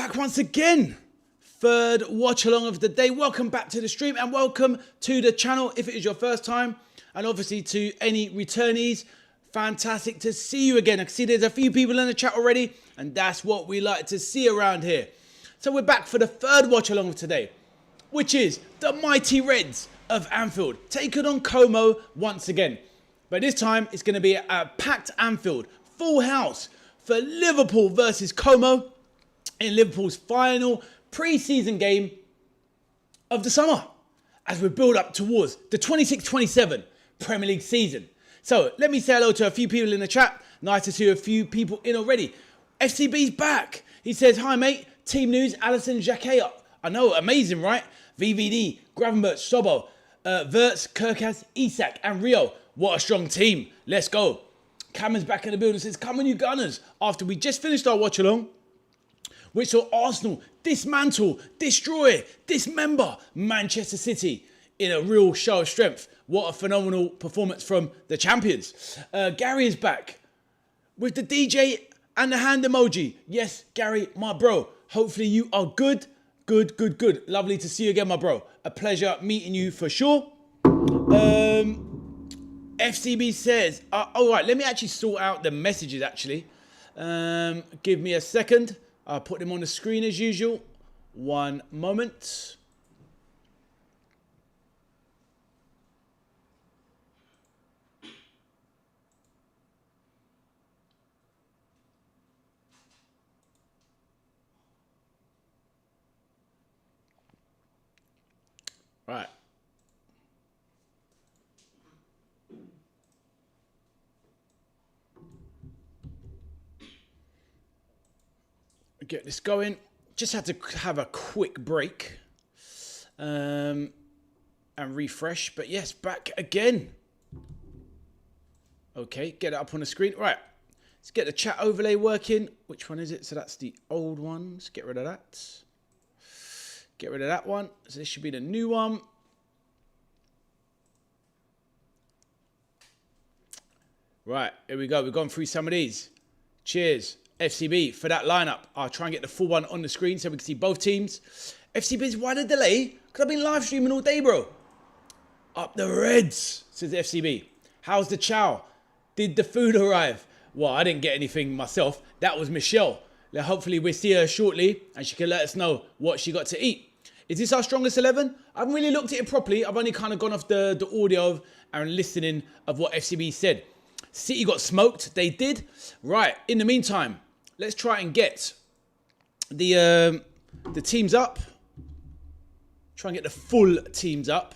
back once again. Third watch along of the day. Welcome back to the stream and welcome to the channel if it is your first time. And obviously to any returnees, fantastic to see you again. I can see there's a few people in the chat already and that's what we like to see around here. So we're back for the third watch along of today, which is the mighty Reds of Anfield taking on Como once again. But this time it's going to be a packed Anfield, full house for Liverpool versus Como in Liverpool's final pre-season game of the summer as we build up towards the 26-27 Premier League season. So let me say hello to a few people in the chat. Nice to see a few people in already. FCB's back. He says, hi mate, team news, Alisson, Jacquet. I know, amazing, right? VVD, Gravenberch, Sobo, Wirtz, Kirkas, Isak and Rio. What a strong team. Let's go. Cameron's back in the building, says, come on you Gunners. After we just finished our watch along, which saw Arsenal dismantle, destroy, dismember Manchester City in a real show of strength. What a phenomenal performance from the champions. Gary is back with the DJ and the hand emoji. Yes, Gary, my bro. Hopefully you are good. Good. Lovely to see you again, my bro. A pleasure meeting you for sure. FCB says, all right, let me actually sort out the messages actually. Give me a second. I'll put them on the screen as usual. One moment. Right. Get this going. Just had to have a quick break and refresh. But yes, back again. Okay, get it up on the screen. Right, let's get the chat overlay working. Which one is it? So that's the old one. Let's get rid of that. Get rid of that one. So this should be the new one. Right, here we go. We've gone through some of these. Cheers. FCB for that lineup. I'll try and get the full one on the screen so we can see both teams. FCB's, why the delay? Because I've been live streaming all day, bro. Up the Reds, says FCB. How's the chow? Did the food arrive? Well, I didn't get anything myself. That was Michelle. Hopefully we'll see her shortly and she can let us know what she got to eat. Is this our strongest 11? I haven't really looked at it properly. I've only kind of gone off the audio and listening of what FCB said. City got smoked. They did. Right. In the meantime, let's try and get the teams up. Try and get the full teams up.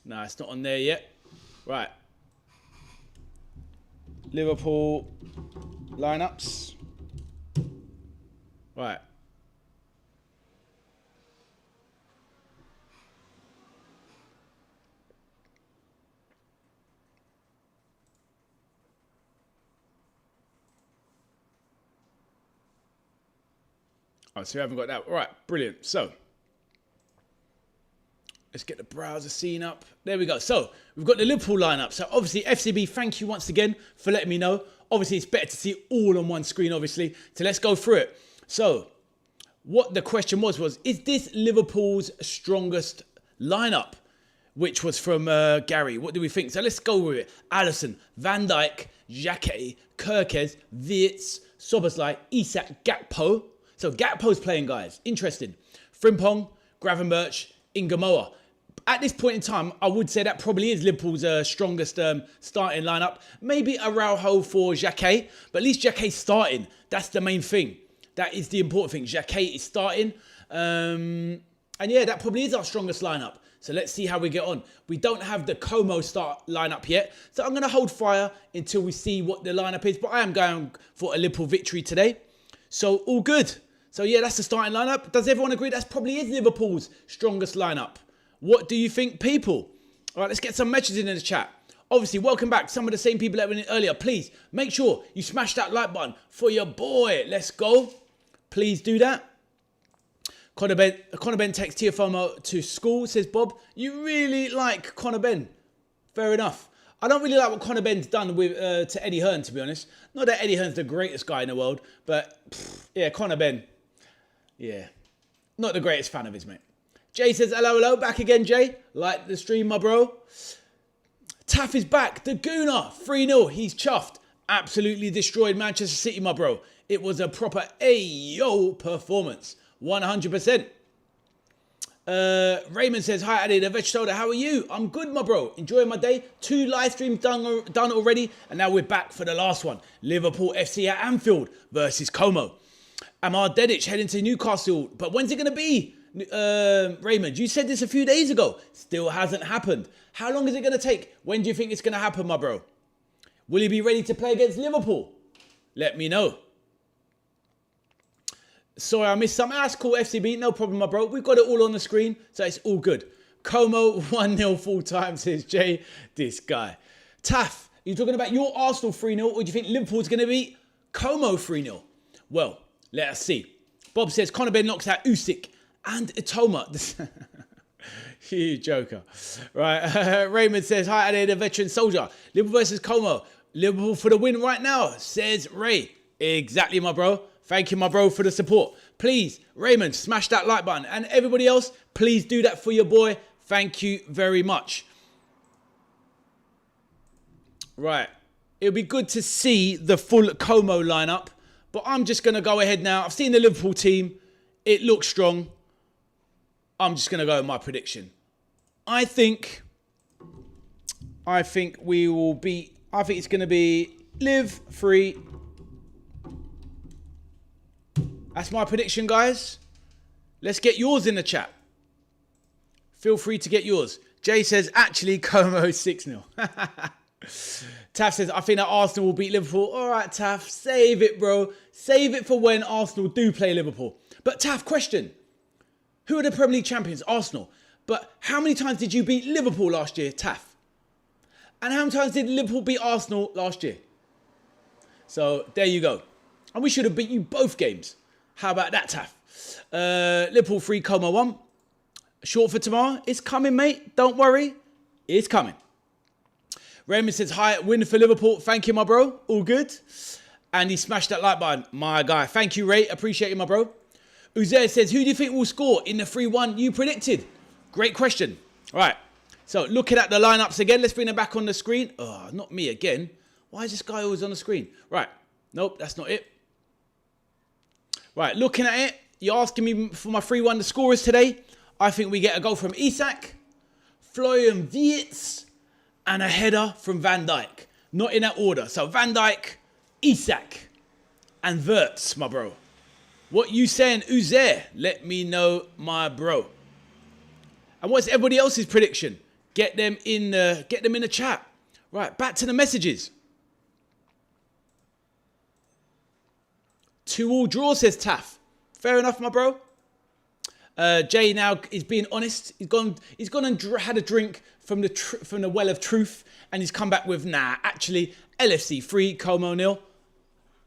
No, it's not on there yet. Right. Liverpool lineups. Right. Oh, so we haven't got that. All right, brilliant. So let's get the browser scene up. There we go. So we've got the Liverpool lineup. So obviously, FCB, thank you once again for letting me know. Obviously, it's better to see it all on one screen, obviously. So let's go through it. So what the question was, is this Liverpool's strongest lineup? Which was from Gary. What do we think? So let's go with it. Alisson, Van Dijk, Jacquet, Kirkas, Wirtz, Szoboszlai, Isak, Gakpo. So Gakpo's playing, guys. Interesting. Frimpong, Gravenberch, Ingamoa. At this point in time, I would say that probably is Liverpool's strongest starting lineup. Maybe Araujo for Jacquet, but at least Jacquet's starting. That's the main thing. That is the important thing. Jacquet is starting. And yeah, that probably is our strongest lineup. So let's see how we get on. We don't have the Como start lineup yet. So I'm going to hold fire until we see what the lineup is. But I am going for a Liverpool victory today. So all good. So yeah, that's the starting lineup. Does everyone agree that probably is Liverpool's strongest lineup? What do you think, people? All right, let's get some messages in the chat. Obviously, welcome back. Some of the same people that went in earlier. Please make sure you smash that like button for your boy. Let's go. Please do that. Conor Ben takes Tiafomo to school, says Bob. You really like Conor Ben. Fair enough. I don't really like what Conor Ben's done with to Eddie Hearn, to be honest. Not that Eddie Hearn's the greatest guy in the world, but yeah, Conor Ben. Yeah. Not the greatest fan of his, mate. Jay says, hello, hello. Back again, Jay. Like the stream, my bro. Taff is back. The Gooner. 3-0. He's chuffed. Absolutely destroyed Manchester City, my bro. It was a proper Ayo performance. 100%. Raymond says, hi, Addy, the veg soda. How are you? I'm good, my bro. Enjoying my day. 2 live streams done already. And now we're back for the last one. Liverpool FC at Anfield versus Como. Amar Dedic heading to Newcastle. But when's it going to be? Raymond, you said this a few days ago. Still hasn't happened. How long is it going to take? When do you think it's going to happen, my bro? Will he be ready to play against Liverpool? Let me know. Sorry, I missed something. That's cool, FCB. No problem, my bro. We've got it all on the screen, so it's all good. Como 1-0 full time, says Jay. This guy. Taff, are you talking about your Arsenal 3-0, or do you think Liverpool's going to beat Como 3-0? Well, let us see. Bob says, Conor Ben knocks out Usyk and Itoma. You joker. Right. Raymond says, hi, Adelaide, a veteran soldier. Liverpool versus Como. Liverpool for the win right now, says Ray. Exactly, my bro. Thank you, my bro, for the support. Please, Raymond, smash that like button. And everybody else, please do that for your boy. Thank you very much. Right. It'll be good to see the full Como lineup. But I'm just going to go ahead now. I've seen the Liverpool team. It looks strong. I'm just going to go with my prediction. I think we will beat... I think it's going to be Liv 3. That's my prediction, guys. Let's get yours in the chat. Feel free to get yours. Jay says, actually, Como 6-0. Taff says, I think that Arsenal will beat Liverpool. All right, Taff, save it, bro. Save it for when Arsenal do play Liverpool. But Taff, question. Who are the Premier League champions? Arsenal. But how many times did you beat Liverpool last year, Taff? And how many times did Liverpool beat Arsenal last year? So, there you go. And we should have beat you both games. How about that, Taff? Liverpool 3, Como 1. Short for tomorrow. It's coming, mate. Don't worry. It's coming. Raymond says, hi, win for Liverpool. Thank you, my bro. All good. And he smashed that like button. My guy. Thank you, Ray. Appreciate you, my bro. Uzair says, who do you think will score in the 3-1 you predicted? Great question. All right. So, looking at the lineups again. Let's bring them back on the screen. Oh, not me again. Why is this guy always on the screen? Right. Nope, that's not it. Right, looking at it. You're asking me for my 3-1 the scorers today. I think we get a goal from Isak, Florian Wirtz, and a header from Van Dijk. Not in that order. So Van Dijk, Isak, and Wirtz, my bro. What you saying, Uzair? Let me know, my bro. And what's everybody else's prediction? Get them in the chat. Right, back to the messages. 2-2 draw, says Taff. Fair enough, my bro. Jay now is being honest. He's gone and had a drink from the well of truth, and he's come back with, nah, actually, LFC 3, Como 0.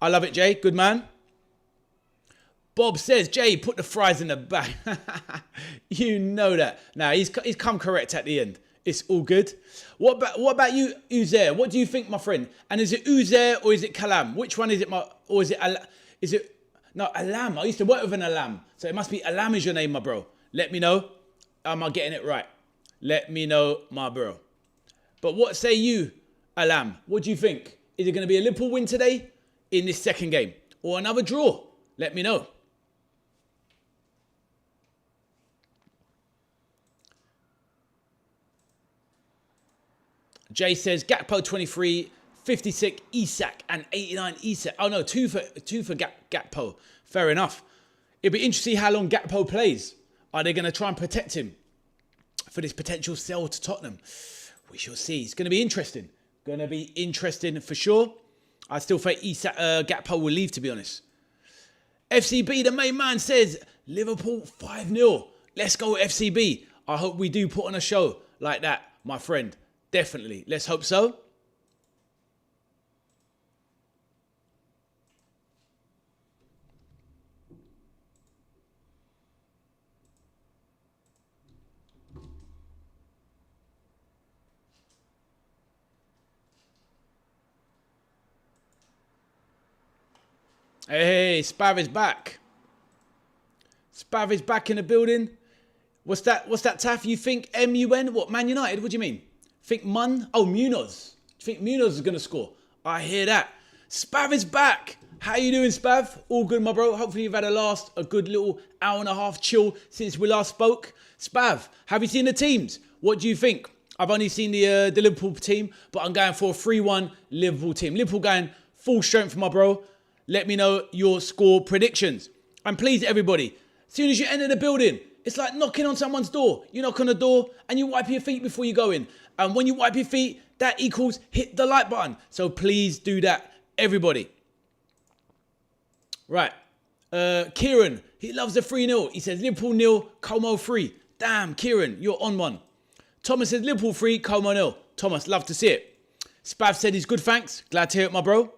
I love it, Jay. Good man. Bob says, Jay, put the fries in the bag. You know that. Now, he's come correct at the end. It's all good. What about you, Uzair? What do you think, my friend? And is it Uzair or is it Kalam? Which one is it? Or is it... No, Alam. I used to work with an Alam. So it must be Alam is your name, my bro. Let me know. Am I getting it right? Let me know, my bro. But what say you, Alam? What do you think? Is it going to be a Liverpool win today in this second game? Or another draw? Let me know. Jay says, Gakpo 23, 56 Isak, and 89 Isak. Oh no, two for Gakpo. Fair enough. It'll be interesting to see how long Gakpo plays. Are they going to try and protect him for this potential sell to Tottenham? We shall see. It's going to be interesting. Going to be interesting for sure. I still think Gakpo will leave, to be honest. FCB, the main man, says, Liverpool 5-0. Let's go, FCB. I hope we do put on a show like that, my friend. Definitely. Let's hope so. Hey, Spav is back. Spav is back in the building. What's that, Taff? You think MUN? What, Man United? What do you mean? Think Mun? Oh, Munoz. Do you think Munoz is going to score? I hear that. Spav is back. How you doing, Spav? All good, my bro. Hopefully you've had a good little hour and a half chill since we last spoke. Spav, have you seen the teams? What do you think? I've only seen the Liverpool team, but I'm going for a 3-1 Liverpool team. Liverpool going full strength, my bro. Let me know your score predictions. And please, everybody, as soon as you enter the building, it's like knocking on someone's door. You knock on the door and you wipe your feet before you go in. And when you wipe your feet, that equals hit the like button. So please do that, everybody. Right. Kieran, he loves the 3-0. He says Liverpool 0, Como 3. Damn, Kieran, you're on one. Thomas says Liverpool 3, Como 0. Thomas, love to see it. Spav said he's good, thanks. Glad to hear it, my bro.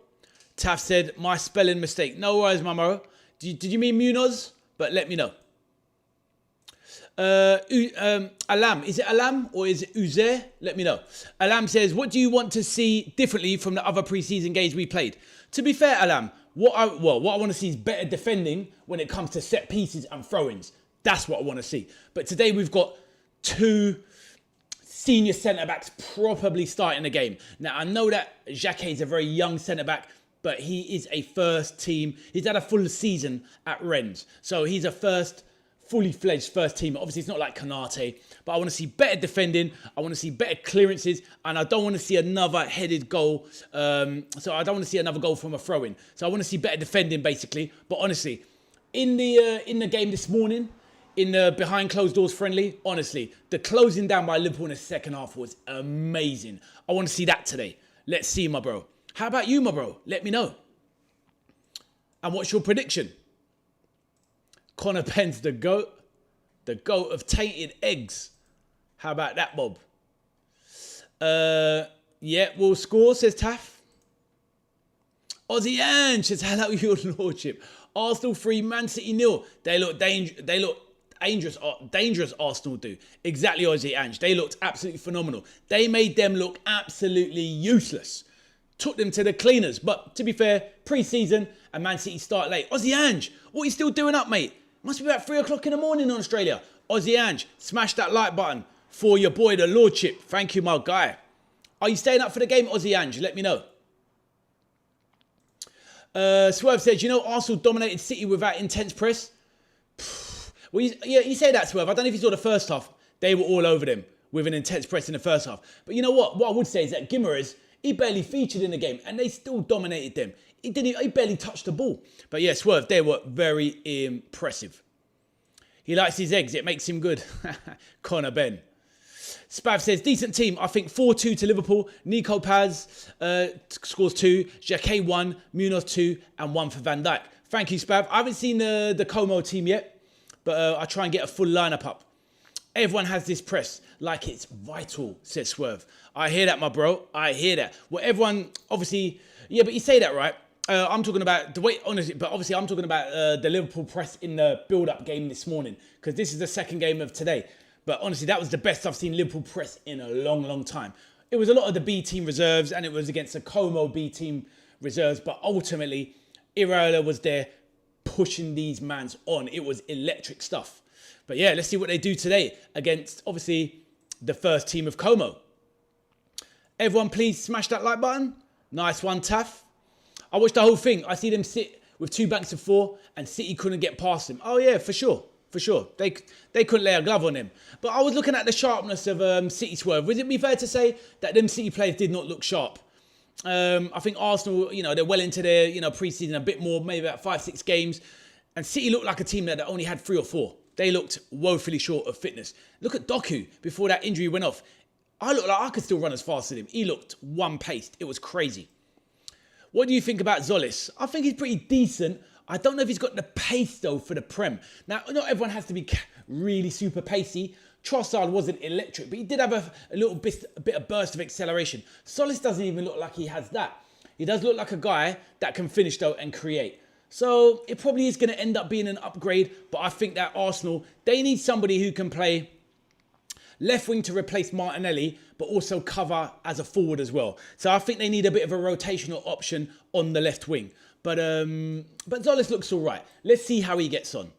Taff said, my spelling mistake. No worries, my bro. Did you mean Munoz? But let me know. Alam, is it Alam or is it Uzair? Let me know. Alam says, what do you want to see differently from the other pre-season games we played? To be fair, Alam, what I want to see is better defending when it comes to set pieces and throw-ins. That's what I want to see. But today we've got 2 senior centre-backs probably starting the game. Now, I know that Xhaka is a very young centre-back, but he is a first team. He's had a full season at Rennes. So he's a fully fledged first team. Obviously, it's not like Kanate, but I want to see better defending. I want to see better clearances, and I don't want to see another headed goal. So I don't want to see another goal from a throw-in. So I want to see better defending, basically. But honestly, in the game this morning, in the behind closed doors friendly, honestly, the closing down by Liverpool in the second half was amazing. I want to see that today. Let's see, my bro. How about you, my bro? Let me know. And what's your prediction? Connor Penn's the GOAT. The GOAT of tainted eggs. How about that, Bob? Yeah, we'll score, says Taff. Aussie Ange says, hello, your lordship. Arsenal 3, Man City 0. They look dangerous, Arsenal do. Exactly, Aussie Ange. They looked absolutely phenomenal. They made them look absolutely useless. Took them to the cleaners. But to be fair, pre-season and Man City start late. Aussie Ange, what are you still doing up, mate? Must be about 3 o'clock in the morning in Australia. Aussie Ange, smash that like button for your boy, the Lordship. Thank you, my guy. Are you staying up for the game, Aussie Ange? Let me know. Swerve says, you know, Arsenal dominated City without intense press. Well, you say that, Swerve. I don't know if you saw the first half. They were all over them with an intense press in the first half. But you know what? What I would say is that Guimaraes, he barely featured in the game and they still dominated them. He barely touched the ball. But yeah, Swerve, they were very impressive. He likes his eggs. It makes him good. Connor Ben. Spav says, decent team. I think 4-2 to Liverpool. Nico Paz scores 2. Xhaka 1. Munoz 2. And 1 for Van Dijk. Thank you, Spav. I haven't seen the Como team yet. But I try and get a full lineup up. Everyone has this press like it's vital, says Swerve. I hear that, my bro. I hear that. Well, everyone, obviously, yeah, but you say that, right? I'm talking about the way, honestly, but obviously I'm talking about the Liverpool press in the build-up game this morning because this is the second game of today. But honestly, that was the best I've seen Liverpool press in a long, long time. It was a lot of the B team reserves and it was against the Como B team reserves. But ultimately, Iraola was there pushing these mans on. It was electric stuff. But yeah, let's see what they do today against, obviously, the first team of Como. Everyone, please smash that like button. Nice one, Taff. I watched the whole thing. I see them sit with 2 banks of 4 and City couldn't get past them. Oh yeah, for sure. For sure. They couldn't lay a glove on him. But I was looking at the sharpness of City Swerve. Would it be fair to say that them City players did not look sharp? I think Arsenal, you know, they're well into their, you know, pre-season a bit more, maybe about 5-6 games. And City looked like a team that only had 3 or 4. They looked woefully short of fitness. Look at Doku before that injury went off. I looked like I could still run as fast as him. He looked one-paced. It was crazy. What do you think about Zolis? I think he's pretty decent. I don't know if he's got the pace, though, for the Prem. Now, not everyone has to be really super pacey. Trossard wasn't electric, but he did have a little bit of burst of acceleration. Solis doesn't even look like he has that. He does look like a guy that can finish, though, and create. So it probably is going to end up being an upgrade, but I think that Arsenal, they need somebody who can play left wing to replace Martinelli, but also cover as a forward as well. So I think they need a bit of a rotational option on the left wing. But Zolis looks all right. Let's see how he gets on.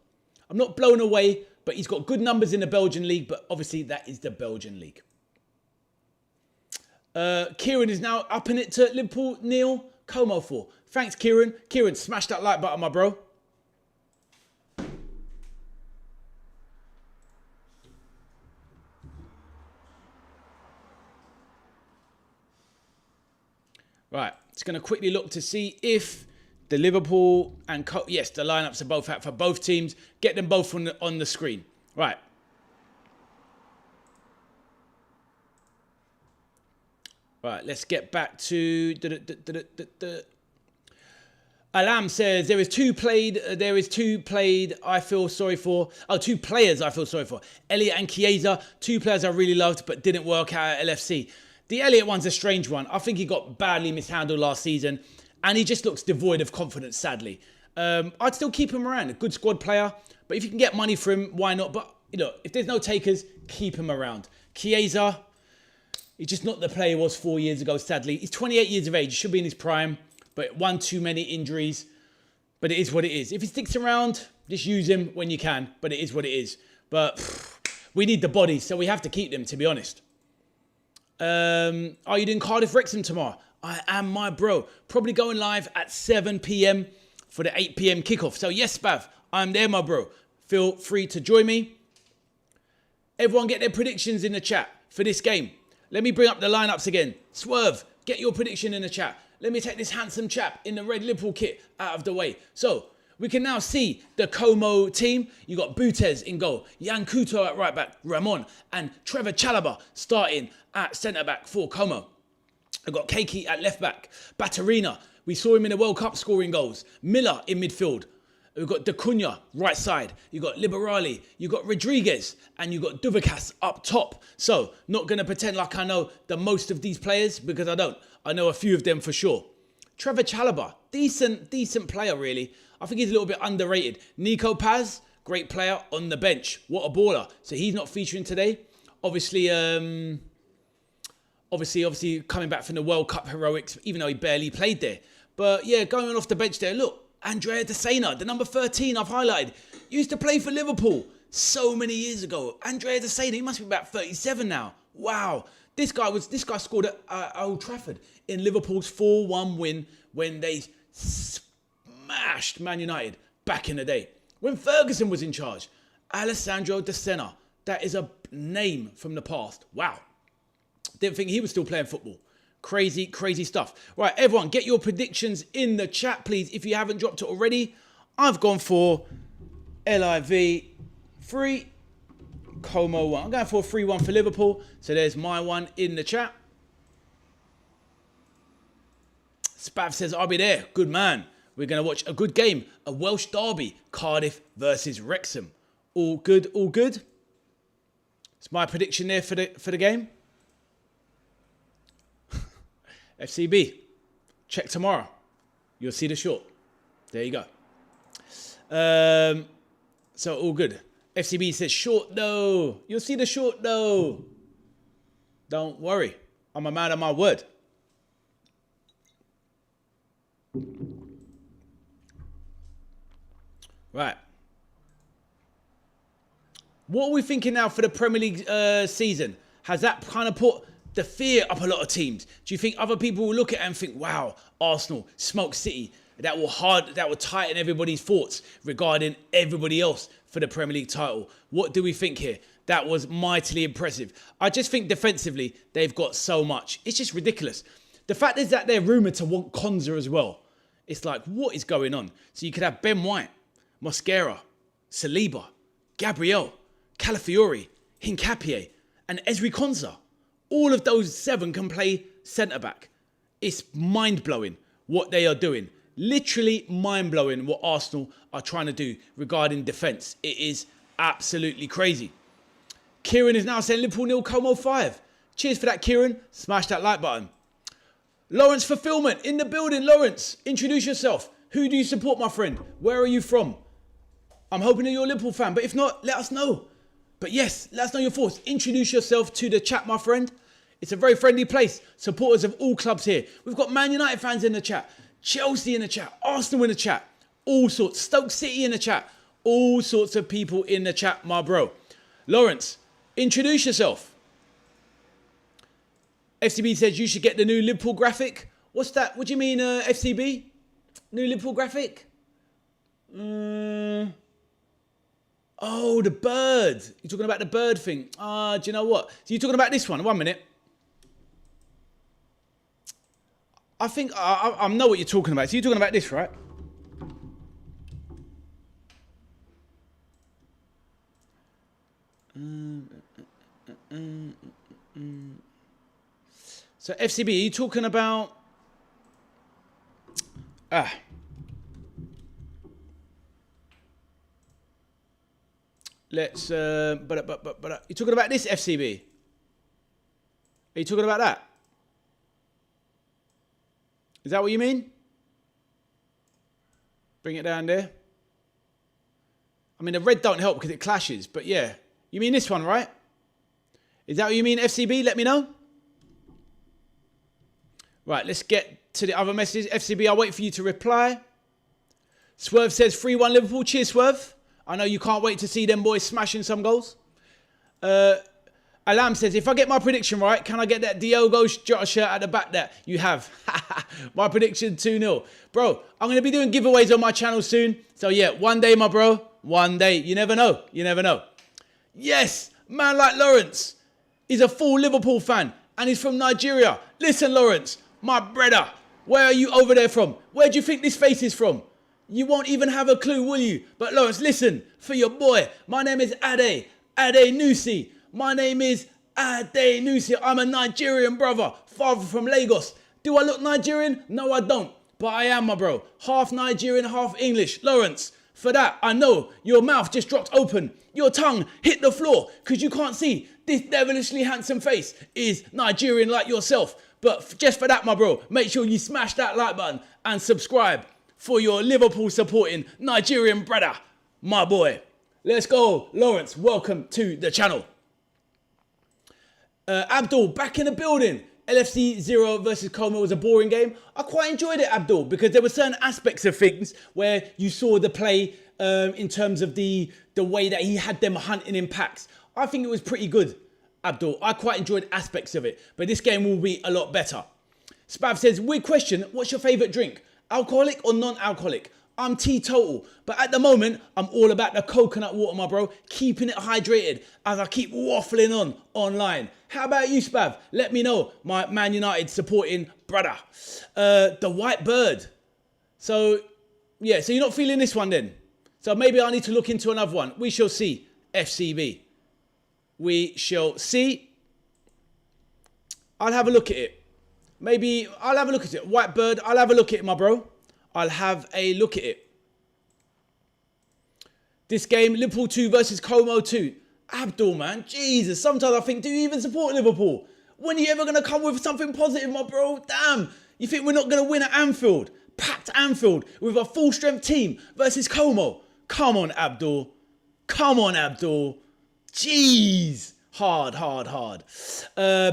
I'm not blown away, but he's got good numbers in the Belgian league, but obviously that is the Belgian league. Kieran is now upping it to Liverpool nil, Como 4. Thanks, Kieran. Kieran, smash that like button, my bro. Right, just going to quickly look to see if the Liverpool and... yes, the lineups are both out for both teams. Get them both on the screen. Right. Right, let's get back to... Alam says, there is two played I feel sorry for. Oh, two players I feel sorry for. Elliot and Chiesa, two players I really loved but didn't work out at LFC. The Elliot one's a strange one. I think he got badly mishandled last season and he just looks devoid of confidence, sadly. I'd still keep him around. A good squad player. But if you can get money for him, why not? But, you know, if there's no takers, keep him around. Chiesa, he's just not the player he was 4 years ago, sadly. He's 28 years of age. He should be in his prime. But one too many injuries. But it is what it is. If he sticks around, just use him when you can. But it is what it is. But we need the bodies, so we have to keep them, to be honest. Are you doing Cardiff Wrexham tomorrow? I am, my bro. Probably going live at 7 p.m. for the 8 p.m. kickoff. So yes, Spav, I'm there, my bro. Feel free to join me. Everyone get their predictions in the chat for this game. Let me bring up the lineups again. Swerve, get your prediction in the chat. Let me take this handsome chap in the red Liverpool kit out of the way. So, we can now see the Como team. You got Butez in goal, Jan Couto at right back, Ramon, and Trevor Chalobah starting at centre back for Como. I've got Keiki at left back, Batarina. We saw him in the World Cup scoring goals. Miller in midfield. We've got Da Cunha, right side. You've got Liberali. You've got Rodriguez. And you've got Duvacas up top. So, not going to pretend like I know the most of these players because I don't. I know a few of them for sure. Trevor Chalobah, decent player really. I think he's a little bit underrated. Nico Paz, great player on the bench. What a baller. So he's not featuring today. Obviously coming back from the World Cup heroics, even though he barely played there. But yeah, going off the bench there, look, Andrea Desena, the number 13 I've highlighted, used to play for Liverpool so many years ago. Andrea Desena, he must be about 37 now. Wow. This guy scored at Old Trafford in Liverpool's 4-1 win when they smashed Man United back in the day. When Ferguson was in charge. Alessandro Desena. That is a name from the past. Wow. Didn't think he was still playing football. Crazy, crazy stuff. Right, everyone, get your predictions in the chat, please. If you haven't dropped it already, I've gone for LIV 3, Como 1. I'm going for a 3-1 for Liverpool. So there's my one in the chat. Spav says, I'll be there. Good man. We're going to watch a good game. A Welsh derby. Cardiff versus Wrexham. All good, all good. It's my prediction there for the game. FCB. Check tomorrow. You'll see the short. There you go. So all good. FCB says short though. You'll see the short though. Don't worry. I'm a man of my word. Right. What are we thinking now for the Premier League season? Has that kind of put the fear up a lot of teams? Do you think other people will look at it and think, wow, Arsenal, Smoke City, that will tighten everybody's thoughts regarding everybody else for the Premier League title? What do we think here? That was mightily impressive. I just think defensively, they've got so much. It's just ridiculous. The fact is that they're rumoured to want Konza as well. It's like, what is going on? So you could have Ben White, Mosquera, Saliba, Gabriel, Calafiori, Hincapié, and Ezri Konza. All of those 7 can play centre-back. It's mind-blowing what they are doing. Literally mind-blowing what Arsenal are trying to do regarding defence. It is absolutely crazy. Kieran is now saying Liverpool 0, Como 5. Cheers for that, Kieran. Smash that like button. Lawrence Fulfillment in the building. Lawrence, introduce yourself. Who do you support, my friend? Where are you from? I'm hoping that you're a Liverpool fan, but if not, let us know. But yes, let us know your thoughts. Introduce yourself to the chat, my friend. It's a very friendly place. Supporters of all clubs here. We've got Man United fans in the chat. Chelsea in the chat. Arsenal in the chat. All sorts. Stoke City in the chat. All sorts of people in the chat, my bro. Lawrence, introduce yourself. FCB says you should get the new Liverpool graphic. What's that? What do you mean, FCB? New Liverpool graphic? Oh, the bird. You're talking about the bird thing. Do you know what? So you're talking about this one. 1 minute. I think I know what you're talking about. So you're talking about this, right? So FCB, are you talking about... Let's... But you're talking about this, FCB? Are you talking about that? Is that what you mean? Bring it down there. I mean, the red don't help because it clashes, but yeah. You mean this one, right? Is that what you mean, FCB? Let me know. Right, let's get to the other messages. FCB, I'll wait for you to reply. Swerve says 3-1 Liverpool. Cheers, Swerve. I know you can't wait to see them boys smashing some goals. Alam says, if I get my prediction right, can I get that Diogo Jota shirt at the back that you have? My prediction 2-0. Bro, I'm going to be doing giveaways on my channel soon. So yeah, one day, my bro. One day. You never know. You never know. Yes, man like Lawrence. He's a full Liverpool fan. And he's from Nigeria. Listen, Lawrence, my brother. Where are you over there from? Where do you think this face is from? You won't even have a clue, will you? But Lawrence, listen, for your boy. My name is Ade Nusi. My name is Ade Nusi. I'm a Nigerian brother, father from Lagos. Do I look Nigerian? No, I don't. But I am, my bro. Half Nigerian, half English. Lawrence, for that, I know your mouth just dropped open. Your tongue hit the floor because you can't see this devilishly handsome face is Nigerian like yourself. But just for that, my bro, make sure you smash that like button and subscribe for your Liverpool supporting Nigerian brother, my boy. Let's go. Lawrence, welcome to the channel. Abdul, back in the building. LFC 0 versus Como was a boring game. I quite enjoyed it, Abdul, because there were certain aspects of things where you saw the play in terms of the way that he had them hunting in packs. I think it was pretty good, Abdul. I quite enjoyed aspects of it, but this game will be a lot better. Spav says, weird question, what's your favourite drink? Alcoholic or non-alcoholic? I'm teetotal, but at the moment, I'm all about the coconut water, my bro. Keeping it hydrated as I keep waffling on online. How about you, Spav? Let me know, my Man United supporting brother. The white bird. So, yeah, so you're not feeling this one then? So maybe I need to look into another one. We shall see, FCB. We shall see. I'll have a look at it. Maybe I'll have a look at it. White bird, I'll have a look at it, my bro. I'll have a look at it. This game, Liverpool 2 versus Como 2. Abdul, man, Jesus. Sometimes I think, do you even support Liverpool? When are you ever going to come with something positive, my bro? Damn. You think we're not going to win at Anfield? Packed Anfield with a full-strength team versus Como. Come on, Abdul. Come on, Abdul. Jeez. Hard.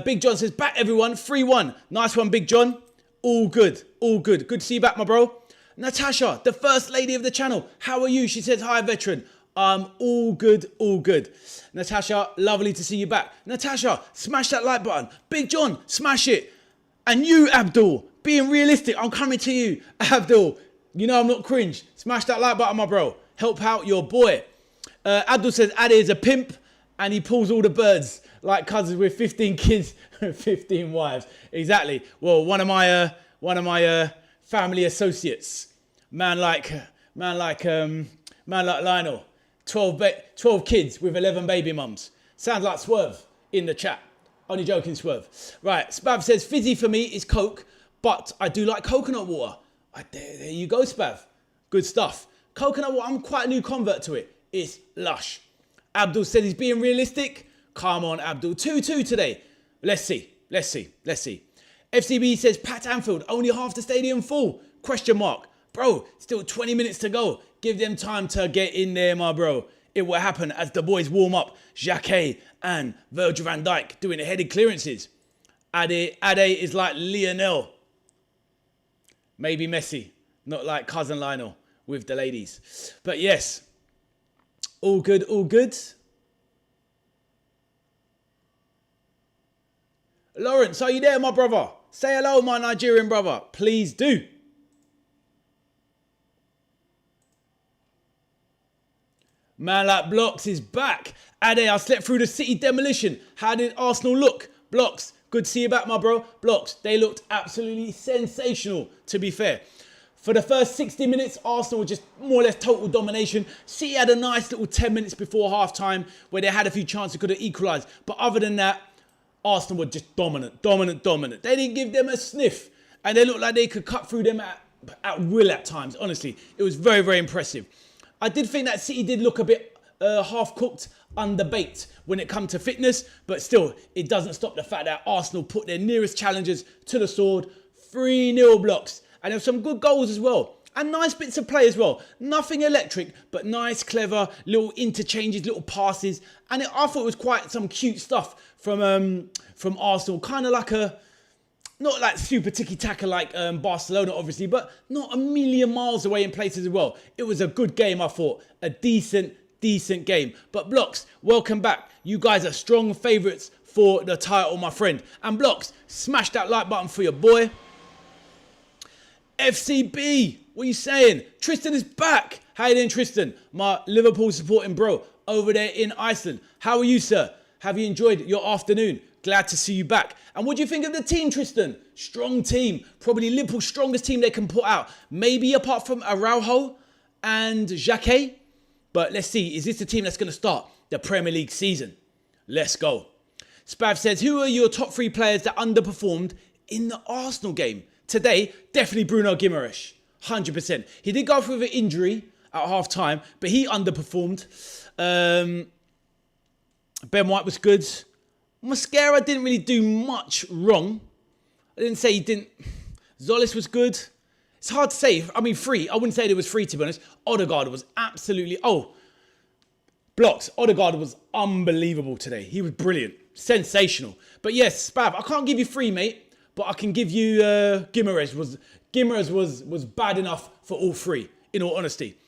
Big John says, back everyone, 3-1. Nice one, Big John. All good. Good to see you back, my bro. Natasha, the first lady of the channel. How are you? She says, hi, veteran. All good. Natasha, lovely to see you back. Natasha, smash that like button. Big John, smash it. And you, Abdul, being realistic, I'm coming to you. Abdul, you know I'm not cringe. Smash that like button, my bro. Help out your boy. Abdul says, Ade is a pimp. And he pulls all the birds like cousins with 15 kids, 15 wives. Exactly. Well, one of my family associates, man like Lionel, 12 kids with 11 baby mums. Sounds like Swerve in the chat. Only joking, Swerve. Right. Spav says fizzy for me is Coke, but I do like coconut water. There you go, Spav. Good stuff. Coconut water. I'm quite a new convert to it. It's lush. Abdul said he's being realistic. Come on, Abdul. 2-2 today. Let's see. FCB says, Pat Anfield, only half the stadium full? Question mark. Bro, still 20 minutes to go. Give them time to get in there, my bro. It will happen as the boys warm up. Xhaka and Virgil van Dijk doing the headed clearances. Ade is like Lionel. Maybe Messi. Not like cousin Lionel with the ladies. But yes. All good, all good. Lawrence, are you there, my brother? Say hello, my Nigerian brother. Please do. Man like Blocks is back. Ade, I slept through the City demolition. How did Arsenal look? Blocks, good to see you back, my bro. Blocks, they looked absolutely sensational, to be fair. For the first 60 minutes, Arsenal were just more or less total domination. City had a nice little 10 minutes before half-time where they had a few chances could have equalised. But other than that, Arsenal were just dominant. They didn't give them a sniff. And they looked like they could cut through them at will at times, honestly. It was very, very impressive. I did think that City did look a bit half-cooked, underbaked when it comes to fitness. But still, it doesn't stop the fact that Arsenal put their nearest challengers to the sword. 3-0 Blocks. And there were some good goals as well. And nice bits of play as well. Nothing electric, but nice, clever, little interchanges, little passes. And I thought it was quite some cute stuff from Arsenal. Kind of like not like super tiki-taka like Barcelona, obviously, but not a million miles away in places as well. It was a good game, I thought. A decent game. But Blocks, welcome back. You guys are strong favourites for the title, my friend. And Blocks, smash that like button for your boy. FCB, what are you saying? Tristan is back. How you doing, Tristan? My Liverpool supporting bro over there in Iceland. How are you, sir? Have you enjoyed your afternoon? Glad to see you back. And what do you think of the team, Tristan? Strong team. Probably Liverpool's strongest team they can put out. Maybe apart from Araujo and Xhaka. But let's see. Is this the team that's going to start the Premier League season? Let's go. Spav says, who are your top 3 players that underperformed in the Arsenal game? Today, definitely Bruno Guimaraes. 100%. He did go through an injury at half-time, but he underperformed. Ben White was good. Mosquera didn't really do much wrong. I didn't say he didn't. Zolis was good. It's hard to say. I mean, free. I wouldn't say it was free, to be honest. Odegaard was absolutely... Blocks. Odegaard was unbelievable today. He was brilliant. Sensational. But yes, Spav, I can't give you free, mate. But I can give you Guimaraes was bad enough for all 3, in all honesty.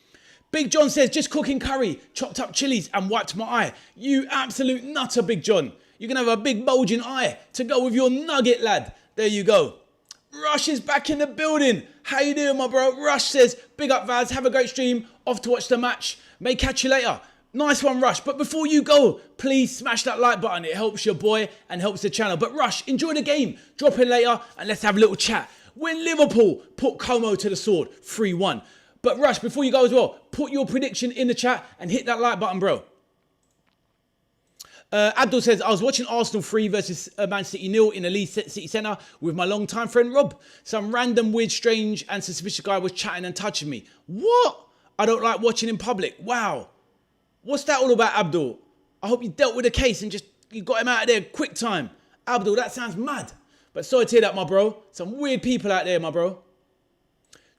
Big John says, just cooking curry, chopped up chilies and wiped my eye. You absolute nutter, Big John. You're going to have a big bulging eye to go with your nugget, lad. There you go. Rush is back in the building. How you doing, my bro? Rush says, big up, Vaz. Have a great stream. Off to watch the match. May catch you later. Nice one, Rush. But before you go, please smash that like button. It helps your boy and helps the channel. But Rush, enjoy the game. Drop in later and let's have a little chat. When Liverpool put Como to the sword, 3-1. But Rush, before you go as well, put your prediction in the chat and hit that like button, bro. Abdul says, I was watching Arsenal 3 versus Man City 0 in the Leeds City Centre with my long-time friend Rob. Some random, weird, strange and suspicious guy was chatting and touching me. What? I don't like watching in public. Wow. What's that all about, Abdul? I hope you dealt with the case and you got him out of there quick time. Abdul, that sounds mad. But sorry to hear that, my bro. Some weird people out there, my bro.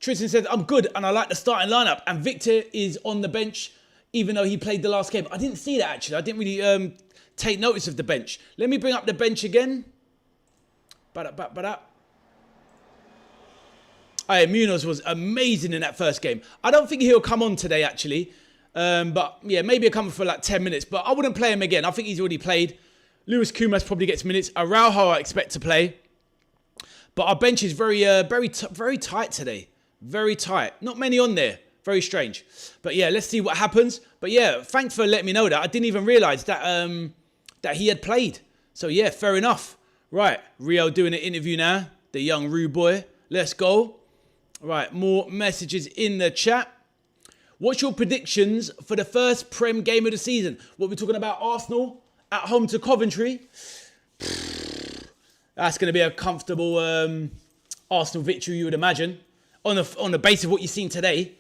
Tristan said, I'm good and I like the starting lineup. And Victor is on the bench, even though he played the last game. I didn't see that, actually. I didn't really take notice of the bench. Let me bring up the bench again. Munoz was amazing in that first game. I don't think he'll come on today, actually. But yeah, maybe he'll come for like 10 minutes. But I wouldn't play him again. I think he's already played. Lewis Kumas probably gets minutes. Araujo I expect to play. But our bench is very tight today. Very tight. Not many on there. Very strange. But yeah, let's see what happens. But yeah, thanks for letting me know that. I didn't even realise that that he had played. So yeah, fair enough. Right, Rio doing an interview now. The young rude boy. Let's go. Right, more messages in the chat. What's your predictions for the first Prem game of the season? What we're talking about, Arsenal at home to Coventry. That's going to be a comfortable Arsenal victory, you would imagine. On the basis of what you've seen today,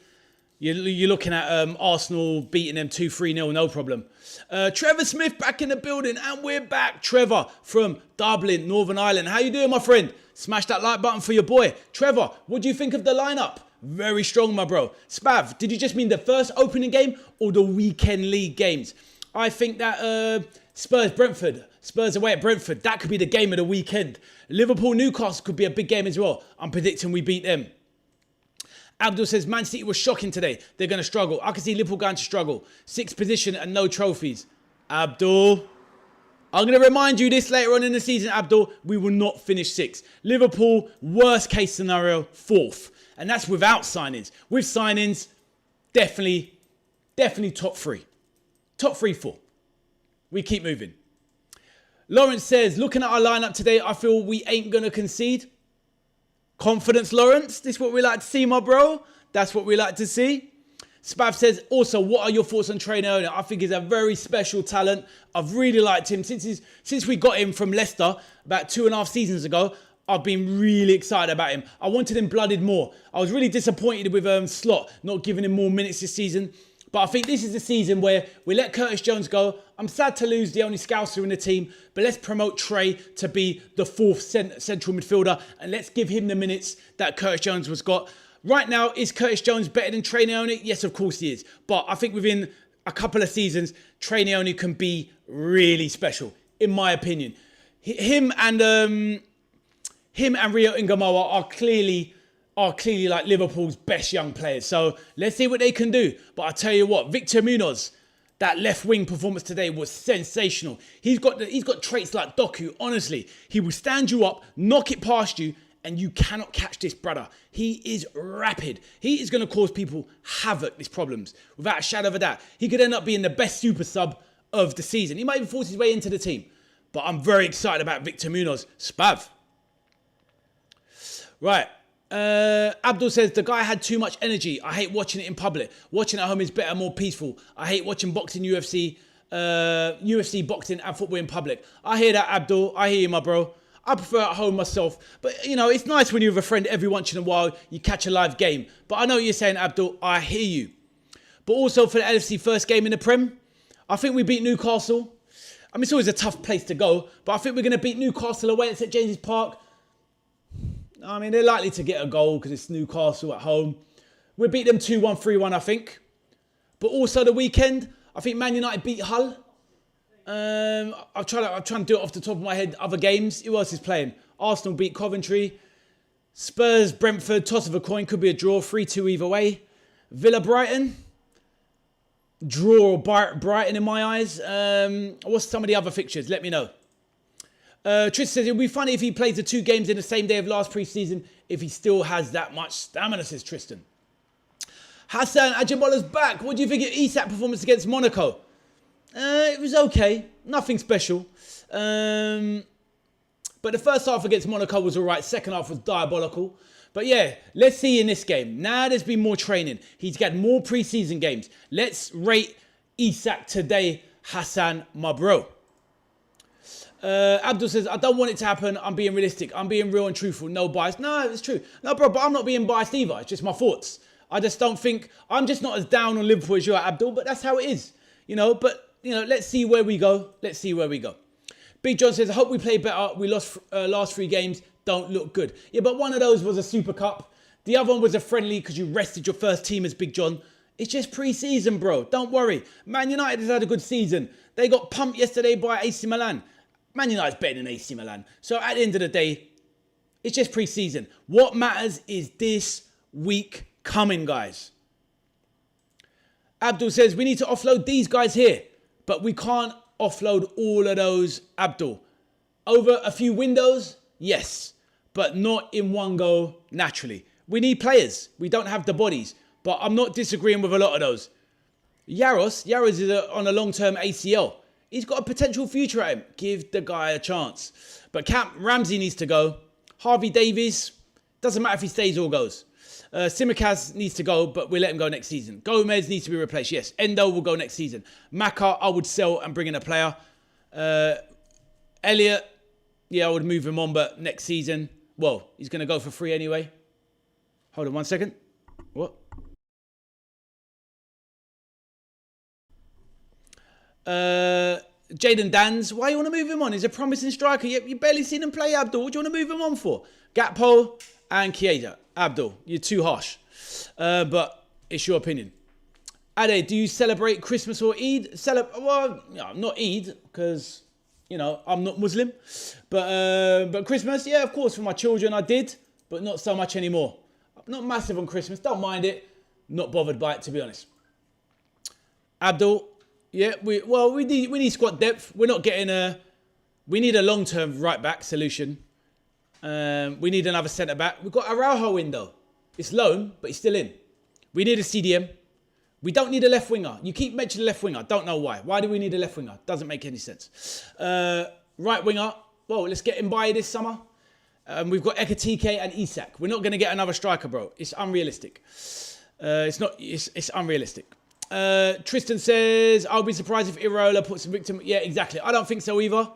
you're looking at Arsenal beating them 2-3-0, no problem. Trevor Smith back in the building, and we're back. Trevor from Dublin, Northern Ireland. How you doing, my friend? Smash that like button for your boy. Trevor, what do you think of the lineup? Very strong, my bro. Spav, did you just mean the first opening game or the weekend league games? I think that Spurs away at Brentford, that could be the game of the weekend. Liverpool-Newcastle could be a big game as well. I'm predicting we beat them. Abdul says, Man City was shocking today. They're going to struggle. I can see Liverpool going to struggle. 6th position and no trophies. Abdul, I'm going to remind you this later on in the season, Abdul. We will not finish 6th. Liverpool, worst case scenario, 4th. And that's without signings. With signings, definitely top 3. Top 3, 4. We keep moving. Lawrence says, looking at our lineup today, I feel we ain't going to concede. Confidence, Lawrence. This is what we like to see, my bro. That's what we like to see. Spav says, also, what are your thoughts on Trey Owner? I think he's a very special talent. I've really liked him. Since we got him from Leicester about 2.5 seasons ago, I've been really excited about him. I wanted him blooded more. I was really disappointed with Slot not giving him more minutes this season. But I think this is the season where we let Curtis Jones go. I'm sad to lose the only Scouser in the team, but let's promote Trey to be the 4th central midfielder and let's give him the minutes that Curtis Jones was got. Right now, is Curtis Jones better than Trey Owner? Yes, of course he is. But I think within a couple of seasons, Trey Owner can be really special, in my opinion. Him and Rio Ingamoa are clearly like Liverpool's best young players. So let's see what they can do. But I tell you what, Victor Munoz, that left wing performance today was sensational. He's got traits like Doku. Honestly, he will stand you up, knock it past you, and you cannot catch this brother. He is rapid. He is going to cause people havoc, these problems, without a shadow of a doubt. He could end up being the best super sub of the season. He might even force his way into the team. But I'm very excited about Victor Munoz. Spav. Right. Abdul says, the guy had too much energy. I hate watching it in public. Watching at home is better, more peaceful. I hate watching boxing, UFC boxing and football in public. I hear that, Abdul. I hear you, my bro. I prefer at home myself. But, you know, it's nice when you're with a friend every once in a while, you catch a live game. But I know what you're saying, Abdul. I hear you. But also for the LFC first game in the Prem, I think we beat Newcastle. I mean, it's always a tough place to go. But I think we're going to beat Newcastle away at St James's Park. I mean, they're likely to get a goal because it's Newcastle at home. We'll beat them 2-1, 3-1, I think. But also the weekend, I think Man United beat Hull. I'm trying to do it off the top of my head. Other games, who else is playing? Arsenal beat Coventry. Spurs, Brentford, toss of a coin. Could be a draw, 3-2 either way. Villa, Brighton. Draw Brighton in my eyes. What's some of the other fixtures? Let me know. Tristan says, it'll be funny if he plays the 2 games in the same day of last pre-season, if he still has that much stamina, says Tristan. Hassan Ajibola's back. What do you think of Isak's performance against Monaco? It was okay. Nothing special. But the first half against Monaco was all right. Second half was diabolical. But yeah, let's see in this game. Now there's been more training. He's got more pre-season games. Let's rate Isak today, Hassan, my bro. Abdul says, I don't want it to happen. I'm being realistic. I'm being real and truthful. No bias. No, it's true. No, bro, but I'm not being biased either. It's just my thoughts. I just don't think... I'm just not as down on Liverpool as you are, Abdul, but that's how it is. You know, but, you know, let's see where we go. Let's see where we go. Big John says, I hope we play better. We lost last 3 games. Don't look good. Yeah, but one of those was a Super Cup. The other one was a friendly because you rested your first teamers, Big John. It's just pre-season, bro. Don't worry. Man United has had a good season. They got pumped yesterday by AC Milan. Man United's better than AC Milan. So at the end of the day, it's just pre-season. What matters is this week coming, guys. Abdul says, we need to offload these guys here. But we can't offload all of those, Abdul. Over a few windows, yes. But not in one go, naturally. We need players. We don't have the bodies. But I'm not disagreeing with a lot of those. Yaros is on a long-term ACL. He's got a potential future at him. Give the guy a chance. But Ramsey needs to go. Harvey Davies, doesn't matter if he stays or goes. Simicaz needs to go, but we'll let him go next season. Gomez needs to be replaced, yes. Endo will go next season. Maka, I would sell and bring in a player. Elliot, yeah, I would move him on, but next season, well, he's going to go for free anyway. Hold on 1 second. What? Jaden Dans, why you want to move him on? He's a promising striker. You barely seen him play, Abdul. What do you want to move him on for? Gakpo and Chiesa. Abdul, you're too harsh. But it's your opinion. Ade, do you celebrate Christmas or Eid? Well, not Eid, because, you know, I'm not Muslim. But Christmas, yeah, of course, for my children I did, but not so much anymore. Not massive on Christmas. Don't mind it. Not bothered by it, to be honest. Abdul, yeah, we need squad depth. We're not getting a... We need a long-term right-back solution. We need another centre-back. We've got Araujo in, though. It's loan, but he's still in. We need a CDM. We don't need a left winger. You keep mentioning left winger. Don't know why. Why do we need a left winger? Doesn't make any sense. Right winger. Well, let's get him by this summer. We've got Ekatike and Isak. We're not going to get another striker, bro. It's unrealistic. It's unrealistic. Tristan says, I'll be surprised if Iraola puts a victim. Yeah, exactly. I don't think so either.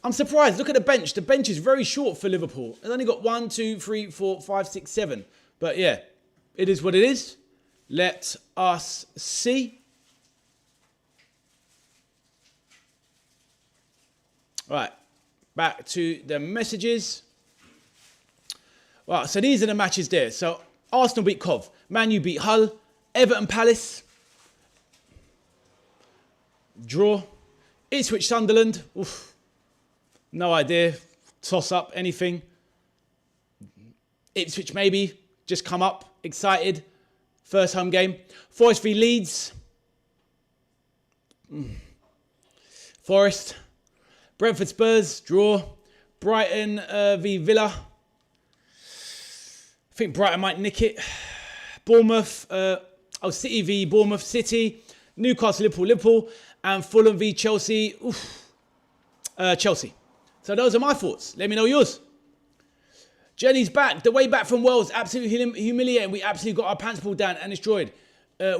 I'm surprised. Look at the bench. The bench is very short for Liverpool. It's only got 1, 2, 3, 4, 5, 6, 7. But yeah, it is what it is. Let us see. Right, back to the messages. Well, so these are the matches there. So Arsenal beat Cov. Man U beat Hull. Everton Palace. Draw. Ipswich Sunderland. Oof. No idea. Toss up, anything. Ipswich maybe. Just come up. Excited. First home game. Forest v Leeds. Forest. Brentford Spurs. Draw. Brighton v Villa. I think Brighton might nick it. Bournemouth. City v Bournemouth. City. Newcastle, Liverpool. And Fulham v Chelsea. Chelsea. So those are my thoughts. Let me know yours. Jenny's back. The way back from Wales, absolutely humiliating. We absolutely got our pants pulled down and destroyed.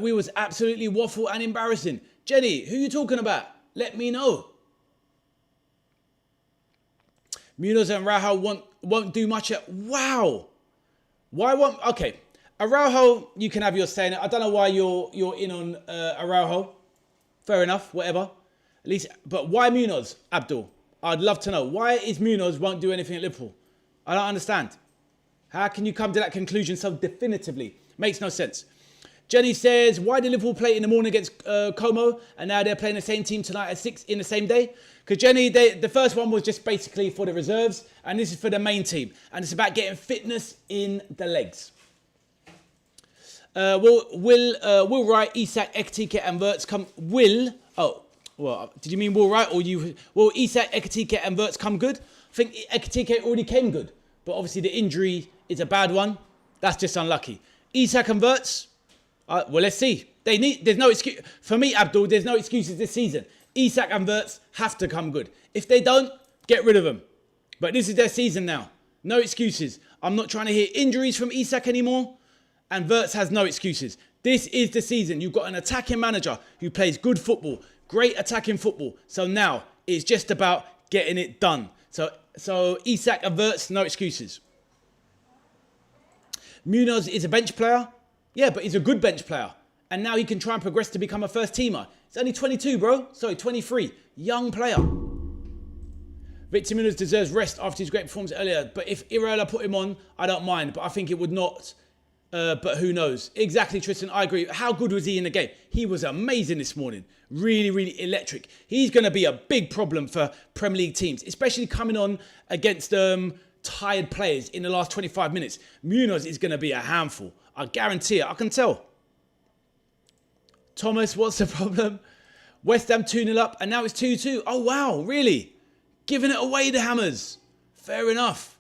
We was absolutely waffle and embarrassing. Jenny, who you talking about? Let me know. Munoz and Araujo won't do much. Wow. Why won't... Okay. Araujo, you can have your say in it. I don't know why you're in on Araujo. Fair enough. Whatever. At least... But why Munoz, Abdul? I'd love to know. Why is Munoz won't do anything at Liverpool? I don't understand. How can you come to that conclusion so definitively? Makes no sense. Jenny says, why did Liverpool play in the morning against Como and now they're playing the same team tonight at 6 in the same day? Because Jenny, the first one was just basically for the reserves and this is for the main team. And it's about getting fitness in the legs. Will Wright, Isak, Ekatike and Wirtz come... Well, did you mean Will Wright or you... Will Isak, Ekatike and Wirtz come good? I think Ekatike already came good. But obviously the injury is a bad one. That's just unlucky. Isak and Wirtz... well, let's see. There's no excuse. For me, Abdul, there's no excuses this season. Isak and Wirtz have to come good. If they don't, get rid of them. But this is their season now. No excuses. I'm not trying to hear injuries from Isak anymore. And Wirtz has no excuses. This is the season. You've got an attacking manager who plays good football. Great attacking football. So now it's just about getting it done. So Isak and Wirtz, no excuses. Munoz is a bench player. Yeah, but he's a good bench player. And now he can try and progress to become a first teamer. He's only 22, bro. Sorry, 23. Young player. Victor Munoz deserves rest after his great performance earlier. But if Iraola put him on, I don't mind. But I think it would not. But who knows? Exactly, Tristan. I agree. How good was he in the game? He was amazing this morning. Really, really electric. He's going to be a big problem for Premier League teams, especially coming on against tired players in the last 25 minutes. Munoz is going to be a handful. I guarantee it. I can tell. Thomas, what's the problem? West Ham 2-0 up and now it's 2-2. Oh, wow. Really? Giving it away, the Hammers. Fair enough.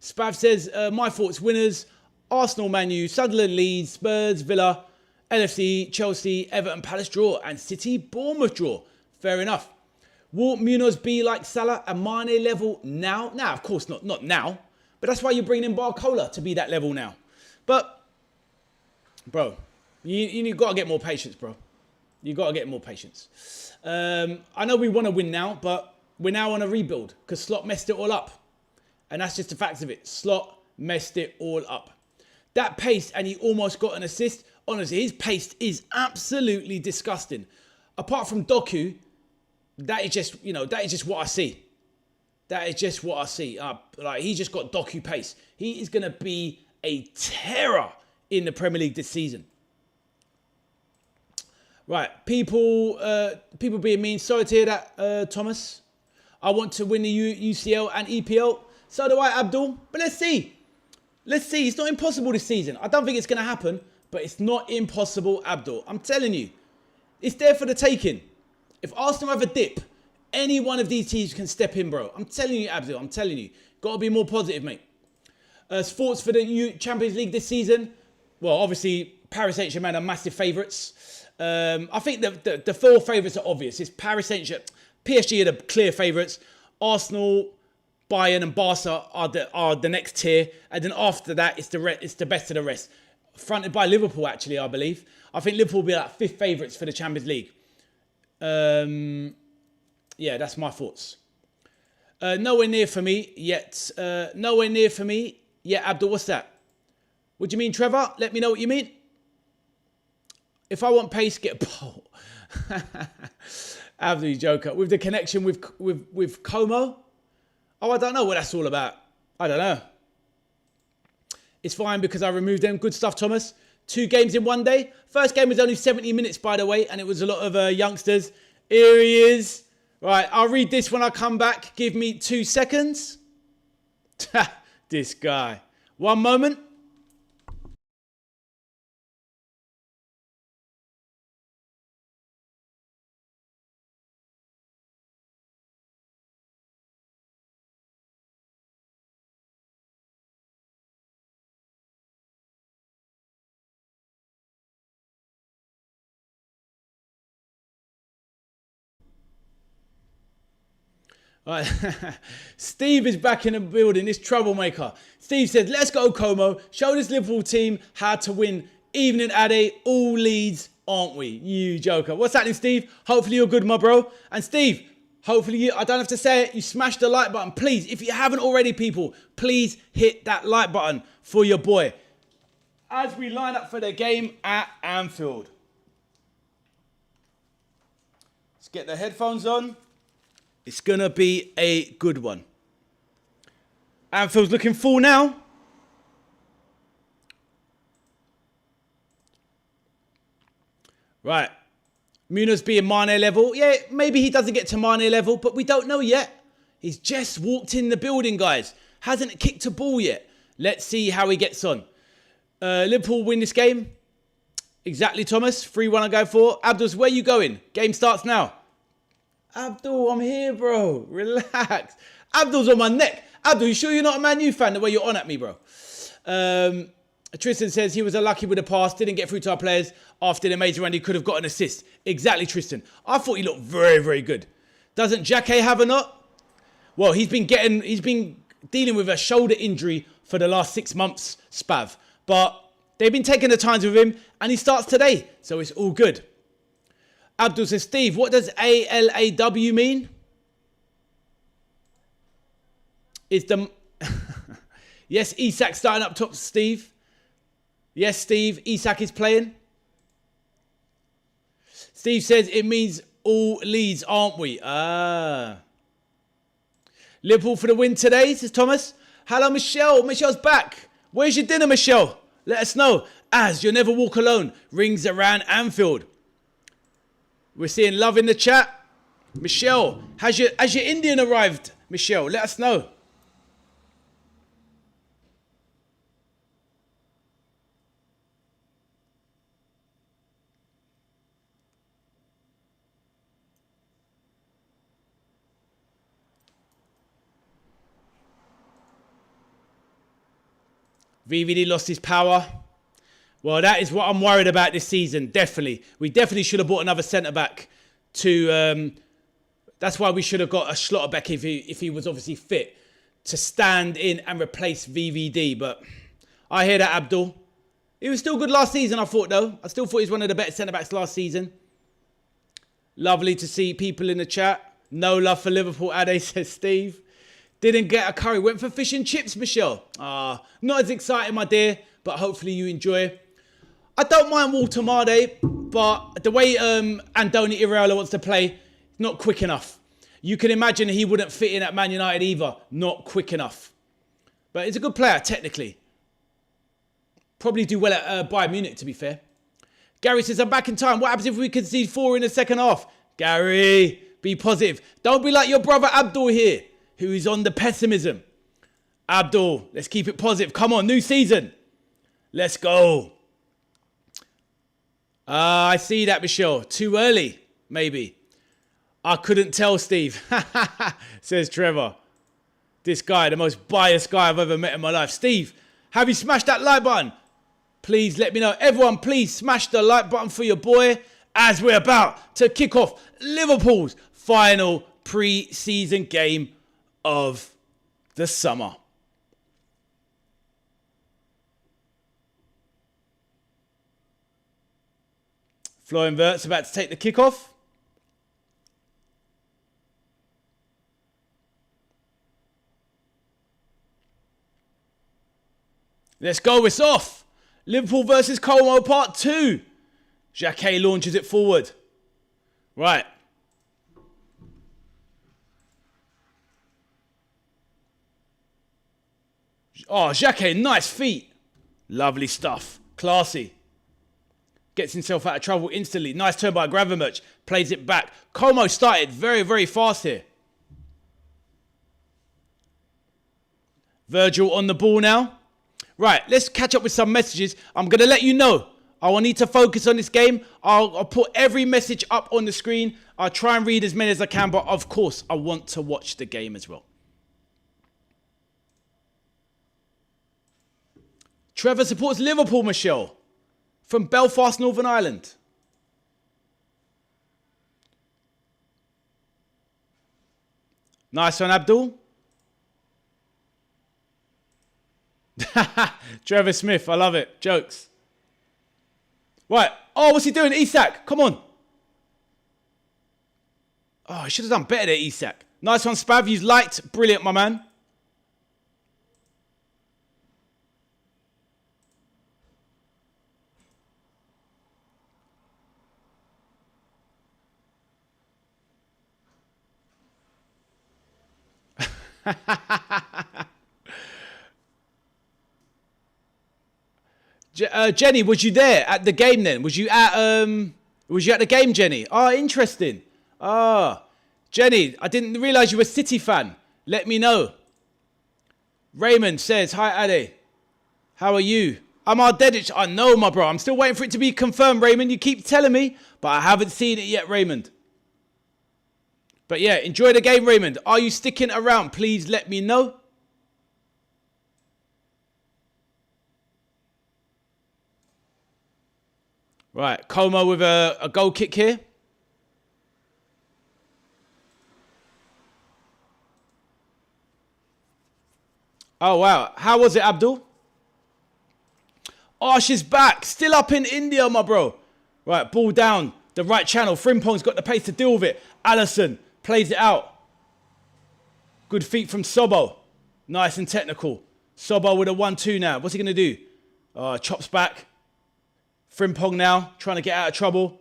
Spav says, my thoughts, winners. Arsenal, Man U, Sunderland, Leeds, Spurs, Villa, LFC, Chelsea, Everton, Palace draw and City, Bournemouth draw. Fair enough. Will Munoz be like Salah and Mane level now? Now, of course not. Not now. But that's why you're bringing in Barcola to be that level now. But, bro, you've got to get more patience, bro. You've got to get more patience. I know we want to win now, but we're now on a rebuild because Slot messed it all up. And that's just the facts of it. Slot messed it all up. That pace, and he almost got an assist. Honestly, his pace is absolutely disgusting. Apart from Doku, that is just, that is just what I see. That is just what I see. He just got Doku pace. He is going to be a terror in the Premier League this season. Right, people being mean. Sorry to hear that, Thomas. I want to win the UCL and EPL. So do I, Abdul. But let's see. Let's see. It's not impossible this season. I don't think it's going to happen, but it's not impossible, Abdul. I'm telling you. It's there for the taking. If Arsenal have a dip, any one of these teams can step in, bro. I'm telling you, Abdul. I'm telling you. Got to be more positive, mate. Thoughts for the Champions League this season? Well, obviously, Paris Saint-Germain are massive favourites. I think the 4 favourites are obvious. It's Paris Saint-Germain. PSG are the clear favourites. Arsenal, Bayern and Barca are the next tier. And then after that, it's the best of the rest. Fronted by Liverpool, actually, I believe. I think Liverpool will be like 5th favourites for the Champions League. Yeah, that's my thoughts. Nowhere near for me yet. Nowhere near for me yet, Abdul. What's that? What do you mean, Trevor? Let me know what you mean. If I want pace, get a pole. Abdul, you joker. With the connection with Como? Oh, I don't know what that's all about. I don't know. It's fine because I removed them. Good stuff, Thomas. 2 games in 1 day. First game was only 70 minutes, by the way, and it was a lot of youngsters. Here he is. Right, I'll read this when I come back. Give me 2 seconds. This guy. 1 moment. Right. Steve is back in the building, this troublemaker. Steve said, let's go, Como. Show this Liverpool team how to win. Evening, Ade. All leads, aren't we? You joker. What's happening, Steve? Hopefully you're good, my bro. And Steve, hopefully I don't have to say it, you smashed the like button. Please, if you haven't already, people, please hit that like button for your boy. As we line up for the game at Anfield. Let's get the headphones on. It's going to be a good one. Anfield's looking full now. Right. Munoz being Mane level. Yeah, maybe he doesn't get to Mane level, but we don't know yet. He's just walked in the building, guys. Hasn't kicked a ball yet. Let's see how he gets on. Liverpool win this game. Exactly, Thomas. 3-1 I go for. Abdul's, where you going? Game starts now. Abdul, I'm here, bro. Relax. Abdul's on my neck. Abdul, you sure you're not a Man U fan the way you're on at me, bro? Tristan says he was unlucky with the pass, didn't get through to our players after the major run. He could have got an assist. Exactly, Tristan. I thought he looked very, very good. Doesn't Jacquet have a knot? Well, he's been dealing with a shoulder injury for the last 6 months, Spav. But they've been taking the times with him, and he starts today, so it's all good. Abdul says, Steve, what does ALAW mean? It's the... Yes, Isak starting up top, Steve. Yes, Steve, Isak is playing. Steve says it means all leads, aren't we? Liverpool for the win today, says Thomas. Hello, Michelle. Michelle's back. Where's your dinner, Michelle? Let us know. As You'll Never Walk Alone rings around Anfield. We're seeing love in the chat. Michelle, has your Indian arrived? Michelle, let us know. VVD lost his power. Well, that is what I'm worried about this season, definitely. We definitely should have bought another centre-back to... that's why we should have got a Schlotterbeck if he was obviously fit to stand in and replace VVD. But I hear that, Abdul. He was still good last season, I thought, though. I still thought he was one of the better centre-backs last season. Lovely to see people in the chat. No love for Liverpool, Ade, says Steve. Didn't get a curry. Went for fish and chips, Michelle. Not as exciting, my dear, but hopefully you enjoy. I don't mind Walter Made, but the way Andoni Iraola wants to play, not quick enough. You can imagine he wouldn't fit in at Man United either. Not quick enough. But he's a good player, technically. Probably do well at Bayern Munich, to be fair. Gary says, I'm back in time. What happens if we concede 4 in the second half? Gary, be positive. Don't be like your brother Abdul here, who is on the pessimism. Abdul, let's keep it positive. Come on, new season. Let's go. I see that, Michelle. Too early, maybe. I couldn't tell, Steve. Says Trevor. This guy, the most biased guy I've ever met in my life. Steve, have you smashed that like button? Please let me know. Everyone, please smash the like button for your boy as we're about to kick off Liverpool's final pre-season game of the summer. Florian Wirtz about to take the kickoff. Let's go, it's off. Liverpool versus Como Part 2. Jacquet launches it forward. Right. Oh, Jacquet, nice feet. Lovely stuff. Classy. Gets himself out of trouble instantly. Nice turn by Gravenberch. Plays it back. Como started very, very fast here. Virgil on the ball now. Right, let's catch up with some messages. I'm going to let you know. I will need to focus on this game. I'll put every message up on the screen. I'll try and read as many as I can. But of course, I want to watch the game as well. Trevor supports Liverpool, Michelle. From Belfast, Northern Ireland. Nice one, Abdul. Trevor Smith, I love it. Jokes. Right. Oh, what's he doing? Isak, come on. Oh, I should have done better there, Isak. Nice one, Spav. You liked. Brilliant, my man. Jenny, was you there at the game then? Was you at the game, Jenny? Oh, interesting. Jenny, I didn't realise you were a City fan. Let me know. Raymond says, hi, Ade. How are you? I'm Ardedic. I know, my bro. I'm still waiting for it to be confirmed, Raymond. You keep telling me, but I haven't seen it yet, Raymond. But yeah, enjoy the game, Raymond. Are you sticking around? Please let me know. Right, Como with a goal kick here. Oh, wow. How was it, Abdul? Oh, she's back. Still up in India, my bro. Right, ball down. The right channel. Frimpong's got the pace to deal with it. Allison plays it out. Good feet from Sobo. Nice and technical. Sobo with a 1-2 now. What's he going to do? Chops back. Frimpong now, trying to get out of trouble.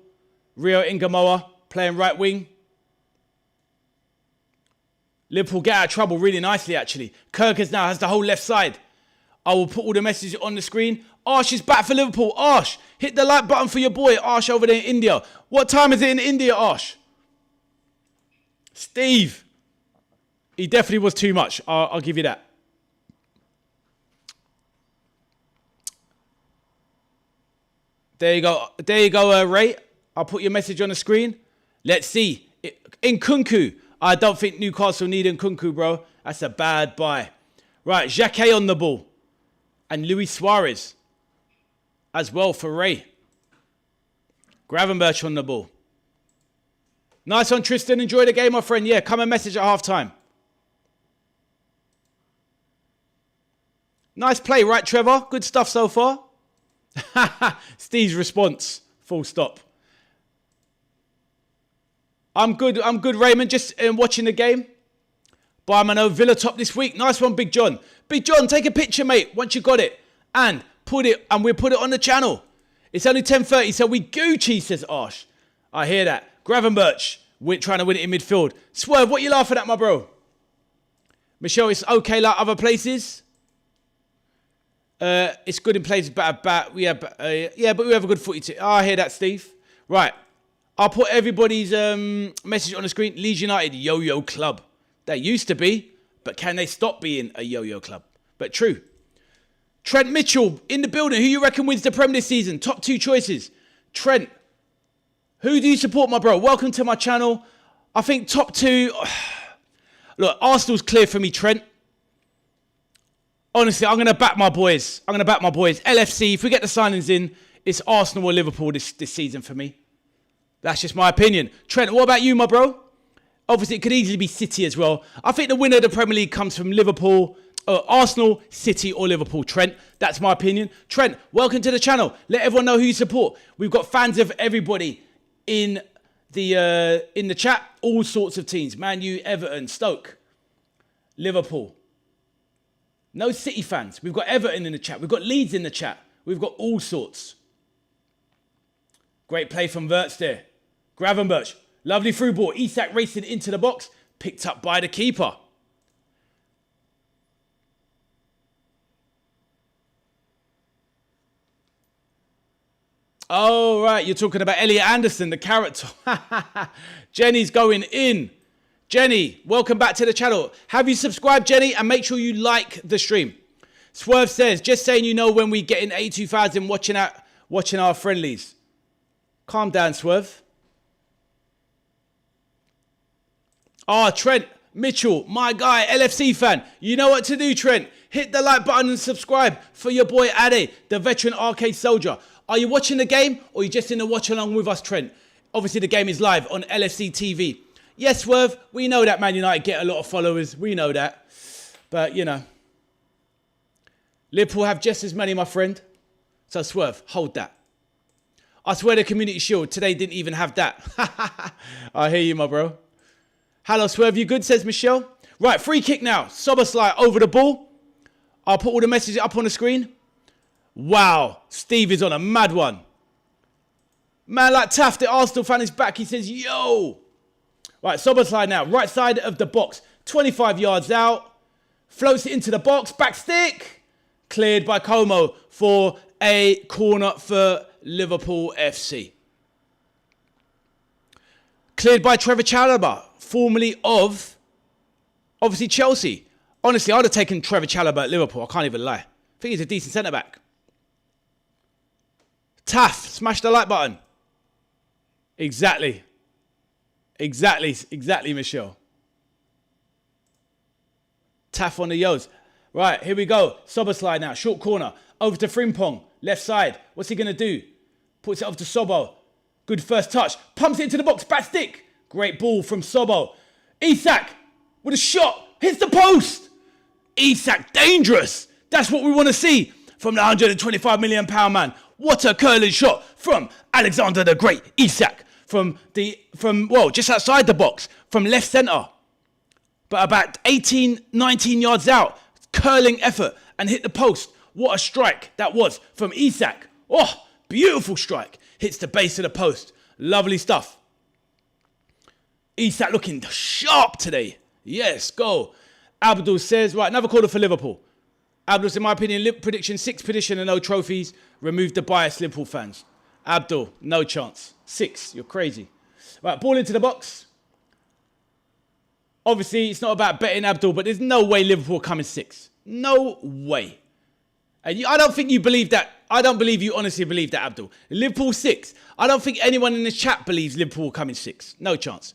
Rio Ingamoa playing right wing. Liverpool get out of trouble really nicely, actually. Kirkers now has the whole left side. I will put all the messages on the screen. Arsh is back for Liverpool. Arsh, hit the like button for your boy, Arsh, over there in India. What time is it in India, Arsh? Steve. He definitely was too much. I'll give you that. There you go. There you go, Ray. I'll put your message on the screen. Let's see. Nkunku. I don't think Newcastle need Nkunku, bro. That's a bad buy. Right, Jacquet on the ball. And Luis Suarez as well for Ray. Gravenberch on the ball. Nice one, Tristan. Enjoy the game, my friend. Yeah, come and message at halftime. Nice play, right, Trevor? Good stuff so far. Steve's response. Full stop. I'm good, Raymond. Just watching the game. Barmano, Villa top this week. Nice one, Big John. Big John, take a picture, mate, once you got it. And we'll put it on the channel. It's only 10:30, so we Gucci, says Arsh. I hear that. Gravenberch, we're trying to win it in midfield. Swerve, what you laughing at, my bro? Michelle, it's okay like other places. It's good in places, but but we have a good footy team. I hear that, Steve. Right, I'll put everybody's message on the screen. Leeds United, yo-yo club. They used to be, but can they stop being a yo-yo club? but true. Trent Mitchell in the building. Who you reckon wins the Prem this season? Top 2 choices. Trent, who do you support, my bro? Welcome to my channel. I think top 2... Look, Arsenal's clear for me, Trent. Honestly, I'm going to back my boys. LFC, if we get the signings in, it's Arsenal or Liverpool this season for me. That's just my opinion. Trent, what about you, my bro? Obviously, it could easily be City as well. I think the winner of the Premier League comes from Liverpool, Arsenal, City or Liverpool. Trent, that's my opinion. Trent, welcome to the channel. Let everyone know who you support. We've got fans of everybody in the chat. All sorts of teams. Man U, Everton, Stoke, Liverpool. No City fans. We've got Everton in the chat. We've got Leeds in the chat. We've got all sorts. Great play from Wirtz there. Gravenberch. Lovely through ball. Isak racing into the box. Picked up by the keeper. Oh, right. You're talking about Elliot Anderson, the character. Jenny's going in. Jenny, welcome back to the channel. Have you subscribed, Jenny? And make sure you like the stream. Swerve says, just saying you know when we get in 82,000 watching our friendlies. Calm down, Swerve. Trent Mitchell, my guy, LFC fan. You know what to do, Trent. Hit the like button and subscribe for your boy Ade, the veteran arcade soldier. Are you watching the game or are you just in the watch along with us, Trent? Obviously, the game is live on LFC TV. Yes, Swerve, we know that Man United get a lot of followers. We know that. But, you know, Liverpool have just as many, my friend. So, Swerve, hold that. I swear the Community Shield today didn't even have that. I hear you, my bro. Hello, Swerve, you good, says Michelle. Right, free kick now. Soboslai over the ball. I'll put all the messages up on the screen. Wow, Steve is on a mad one. Man like Taft, the Arsenal fan, is back. He says, yo. Right, Soboslai now. Right side of the box. 25 yards out. Floats it into the box. Back stick. Cleared by Como for a corner for Liverpool FC. Cleared by Trevor Chalobah, formerly of, obviously, Chelsea. Honestly, I'd have taken Trevor Chalobah at Liverpool. I can't even lie. I think he's a decent centre-back. Taff, smash the like button. Exactly, Michelle. Taff on the yos. Right, here we go. Soboslai now, short corner. Over to Frimpong, left side. What's he going to do? Puts it over to Sobo. Good first touch. Pumps it into the box, back stick. Great ball from Sobo. Isak with a shot. Hits the post. Isak, dangerous. That's what we want to see from the £125 million man. What a curling shot from Alexander the Great. Isak from just outside the box, from left centre. But about 18, 19 yards out. Curling effort and hit the post. What a strike that was from Isak. Oh, beautiful strike. Hits the base of the post. Lovely stuff. Isak looking sharp today. Yes, go. Abdul says, right, another corner for Liverpool. Abdul's, in my opinion, prediction, 6 position and no trophies. Remove the biased Liverpool fans. Abdul, no chance. 6, you're crazy. Right, ball into the box. Obviously, it's not about betting Abdul, but there's no way Liverpool come in 6. No way. And I don't think you believe that. I don't believe you honestly believe that, Abdul. Liverpool 6. I don't think anyone in the chat believes Liverpool will come in 6. No chance.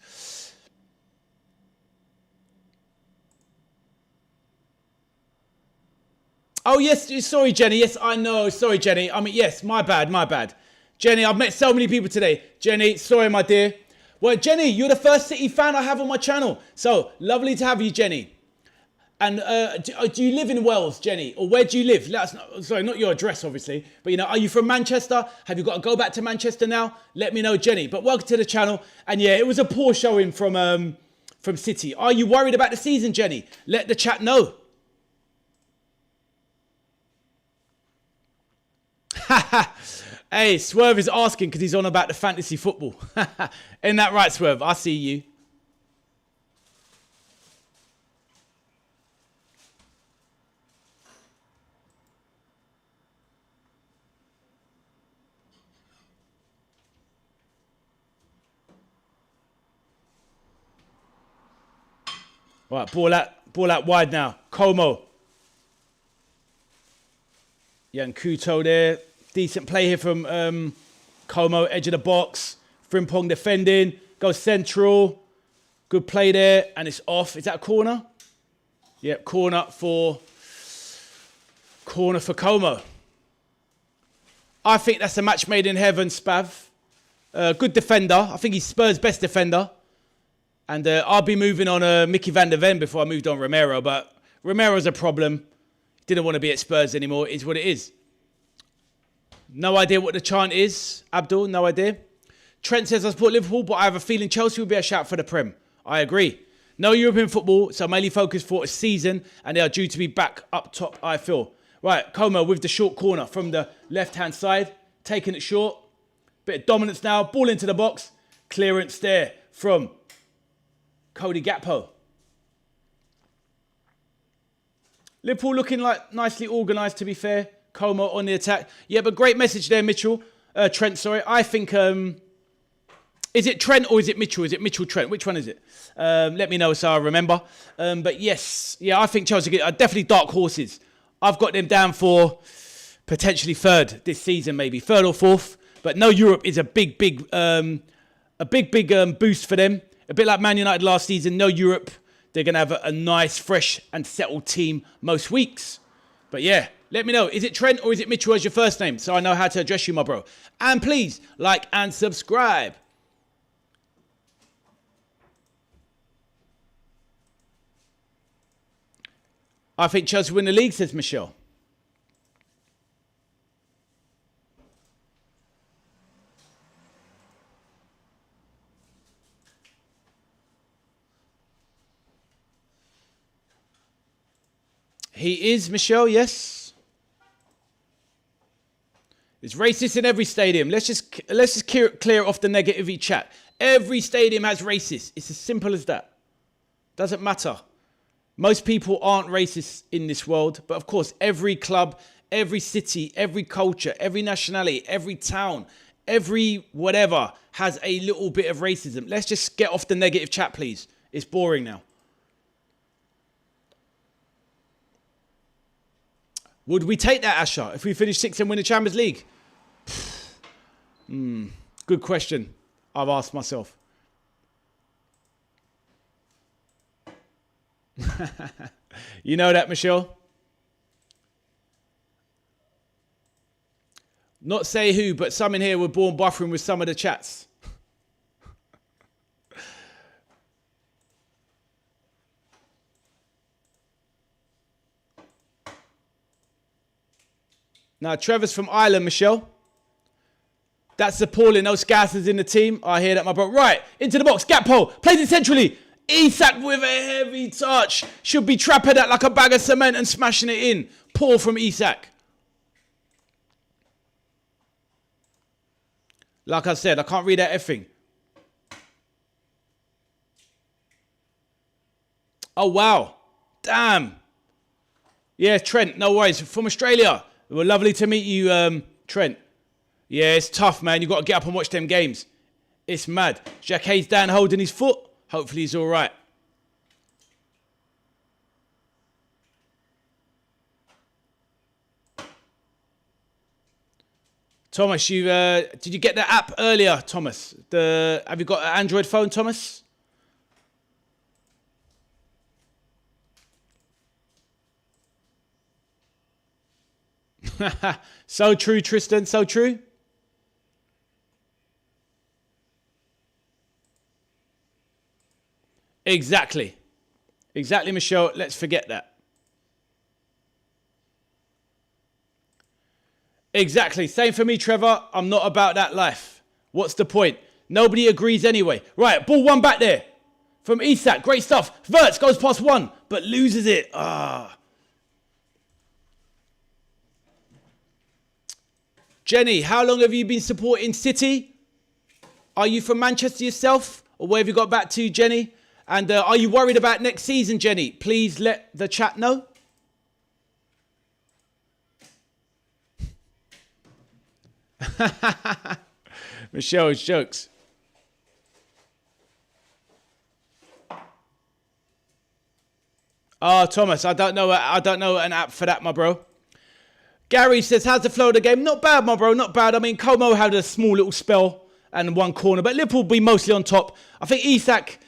Oh, yes. Sorry, Jenny. Yes, I know. Sorry, Jenny. I mean, yes, my bad. Jenny, I've met so many people today. Jenny, sorry, my dear. Well, Jenny, you're the first City fan I have on my channel. So, lovely to have you, Jenny. And do you live in Wales, Jenny? Or where do you live? Let us know. Sorry, not your address, obviously. But, you know, are you from Manchester? Have you got to go back to Manchester now? Let me know, Jenny. But welcome to the channel. And, yeah, it was a poor showing from City. Are you worried about the season, Jenny? Let the chat know. Hey, Swerve is asking because he's on about the fantasy football. Isn't that right, Swerve? I see you. Right, ball out wide now. Como. Yankuto there. Decent play here from Como, edge of the box. Frimpong defending. Goes central. Good play there. And it's off. Is that a corner? Yep, corner for Como. I think that's a match made in heaven, Spav. Good defender. I think he's Spurs' best defender. And I'll be moving on Mickey van der Ven before I moved on Romero. But Romero's a problem. Didn't want to be at Spurs anymore. It is what it is. No idea what the chant is. Abdul, no idea. Trent says, I support Liverpool, but I have a feeling Chelsea will be a shout for the Prem. I agree. No European football, so mainly focused for a season, and they are due to be back up top, I feel. Right, Como with the short corner from the left-hand side. Taking it short. Bit of dominance now. Ball into the box. Clearance there from Cody Gakpo. Liverpool looking like nicely organised, to be fair. Como on the attack. Yeah, but great message there, Mitchell. Trent, sorry. I think... is it Trent or is it Mitchell? Is it Mitchell-Trent? Which one is it? Let me know so I remember. But yes, yeah, I think Chelsea are definitely dark horses. I've got them down for potentially third this season, maybe. Third or fourth. But no Europe is a big boost for them. A bit like Man United last season. No Europe. They're going to have a nice, fresh and settled team most weeks. But yeah, let me know. Is it Trent or is it Mitchell as your first name? So I know how to address you, my bro. And please, like and subscribe. I think Chelsea win the league, says Michelle. He is, Michelle, yes. It's racist in every stadium. Let's just clear off the negativity chat. Every stadium has racists. It's as simple as that. Doesn't matter. Most people aren't racist in this world, but of course, every club, every city, every culture, every nationality, every town, every whatever has a little bit of racism. Let's just get off the negative chat, please. It's boring now. Would we take that, Asher, if we finish 6th and win the Champions League? Good question. I've asked myself. You know that, Michelle? Not say who, but some in here were born buffering with some of the chats. Now, Trevor's from Ireland, Michelle. That's appalling. No Scousers in the team. I hear that, my bro. Right, into the box. Gakpo plays it centrally. Isak with a heavy touch. Should be trapping that like a bag of cement and smashing it in. Poor from Isak. Like I said, I can't read that effing. Oh, wow. Damn. Yeah, Trent, no worries. From Australia. Well, lovely to meet you, Trent. Yeah, it's tough, man. You've got to get up and watch them games. It's mad. Jacques Hayes down holding his foot. Hopefully he's all right. Thomas, did you get the app earlier, Thomas? Have you got an Android phone, Thomas? So true, Tristan. So true. Exactly. Exactly, Michelle. Let's forget that. Exactly. Same for me, Trevor. I'm not about that life. What's the point? Nobody agrees anyway. Right, ball one back there. From Isak. Great stuff. Verts goes past one, but loses it. Jenny, how long have you been supporting City? Are you from Manchester yourself? Or where have you got back to, Jenny? And are you worried about next season, Jenny? Please let the chat know. Michelle's jokes. Oh, Thomas, I don't know an app for that, my bro. Gary says, how's the flow of the game? Not bad, my bro, not bad. I mean, Como had a small little spell and one corner, but Liverpool will be mostly on top. I think Isak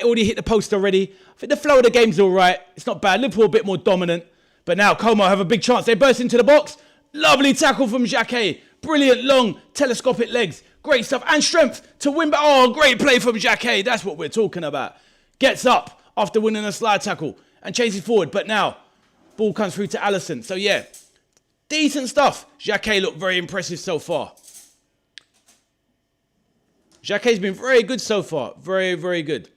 already hit the post already. I think the flow of the game's all right. It's not bad. Liverpool a bit more dominant. But now Como have a big chance. They burst into the box. Lovely tackle from Xhaka. Brilliant, long, telescopic legs. Great stuff. And strength to win back. Oh, great play from Xhaka. That's what we're talking about. Gets up after winning a slide tackle and chases forward. But now, ball comes through to Alisson. So, yeah, decent stuff. Xhaka looked very impressive so far. Xhaka's been very good so far. Very, very good.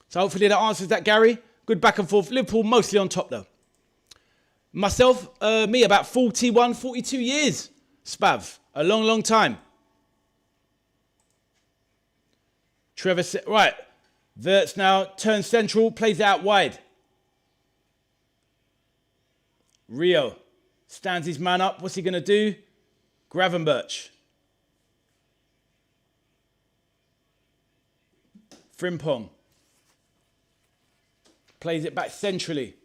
So hopefully that answers that, Gary. Good back and forth. Liverpool mostly on top, though. Myself, me, about 41, 42 years. Spav. A long, long time. Trevor said, right. Wirtz now turns central, plays it out wide. Rio stands his man up. What's he going to do? Gravenberch. Frimpong. Plays it back centrally.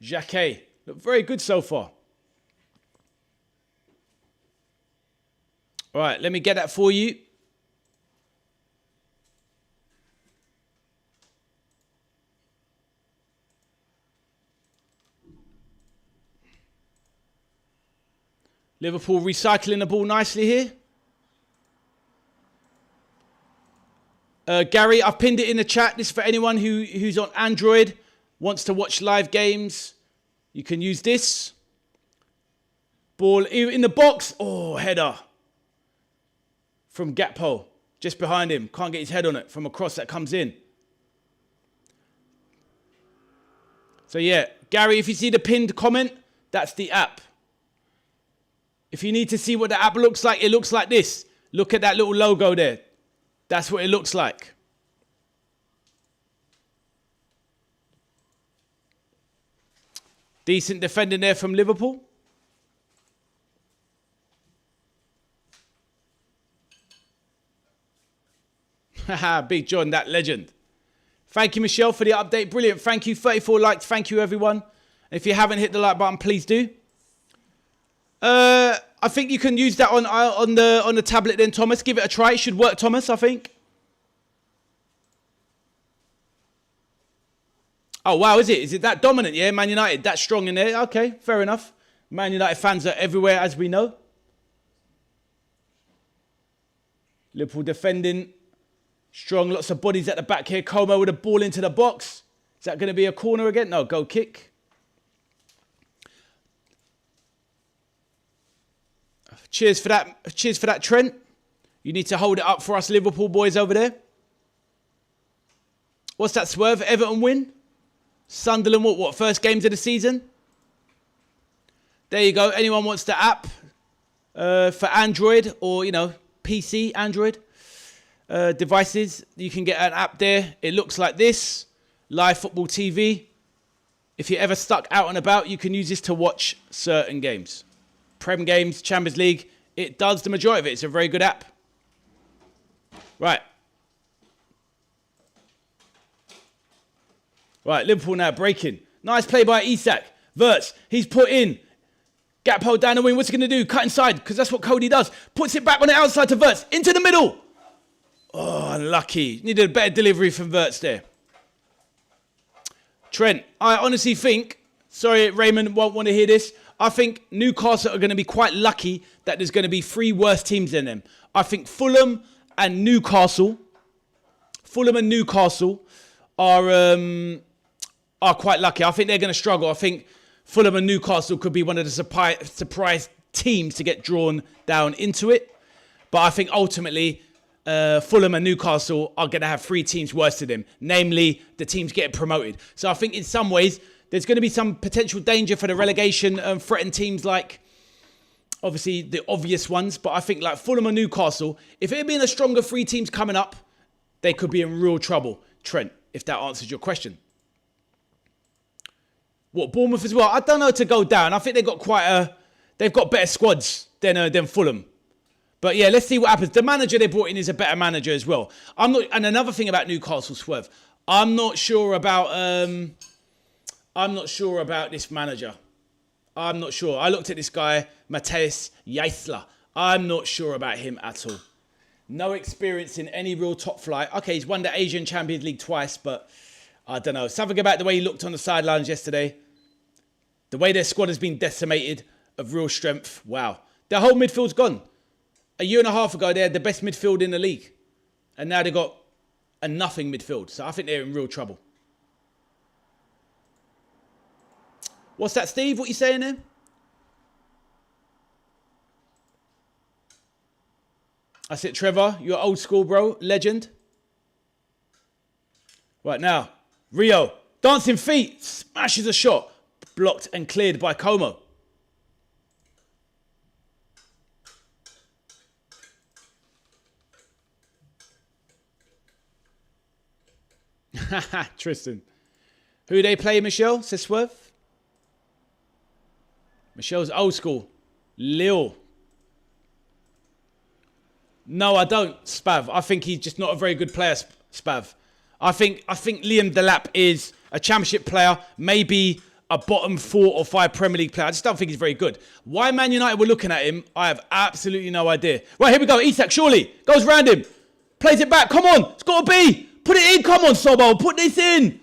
Xhaka. Look very good so far. All right, let me get that for you. Liverpool recycling the ball nicely here. Gary, I've pinned it in the chat. This is for anyone who's on Android, wants to watch live games. You can use this. Ball in the box. Oh, header. From Gakpo. Just behind him. Can't get his head on it from a cross that comes in. So yeah, Gary, if you see the pinned comment, that's the app. If you need to see what the app looks like, it looks like this. Look at that little logo there. That's what it looks like. Decent defending there from Liverpool. Haha, Big John, that legend. Thank you, Michelle, for the update. Brilliant. Thank you. 34 likes. Thank you, everyone. If you haven't hit the like button, please do. I think you can use that on the tablet then, Thomas. Give it a try. It should work, Thomas, I think. Oh, wow, is it? Is it that dominant? Yeah, Man United, that strong in there. Okay, fair enough. Man United fans are everywhere, as we know. Liverpool defending. Strong, lots of bodies at the back here. Como with a ball into the box. Is that going to be a corner again? No, goal kick. Cheers for that. Cheers for that, Trent. You need to hold it up for us Liverpool boys over there. What's that swerve? Everton win? Sunderland, what? First games of the season? There you go. Anyone wants the app for Android or, PC, Android devices, you can get an app there. It looks like this. Live football TV. If you're ever stuck out and about, you can use this to watch certain games. Prem games, Champions League. It does the majority of it. It's a very good app. Right. Right, Liverpool now breaking. Nice play by Isak. Wirtz, he's put in. Gakpo down the wing. What's he going to do? Cut inside, because that's what Cody does. Puts it back on the outside to Wirtz. Into the middle. Oh, unlucky. Needed a better delivery from Wirtz there. Trent, I honestly think, sorry, Raymond won't want to hear this. I think Newcastle are going to be quite lucky that there's going to be three worse teams than them. I think Fulham and Newcastle are quite lucky. I think they're going to struggle. I think Fulham and Newcastle could be one of the surprise teams to get drawn down into it. But I think ultimately Fulham and Newcastle are going to have three teams worse than them, namely the teams getting promoted. So I think in some ways there's going to be some potential danger for the relegation threatened teams like, obviously, the obvious ones. But I think like Fulham and Newcastle, if it had been a stronger three teams coming up, they could be in real trouble, Trent, if that answers your question. What, Bournemouth as well? I don't know to go down. I think they've got better squads than Fulham. But yeah, let's see what happens. The manager they brought in is a better manager as well. And another thing about Newcastle, Swerve, I'm not sure about this manager. I'm not sure. I looked at this guy, Matthäus Jaisler. I'm not sure about him at all. No experience in any real top flight. Okay, he's won the Asian Champions League twice, but I don't know. Something about the way he looked on the sidelines yesterday. The way their squad has been decimated of real strength. Wow. Their whole midfield's gone. A year and a half ago, they had the best midfield in the league. And now they've got a nothing midfield. So I think they're in real trouble. What's that, Steve? What are you saying there? That's it, Trevor. You're old school, bro. Legend. Right now, Rio. Dancing feet. Smashes a shot. Blocked and cleared by Como. Tristan. Who they play, Michelle? Says Swerve. Michelle's old school. Lille. No, I don't, Spav. I think he's just not a very good player, Spav. I think Liam Delap is a championship player, maybe a bottom 4 or 5 Premier League player. I just don't think he's very good. Why Man United were looking at him, I have absolutely no idea. Right, here we go. Isak, surely. Goes round him. Plays it back. Come on. It's got to be. Put it in. Come on, Sobo. Put this in.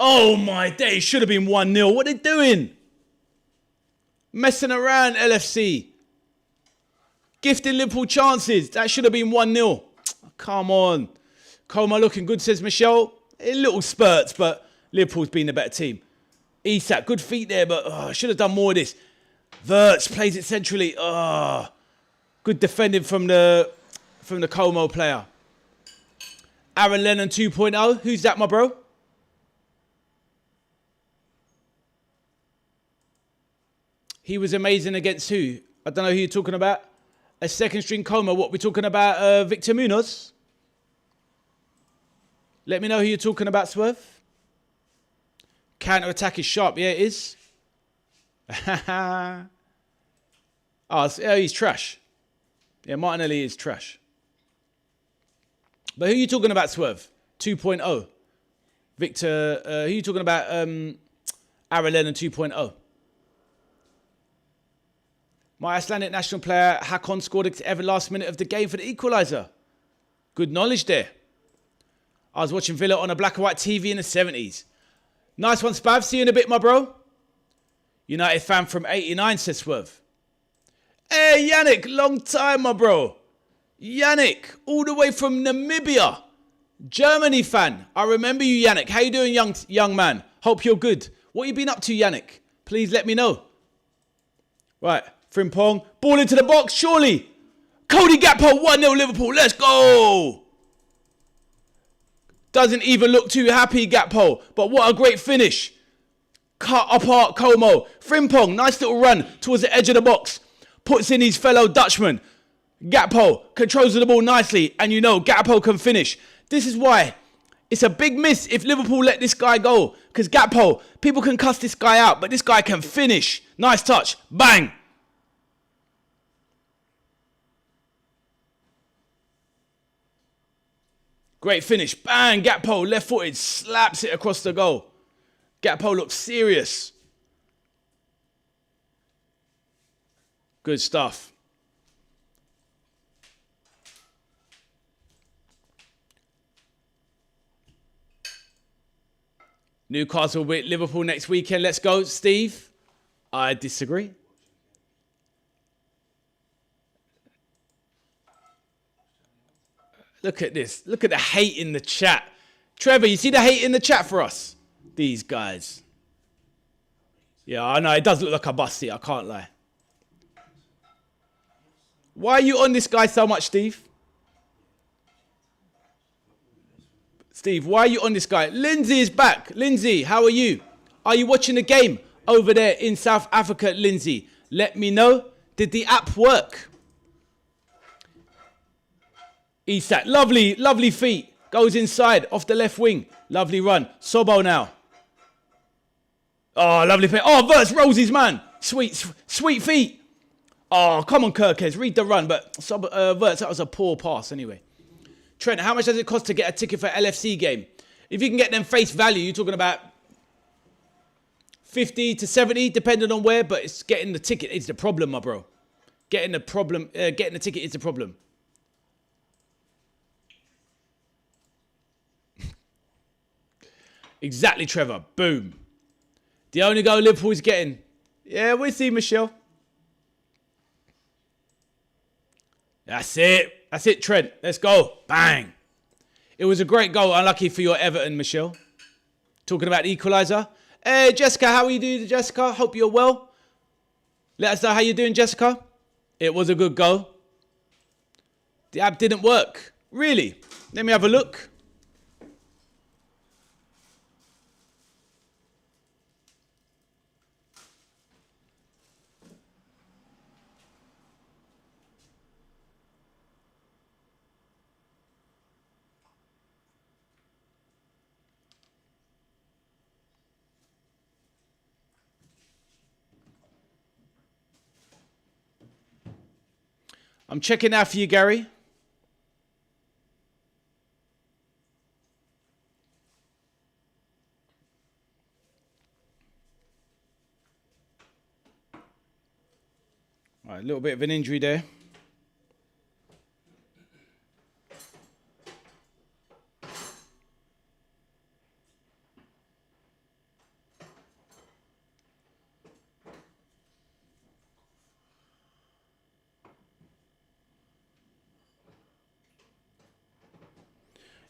Oh, my day. Should have been 1-0. What are they doing? Messing around, LFC. Gifting Liverpool chances. That should have been 1-0. Come on. Como looking good, says Michelle. In little spurts, but Liverpool's been the better team. Isak, good feet there, but should have done more of this. Wirtz plays it centrally. Good defending from the Como player. Aaron Lennon 2.0. Who's that, my bro? He was amazing against who? I don't know who you're talking about. A second string Como. What, we're talking about Victor Munoz? Let me know who you're talking about, Swerve. Counter-attack is sharp. Yeah, it is. He's trash. Yeah, Martinelli is trash. But who are you talking about, Swerve? 2.0. Victor, who are you talking about? Aaron Lennon 2.0. My Icelandic national player, Hakon, scored at every last minute of the game for the equaliser. Good knowledge there. I was watching Villa on a black and white TV in the 70s. Nice one, Spav. See you in a bit, my bro. United fan from 89, says Swerve. Hey, Yannick. Long time, my bro. Yannick, all the way from Namibia. Germany fan. I remember you, Yannick. How you doing, young man? Hope you're good. What you been up to, Yannick? Please let me know. Right. Frimpong. Ball into the box, surely. Cody Gakpo, 1-0 Liverpool. Let's go. Doesn't even look too happy, Gakpo. But what a great finish. Cut apart Como. Frimpong, nice little run towards the edge of the box. Puts in his fellow Dutchman. Gakpo controls the ball nicely. And you know, Gakpo can finish. This is why it's a big miss if Liverpool let this guy go. Because Gakpo, people can cuss this guy out. But this guy can finish. Nice touch. Bang. Great finish. Bang. Gakpo, left-footed, slaps it across the goal. Gakpo looks serious. Good stuff. Newcastle with Liverpool next weekend. Let's go, Steve. I disagree. Look at this. Look at the hate in the chat. Trevor, you see the hate in the chat for us? These guys. Yeah, I know. It does look like a busty. I can't lie. Why are you on this guy so much, Steve? Steve, why are you on this guy? Lindsay is back. Lindsay, how are you? Are you watching the game over there in South Africa, Lindsay? Let me know. Did the app work? Isak, lovely, lovely feet. Goes inside, off the left wing. Lovely run. Sobo now. Oh, lovely feet. Oh, Wirtz rolls his man. Sweet feet. Oh, come on, Kirkes. Read the run. But Wirtz, that was a poor pass anyway. Trent, how much does it cost to get a ticket for LFC game? If you can get them face value, you're talking about 50 to 70, depending on where, but it's getting the ticket is the problem, my bro. Getting the ticket is the problem. Exactly, Trevor. Boom. The only goal Liverpool is getting. Yeah, we'll see, Michelle. That's it. That's it, Trent. Let's go. Bang. It was a great goal. Unlucky for your Everton, Michelle. Talking about the equaliser. Hey, Jessica, how are you doing, Jessica? Hope you're well. Let us know how you're doing, Jessica. It was a good goal. The app didn't work. Really? Let me have a look. I'm checking out for you, Gary. All right, a little bit of an injury there.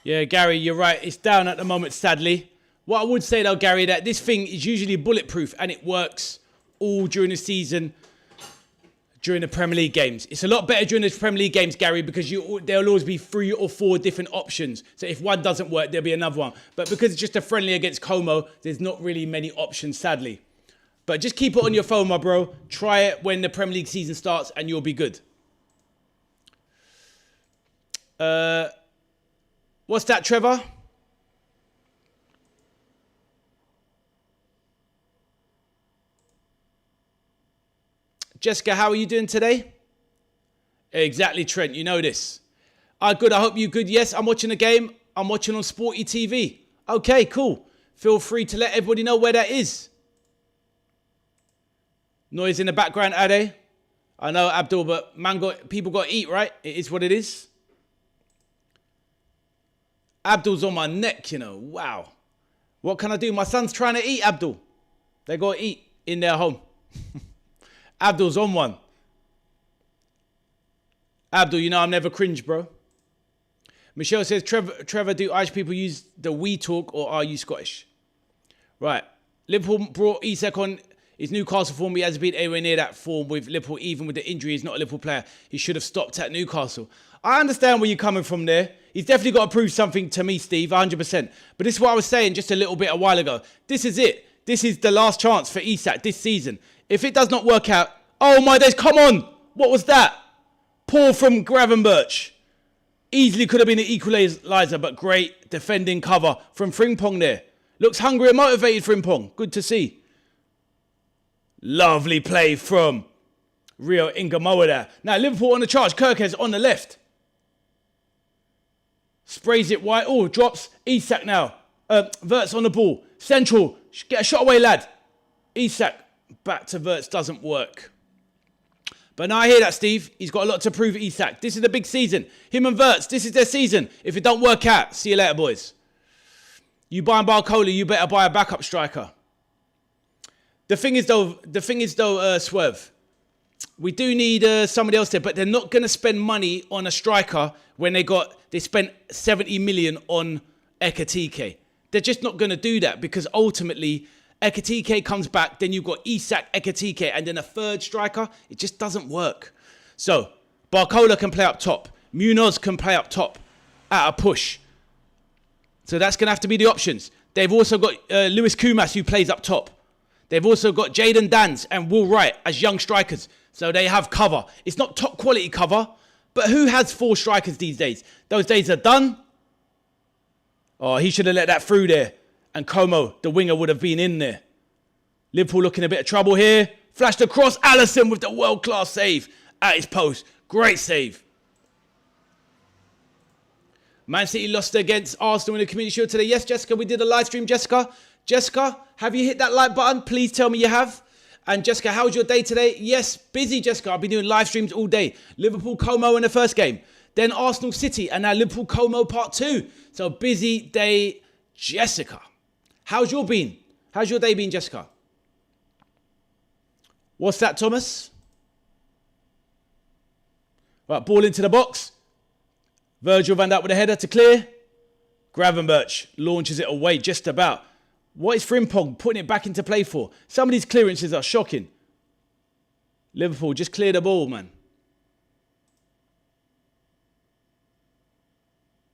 Yeah, Gary, you're right. It's down at the moment, sadly. What I would say, though, Gary, that this thing is usually bulletproof and it works all during the season, during the Premier League games. It's a lot better during the Premier League games, Gary, because there'll always be 3 or 4 different options. So if one doesn't work, there'll be another one. But because it's just a friendly against Como, there's not really many options, sadly. But just keep it on your phone, my bro. Try it when the Premier League season starts and you'll be good. What's that, Trevor? Jessica, how are you doing today? Exactly, Trent. You know this. Good. I hope you're good. Yes, I'm watching the game. I'm watching on Sporty TV. Okay, cool. Feel free to let everybody know where that is. Noise in the background, Ade. I know, Abdul, but people got to eat, right? It is what it is. Abdul's on my neck, you know. Wow. What can I do? My son's trying to eat, Abdul. They got to eat in their home. Abdul's on one. Abdul, you know I'm never cringe, bro. Michelle says, Trevor, do Irish people use the we talk or are you Scottish? Right. Liverpool brought Isak on his Newcastle form. He hasn't been anywhere near that form with Liverpool, even with the injury. He's not a Liverpool player. He should have stopped at Newcastle. I understand where you're coming from there. He's definitely got to prove something to me, Steve, 100%. But this is what I was saying just a while ago. This is it. This is the last chance for Isak this season. If it does not work out, oh my days, come on. What was that? Poor from Gravenberch. Easily could have been an equaliser, but great defending cover from Frimpong there. Looks hungry and motivated, Frimpong. Good to see. Lovely play from Rio Ingamoa there. Now, Liverpool on the charge. Kirkes on the left. Sprays it wide. Oh, drops. Isak now. Wirtz on the ball. Central. Get a shot away, lad. Isak back to Wirtz. Doesn't work. But now I hear that, Steve. He's got a lot to prove, Isak. This is the big season. Him and Wirtz, this is their season. If it don't work out, see you later, boys. You buying Barcola, you better buy a backup striker. The thing is though, Swerve, we do need somebody else there, but they're not going to spend money on a striker when they spent 70 million on Ekitike. They're just not going to do that because ultimately Ekitike comes back, then you've got Isak, Ekitike, and then a third striker. It just doesn't work. So Barcola can play up top. Munoz can play up top at a push. So that's going to have to be the options. They've also got Lewis Kumas who plays up top. They've also got Jayden Danns and Will Wright as young strikers. So they have cover. It's not top quality cover, but who has 4 strikers these days? Those days are done. Oh, he should have let that through there. And Como, the winger, would have been in there. Liverpool looking a bit of trouble here. Flashed across. Alisson with the world-class save at his post. Great save. Man City lost against Arsenal in the Community Shield today. Yes, Jessica, we did a live stream, Jessica. Jessica, have you hit that like button? Please tell me you have. And Jessica, how's your day today? Yes, busy, Jessica. I've been doing live streams all day. Liverpool Como in the first game. Then Arsenal City. And now Liverpool Como part 2. So busy day, Jessica. How's your day been, Jessica? What's that, Thomas? Right, ball into the box. Virgil van Dijk with a header to clear. Gravenberch launches it away just about. What is Frimpong putting it back into play for? Some of these clearances are shocking. Liverpool, just clear the ball, man.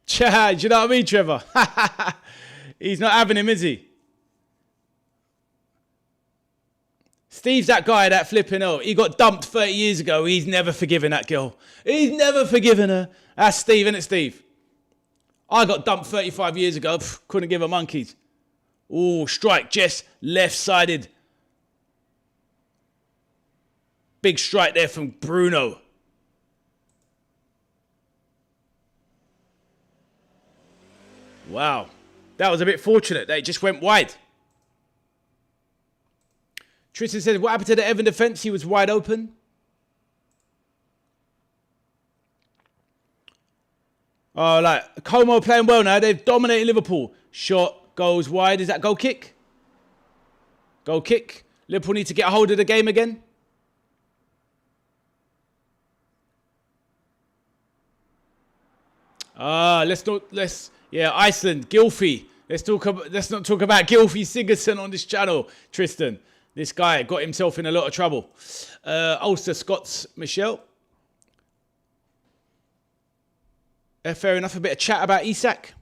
Chad, you know what I mean, Trevor? He's not having him, is he? Steve's that guy, that flipping out. He got dumped 30 years ago. He's never forgiven that girl. He's never forgiven her. That's Steve, isn't it, Steve? I got dumped 35 years ago. Couldn't give a monkeys. Oh, strike, Jess, left-sided. Big strike there from Bruno. Wow. That was a bit fortunate that it just went wide. Tristan says, what happened to the Evan defence? He was wide open. Oh, like, Como playing well now. They've dominated Liverpool. Shot goes wide. Is that goal kick? Goal kick. Liverpool need to get a hold of the game again. Iceland, Gylfi. Let's not talk about Gylfi Sigurdsson on this channel, Tristan. This guy got himself in a lot of trouble. Ulster Scots, Michelle. Fair enough, a bit of chat about Isak.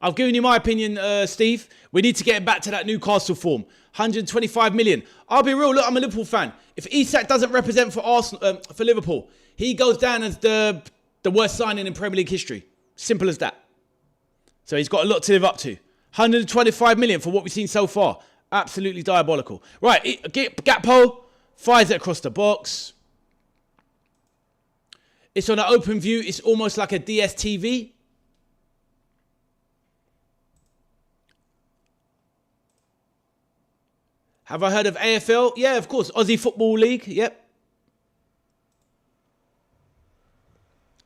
I've given you my opinion, Steve. We need to get him back to that Newcastle form. 125 million. I'll be real, look, I'm a Liverpool fan. If Isak doesn't represent for Arsenal, for Liverpool, he goes down as the worst signing in Premier League history. Simple as that. So he's got a lot to live up to. 125 million for what we've seen so far. Absolutely diabolical. Right, Gakpo fires it across the box. It's on an open view. It's almost like a DSTV. Have I heard of AFL? Yeah, of course. Aussie Football League. Yep.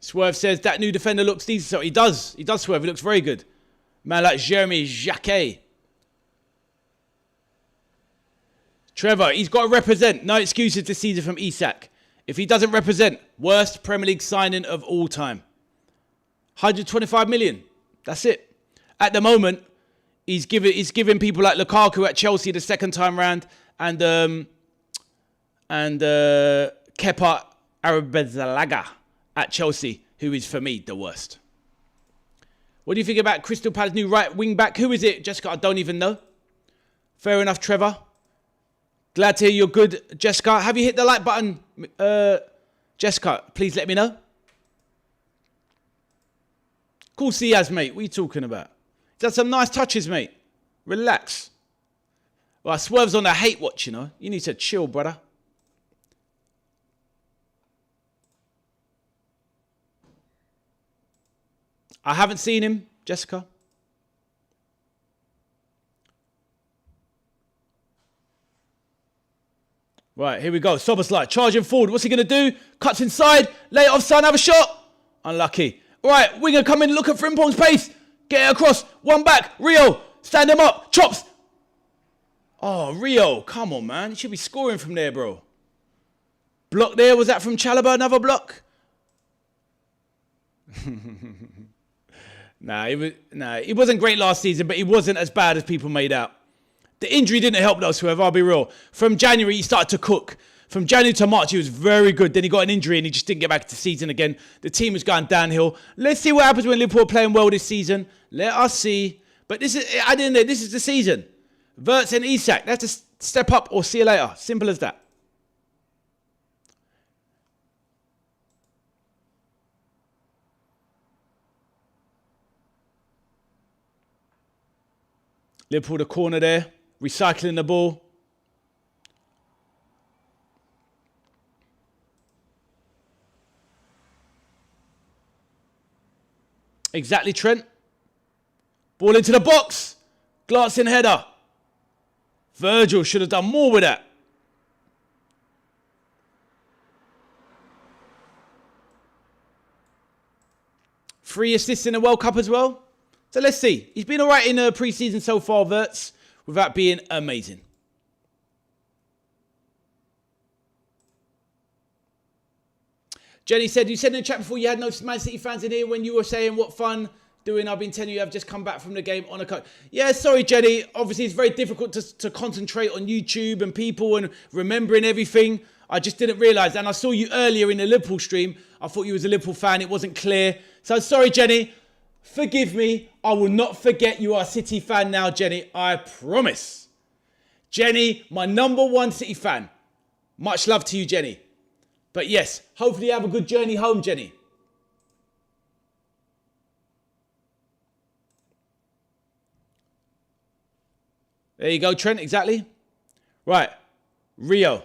Swerve says that new defender looks decent. So he does. He does, Swerve. He looks very good. Man like Jeremy Jacquet. Trevor, he's got to represent. No excuses this season from Isak. If he doesn't represent, worst Premier League signing of all time. 125 million. That's it. At the moment, he's giving people like Lukaku at Chelsea the second time round and Kepa Arrizabalaga at Chelsea, who is for me the worst. What do you think about Crystal Palace' new right wing back? Who is it, Jessica? I don't even know. Fair enough, Trevor. Glad to hear you're good, Jessica. Have you hit the like button, Jessica? Please let me know. Of course he has, mate. What are you talking about? He's had some nice touches, mate. Relax. Well, Swerve's on a hate watch, you know. You need to chill, brother. I haven't seen him, Jessica. Right, here we go. Soboslai charging forward. What's he going to do? Cuts inside. Lay it offside. Have a shot. Unlucky. Right, winger come in. Look at Frimpong's pace. Get it across. One back. Rio. Stand him up. Chops. Oh, Rio. Come on, man. You should be scoring from there, bro. Block there. Was that from Chalobah? Another block? He wasn't great last season, but he wasn't as bad as people made out. The injury didn't help though, Swerve, I'll be real. From January, he started to cook. From January to March, he was very good. Then he got an injury and he just didn't get back to the season again. The team was going downhill. Let's see what happens when Liverpool are playing well this season. Let us see. But this is, at the end of the day, this is the season. Wirtz and Isak, they have to step up or see you later. Simple as that. Liverpool the corner there. Recycling the ball. Exactly, Trent. Ball into the box. Glancing header. Virgil should have done more with that. Three assists in the World Cup as well. So let's see. He's been all right in pre-season so far, Wirtz, without being amazing. Jenny said, you said in the chat before you had no Man City fans in here when you were saying what fun doing. I've been telling you I've just come back from the game on a coach. Yeah, sorry, Jenny. Obviously, it's very difficult to concentrate on YouTube and people and remembering everything. I just didn't realise. And I saw you earlier in the Liverpool stream. I thought you was a Liverpool fan. It wasn't clear. So sorry, Jenny. Forgive me. I will not forget you are a City fan now, Jenny. I promise. Jenny, my #1 City fan. Much love to you, Jenny. But yes, hopefully you have a good journey home, Jenny. There you go, Trent, exactly. Right, Rio.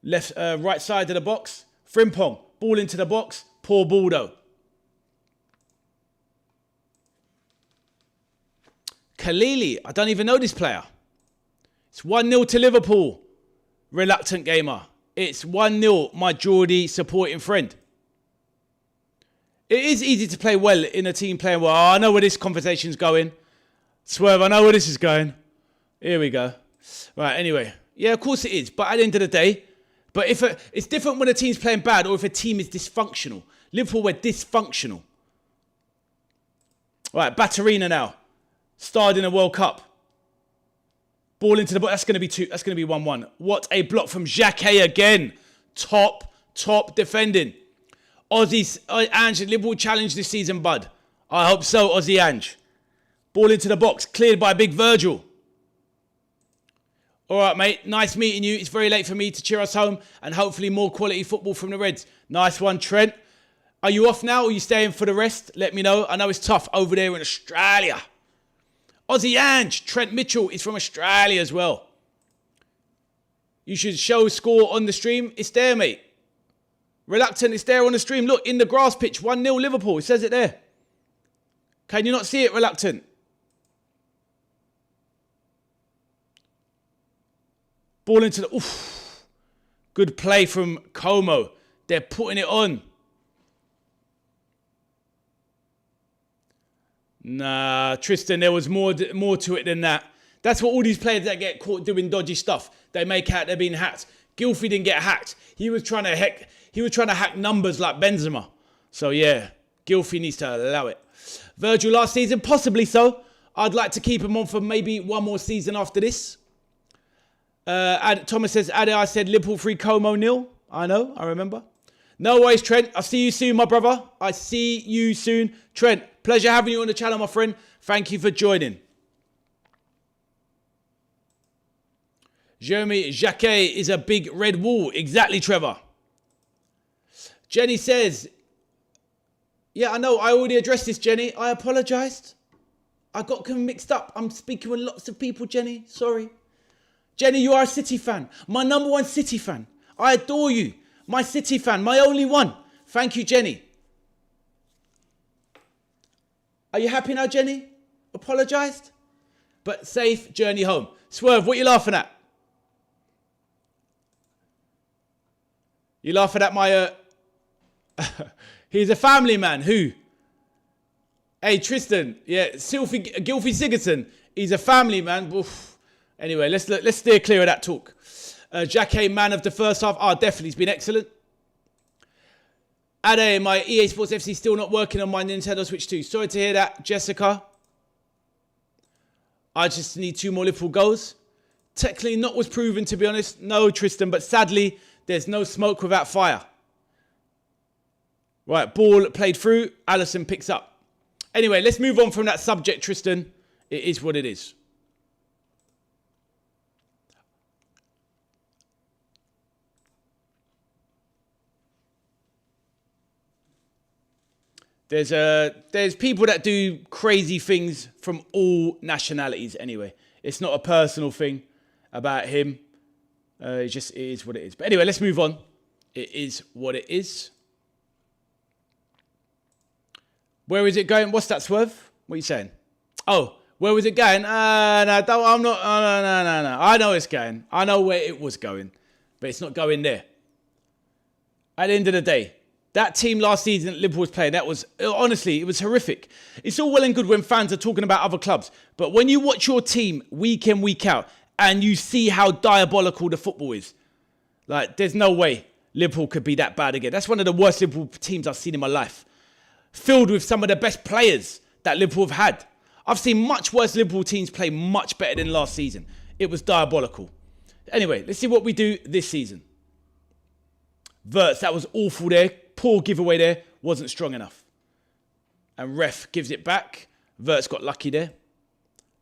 Left, right side of the box. Frimpong, ball into the box. Poor ball though. Khalili, I don't even know this player. It's 1-0 to Liverpool. Reluctant gamer. It's 1-0, my Geordie supporting friend. It is easy to play well in a team playing well. Oh, I know where this conversation's going. Swerve, I know where this is going. Here we go. Right, anyway. Yeah, of course it is. But at the end of the day, it's different when a team's playing bad or if a team is dysfunctional. Liverpool were dysfunctional. Right, Batterina now. Starred in a World Cup. Ball into the box. That's going to be 2. That's going to be 1-1. What a block from Xhaka again. Top defending. Aussie's Ange, Liverpool challenge this season, bud. I hope so, Aussie Ange. Ball into the box. Cleared by big Virgil. All right, mate. Nice meeting you. It's very late for me to cheer us home and hopefully more quality football from the Reds. Nice one, Trent. Are you off now or are you staying for the rest? Let me know. I know it's tough over there in Australia. Aussie Ange, Trent Mitchell is from Australia as well. You should show score on the stream. It's there, mate. Reluctant, it's there on the stream. Look, in the grass pitch, 1-0 Liverpool. It says it there. Can you not see it, Reluctant? Ball into the... Oof. Good play from Como. They're putting it on. Nah, Tristan, there was more to it than that. That's what all these players that get caught doing dodgy stuff, they make out they're being hacked. Gylfi didn't get hacked. He was trying to hack numbers like Benzema. So yeah, Gylfi needs to allow it. Virgil last season, possibly so. I'd like to keep him on for maybe one more season after this. Thomas says, I said Liverpool 3, Como 0. I know, I remember. No worries, Trent. I'll see you soon, my brother. I see you soon. Trent, pleasure having you on the channel, my friend. Thank you for joining. Jeremy Jacquet is a big red wall. Exactly, Trevor. Jenny says, yeah, I know. I already addressed this, Jenny. I apologised. I got mixed up. I'm speaking with lots of people, Jenny. Sorry. Jenny, you are a City fan. My #1 City fan. I adore you. My City fan, my only one. Thank you, Jenny. Are you happy now, Jenny? Apologised? But safe journey home. Swerve, what are you laughing at? You laughing at my... He's a family man. Who? Hey, Tristan. Yeah, Gylfi Sigurdsson. He's a family man. Oof. Anyway, let's steer clear of that talk. Jacquet, man of the first half. Oh, definitely. He's been excellent. Ade, my EA Sports FC still not working on my Nintendo Switch 2. Sorry to hear that, Jessica. I just need 2 more Liverpool goals. Technically not was proven, to be honest. No, Tristan, but sadly, there's no smoke without fire. Right, ball played through. Alisson picks up. Anyway, let's move on from that subject, Tristan. It is what it is. There's people that do crazy things from all nationalities anyway. It's not a personal thing about him. It is what it is. But anyway, let's move on. It is what it is. Where is it going? What's that, Swerve? What are you saying? Oh, Where was it going? No, I'm not. No. I know it's going. I know where it was going. But it's not going there. At the end of the day, that team last season that Liverpool was playing, honestly, it was horrific. It's all well and good when fans are talking about other clubs. But when you watch your team week in, week out, and you see how diabolical the football is, like, there's no way Liverpool could be that bad again. That's one of the worst Liverpool teams I've seen in my life. Filled with some of the best players that Liverpool have had. I've seen much worse Liverpool teams play much better than last season. It was diabolical. Anyway, let's see what we do this season. Wirtz, that was awful there. Poor giveaway there. Wasn't strong enough. And ref gives it back. Wirtz got lucky there.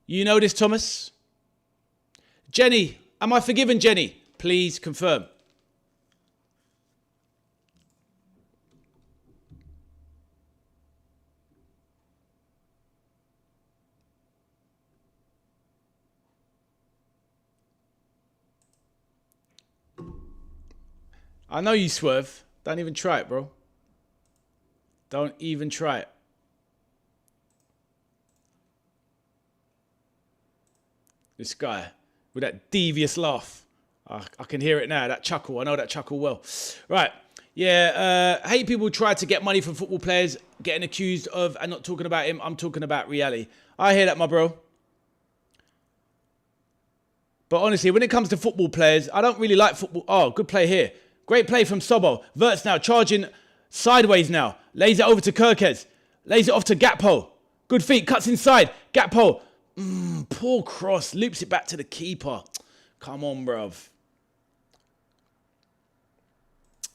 You know this, Thomas? Jenny, am I forgiven, Jenny? Please confirm. I know you swerve. Don't even try it, bro. Don't even try it. This guy with that devious laugh. I can hear it now, that chuckle. I know that chuckle well. Right. Yeah, hate people try to get money from football players, getting accused of, and not talking about him. I'm talking about reality. I hear that, my bro. But honestly, when it comes to football players, I don't really like football. Oh, good play here. Great play from Sobo. Wirtz now charging sideways now. Lays it over to Kirkez. Lays it off to Gakpo. Good feet. Cuts inside. Gakpo. Poor cross. Loops it back to the keeper. Come on, bruv.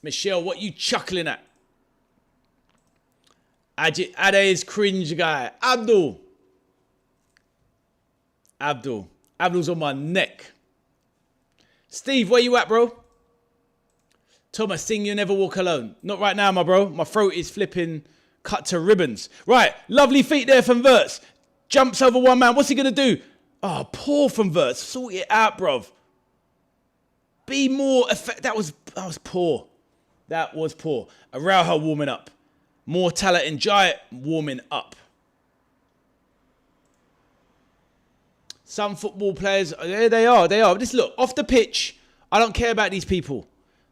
Michelle, what you chuckling at? Ade's cringe guy. Abdul's on my neck. Steve, where you at, bro? Thomas, sing You Never Walk Alone. Not right now, my bro. My throat is flipping cut to ribbons. Right, lovely feet there from Wirtz. Jumps over one man. What's he going to do? Oh, poor from Wirtz. Sort it out, bruv. Be more effective. That was poor. That was poor. Araujo warming up. More talent in Giant warming up. Some football players, there they are. Just look, off the pitch, I don't care about these people.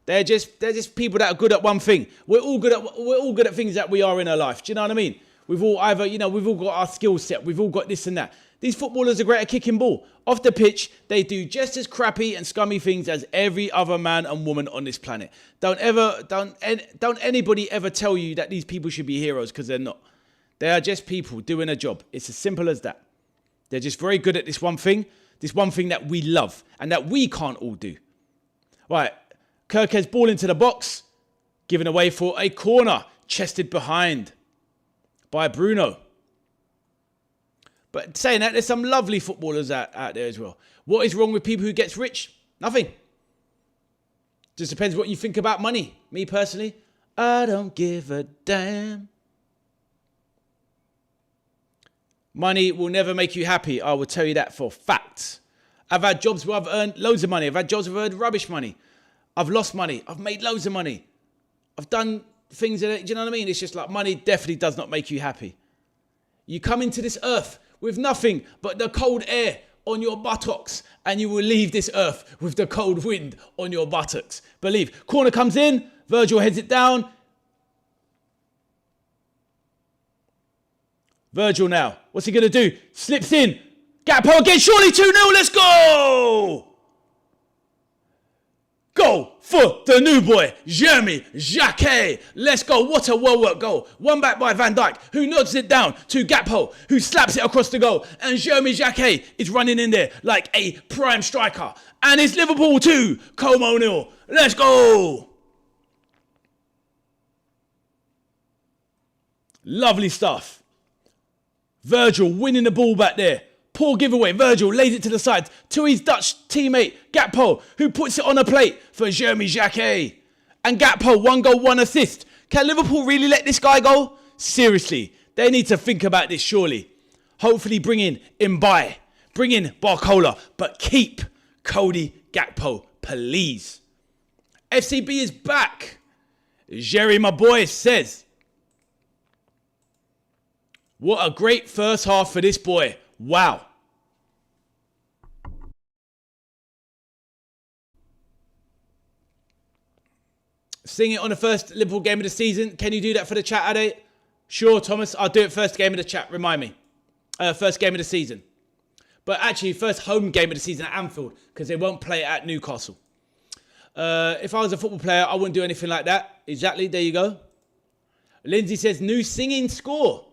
They're just people that are good at one thing. We're all good at things that we are in our life. Do you know what I mean? We've all we've all got our skill set. We've all got this and that. These footballers are great at kicking ball. Off the pitch, they do just as crappy and scummy things as every other man and woman on this planet. Don't anybody ever tell you that these people should be heroes, because they're not. They are just people doing a job. It's as simple as that. They're just very good at this one thing that we love and that we can't all do. Right. Kirkez ball into the box, given away for a corner, chested behind by Bruno. But saying that, there's some lovely footballers out there as well. What is wrong with people who gets rich? Nothing. Just depends what you think about money. Me personally, I don't give a damn. Money will never make you happy. I will tell you that for fact. I've had jobs where I've earned loads of money. I've had jobs where I've earned rubbish money. I've lost money. I've made loads of money. I've done things that, do you know what I mean? It's just like money definitely does not make you happy. You come into this earth with nothing but the cold air on your buttocks, and you will leave this earth with the cold wind on your buttocks. Believe. Corner comes in. Virgil heads it down. Virgil now. What's he going to do? Slips in. Gakpo again. Surely 2-0. Let's go. Goal for the new boy, Jeremy Jacquet. Let's go. What a well-worked goal. One back by Van Dijk, who nods it down to Gakpo, who slaps it across the goal. And Jeremy Jacquet is running in there like a prime striker. And it's Liverpool 2, Como 0. Let's go. Lovely stuff. Virgil winning the ball back there. Poor giveaway. Virgil lays it to the side to his Dutch teammate, Gakpo, who puts it on a plate for Jeremy Jacquet. And Gakpo, 1 goal, 1 assist. Can Liverpool really let this guy go? Seriously, they need to think about this surely. Hopefully bring in Mbaye, bring in Barcola, but keep Cody Gakpo, please. FCB is back. Jerry, my boy, says, what a great first half for this boy. Wow. Sing it on the first Liverpool game of the season. Can you do that for the chat, Ade? Sure, Thomas. I'll do it first game of the chat. Remind me. First game of the season. But actually, first home game of the season at Anfield, because they won't play at Newcastle. If I was a football player, I wouldn't do anything like that. Exactly. There you go. Lindsay says, new singing score.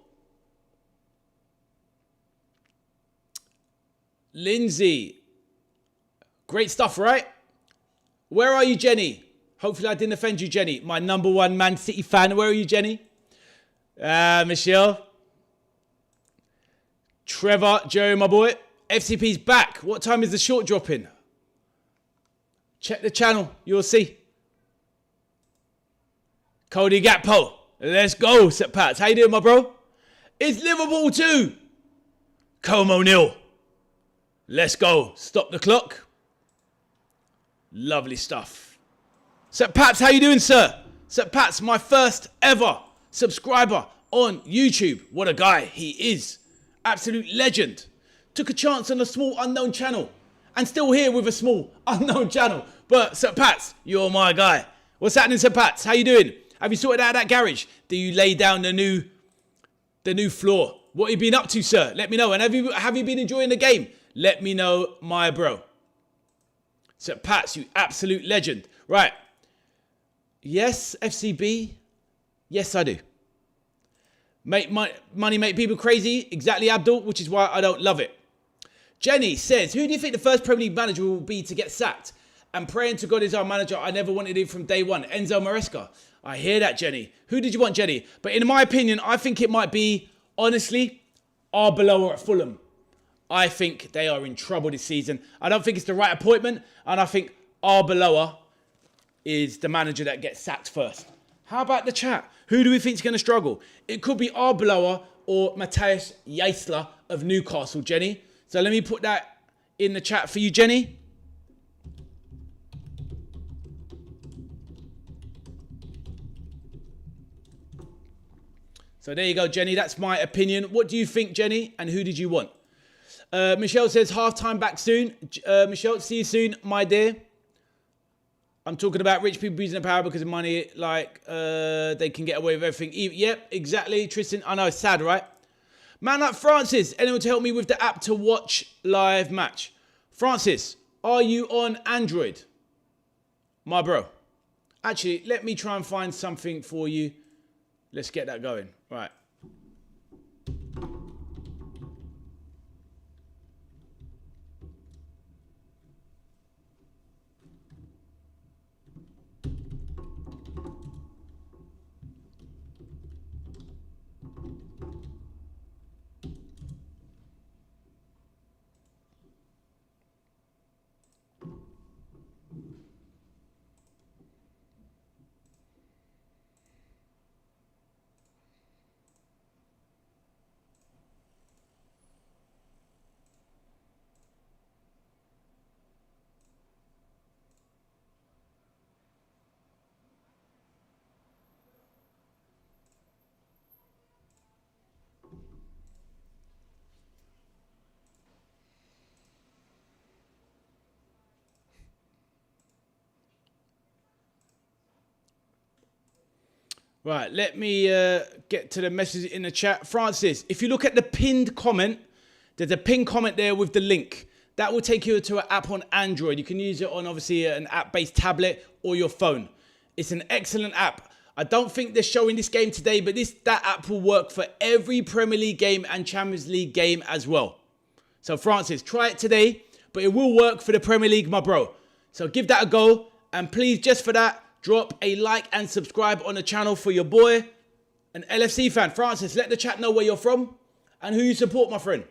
Lindsay. Great stuff, right? Where are you, Jenny? Hopefully I didn't offend you, Jenny. My number one Man City fan. Where are you, Jenny? Michelle. Trevor, Jerry, my boy. FCP's back. What time is the short dropping? Check the channel. You'll see. Cody Gakpo. Let's go, St. Pats. How you doing, my bro? It's Liverpool 2. Como 0. Let's go. Stop the clock. Lovely stuff. St. Pats, how you doing, sir? St. Pats, my first ever subscriber on YouTube. What a guy he is. Absolute legend. Took a chance on a small unknown channel. And still here with a small unknown channel. But St. Pats, you're my guy. What's happening, St. Pats? How you doing? Have you sorted out that garage? Do you lay down the new floor? What have you been up to, sir? Let me know. And have you been enjoying the game? Let me know, my bro. St. Pats, you absolute legend. Right. Yes, FCB. Yes, I do. Money make people crazy. Exactly, Abdul, which is why I don't love it. Jenny says, who do you think the first Premier League manager will be to get sacked? And praying to God is our manager. I never wanted him from day one. Enzo Maresca. I hear that, Jenny. Who did you want, Jenny? But in my opinion, I think it might be, honestly, Arbeloa at Fulham. I think they are in trouble this season. I don't think it's the right appointment. And I think Arbeloa is the manager that gets sacked first. How about the chat? Who do we think is going to struggle? It could be Arbeloa or Matthias Jaisler of Newcastle, Jenny. So let me put that in the chat for you, Jenny. So there you go, Jenny. That's my opinion. What do you think, Jenny? And who did you want? Michelle says, half-time back soon. Michelle, see you soon, my dear. I'm talking about rich people using the power because of money, like they can get away with everything. Yep, exactly, Tristan. I know, it's sad, right? Man like Francis, anyone to help me with the app to watch live match? Francis, are you on Android? My bro. Actually, let me try and find something for you. Let's get that going. Right. Right, let me get to the message in the chat. Francis, if you look at the pinned comment, there's a pinned comment there with the link. That will take you to an app on Android. You can use it on, obviously, an app-based tablet or your phone. It's an excellent app. I don't think they're showing this game today, but that app will work for every Premier League game and Champions League game as well. So, Francis, try it today, but it will work for the Premier League, my bro. So, give that a go. And please, just for that, drop a like and subscribe on the channel for your boy, an LFC fan. Francis, let the chat know where you're from and who you support, my friend.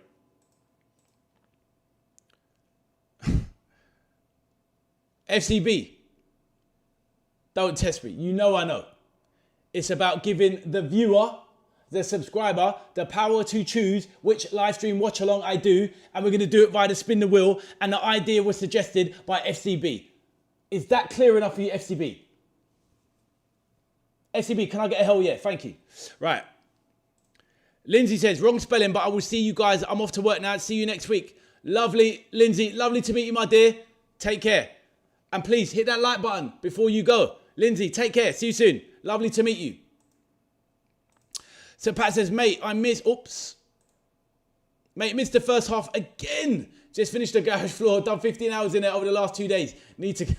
FCB, don't test me. You know I know. It's about giving the viewer, the subscriber, the power to choose which live stream watch along I do, and we're going to do it via the spin the wheel, and the idea was suggested by FCB. Is that clear enough for you, FCB? FCB, can I get a hell yeah? Thank you. Right. Lindsay says, wrong spelling, but I will see you guys. I'm off to work now. See you next week. Lovely, Lindsay. Lovely to meet you, my dear. Take care. And please hit that like button before you go. Lindsay, take care. See you soon. Lovely to meet you. So Pat says, mate, Mate, missed the first half again. Just finished the garage floor. Done 15 hours in it over the last 2 days. Need to...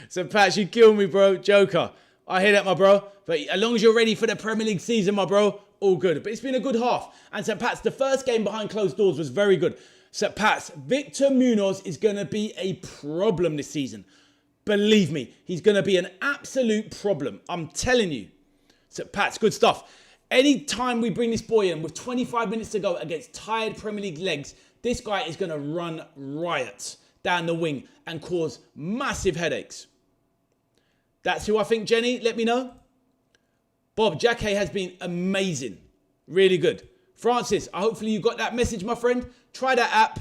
So Pat, you kill me, bro. Joker. I hear that, my bro. But as long as you're ready for the Premier League season, my bro, all good. But it's been a good half. And St. Pat's, the first game behind closed doors was very good. St. Pat's, Victor Munoz is going to be a problem this season. Believe me, he's going to be an absolute problem. I'm telling you. St. Pat's, good stuff. Any time we bring this boy in with 25 minutes to go against tired Premier League legs, this guy is going to run riot down the wing and cause massive headaches. That's who I think, Jenny. Let me know. Bob, Jacquet has been amazing. Really good. Francis, hopefully you got that message, my friend. Try that app.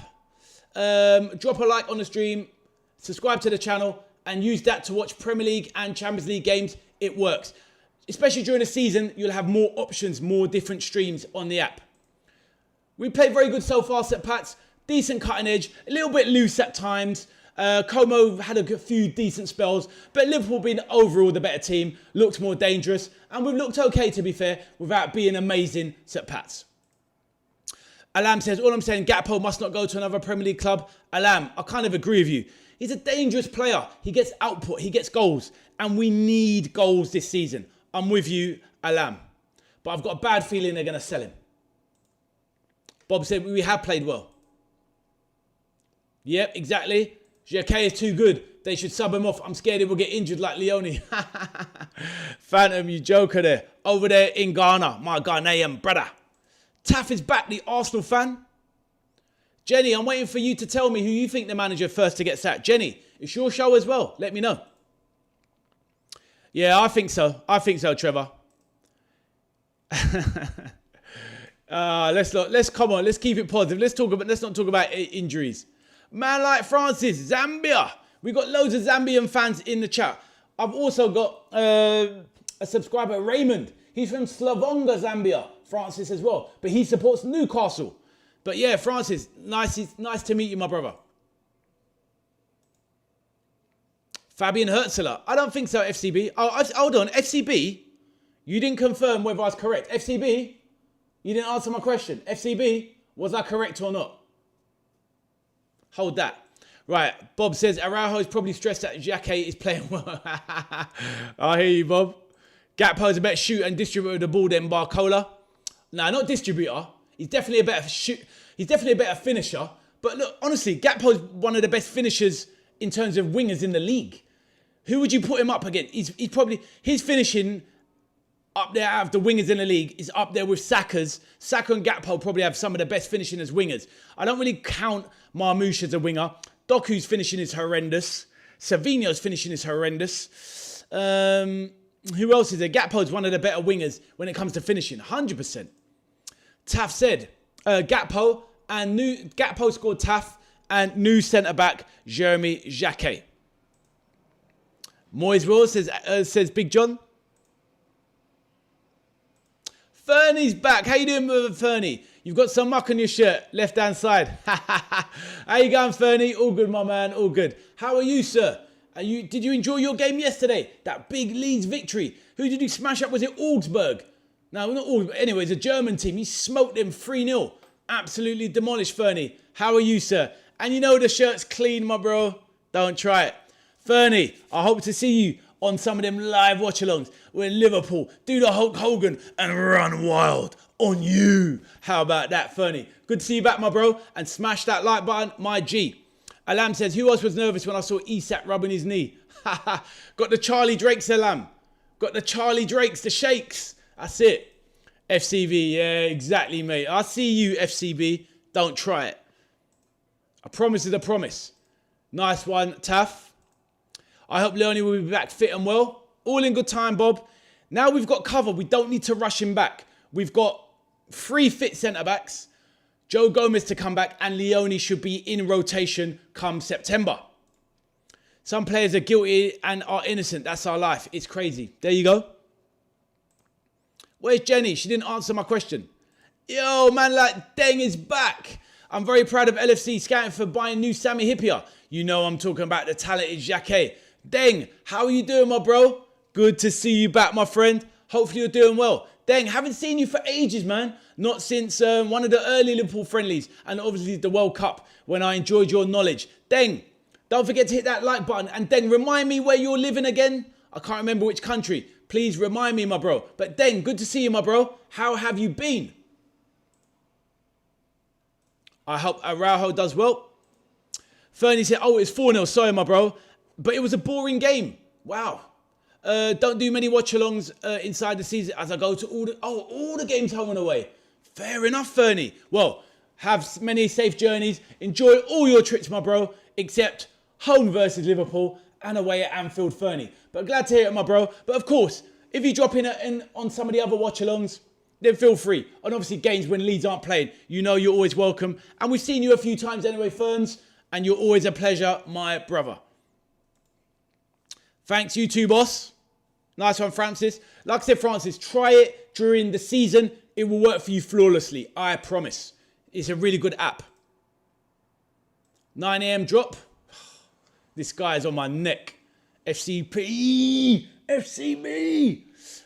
Drop a like on the stream. Subscribe to the channel. And use that to watch Premier League and Champions League games. It works. Especially during the season, you'll have more options, more different streams on the app. We played very good so far, St. Pat's. Decent cutting edge. A little bit loose at times. Como had a few decent spells, but Liverpool being overall the better team, looked more dangerous, and we've looked okay, to be fair, without being amazing St. Pat's. Alam says, all I'm saying, Gakpo must not go to another Premier League club. Alam, I kind of agree with you. He's a dangerous player. He gets output, he gets goals, and we need goals this season. I'm with you, Alam. But I've got a bad feeling they're going to sell him. Bob said, we have played well. Yep, exactly. Jacquet is too good. They should sub him off. I'm scared he will get injured like Leone. Phantom, you joker there. Over there in Ghana, my Ghanaian brother. Taff is back, the Arsenal fan. Jenny, I'm waiting for you to tell me who you think the manager first to get sacked. Jenny, it's your show as well. Let me know. Yeah, I think so. I think so, Trevor. Let's come on. Let's keep it positive. Let's not talk about injuries. Man like Francis, Zambia. We got loads of Zambian fans in the chat. I've also got a subscriber, Raymond. He's from Slavonga, Zambia. Francis as well. But he supports Newcastle. But yeah, Francis, nice to meet you, my brother. Fabian Hertzler. I don't think so, FCB. Oh, hold on. FCB, you didn't confirm whether I was correct. FCB, you didn't answer my question. FCB, was I correct or not? Hold that. Right, Bob says, Araujo is probably stressed that Jacquet is playing well. I hear you, Bob. Gakpo is a better shooter and distributor of the ball than Barcola. No, not distributor. He's definitely a better He's definitely a better finisher. But look, honestly, Gakpo is one of the best finishers in terms of wingers in the league. Who would you put him up against? He's probably, his finishing up there out of the wingers in the league is up there with Saka's. Saka and Gakpo probably have some of the best finishing as wingers. I don't really count Marmoush as a winger. Doku's finishing is horrendous. Savinho's finishing is horrendous. Who else is there? Gakpo's one of the better wingers when it comes to finishing. 100%. Taff said, Gakpo scored Taff and new centre-back, Jeremy Jacquet. Moyes Will says Big John. Fernie's back. How you doing, Fernie? You've got some muck on your shirt, left-hand side. How you going, Fernie? All good, my man. All good. How are you, sir? Did you enjoy your game yesterday? That big Leeds victory. Who did you smash up? Was it Augsburg? No, not Augsburg. Anyway, it's a German team. He smoked them 3-0. Absolutely demolished, Fernie. How are you, sir? And you know the shirt's clean, my bro. Don't try it. Fernie, I hope to see you on some of them live watch-alongs. We're in Liverpool. Do the Hulk Hogan and run wild on you. How about that, Fernie? Good to see you back, my bro. And smash that like button, my G. Alam says, who else was nervous when I saw Isak rubbing his knee? Got the Charlie Drakes, Alam. Got the Charlie Drakes, the shakes. That's it. FCB, yeah, exactly, mate. I see you, FCB. Don't try it. A promise is a promise. Nice one, Taff. I hope Leone will be back fit and well. All in good time, Bob. Now we've got cover. We don't need to rush him back. We've got 3 fit centre-backs. Joe Gomez to come back, and Leone should be in rotation come September. Some players are guilty and are innocent. That's our life. It's crazy. There you go. Where's Jenny? She didn't answer my question. Yo, man, like, Deng is back. I'm very proud of LFC scouting for buying new Sammy Hippier. You know I'm talking about the talented Jacquet. Deng, how are you doing, my bro? Good to see you back, my friend. Hopefully you're doing well. Deng, haven't seen you for ages, man. Not since one of the early Liverpool friendlies and obviously the World Cup when I enjoyed your knowledge. Deng, don't forget to hit that like button. And Deng, remind me where you're living again. I can't remember which country. Please remind me, my bro. But Deng, good to see you, my bro. How have you been? I hope Araujo does well. Fernie said, oh, it's 4-0. Sorry, my bro. But it was a boring game. Wow. Don't do many watch-alongs inside the season as I go to all the games home and away. Fair enough, Fernie. Well, have many safe journeys. Enjoy all your trips, my bro, except home versus Liverpool and away at Anfield, Fernie. But glad to hear it, my bro. But of course, if you drop in on some of the other watch-alongs, then feel free. And obviously games when Leeds aren't playing, you know you're always welcome. And we've seen you a few times anyway, Ferns. And you're always a pleasure, my brother. Thanks, you too, boss. Nice one, Francis. Like I said, Francis, try it during the season. It will work for you flawlessly. I promise. It's a really good app. 9 a.m. drop. This guy is on my neck. FCP. FCB.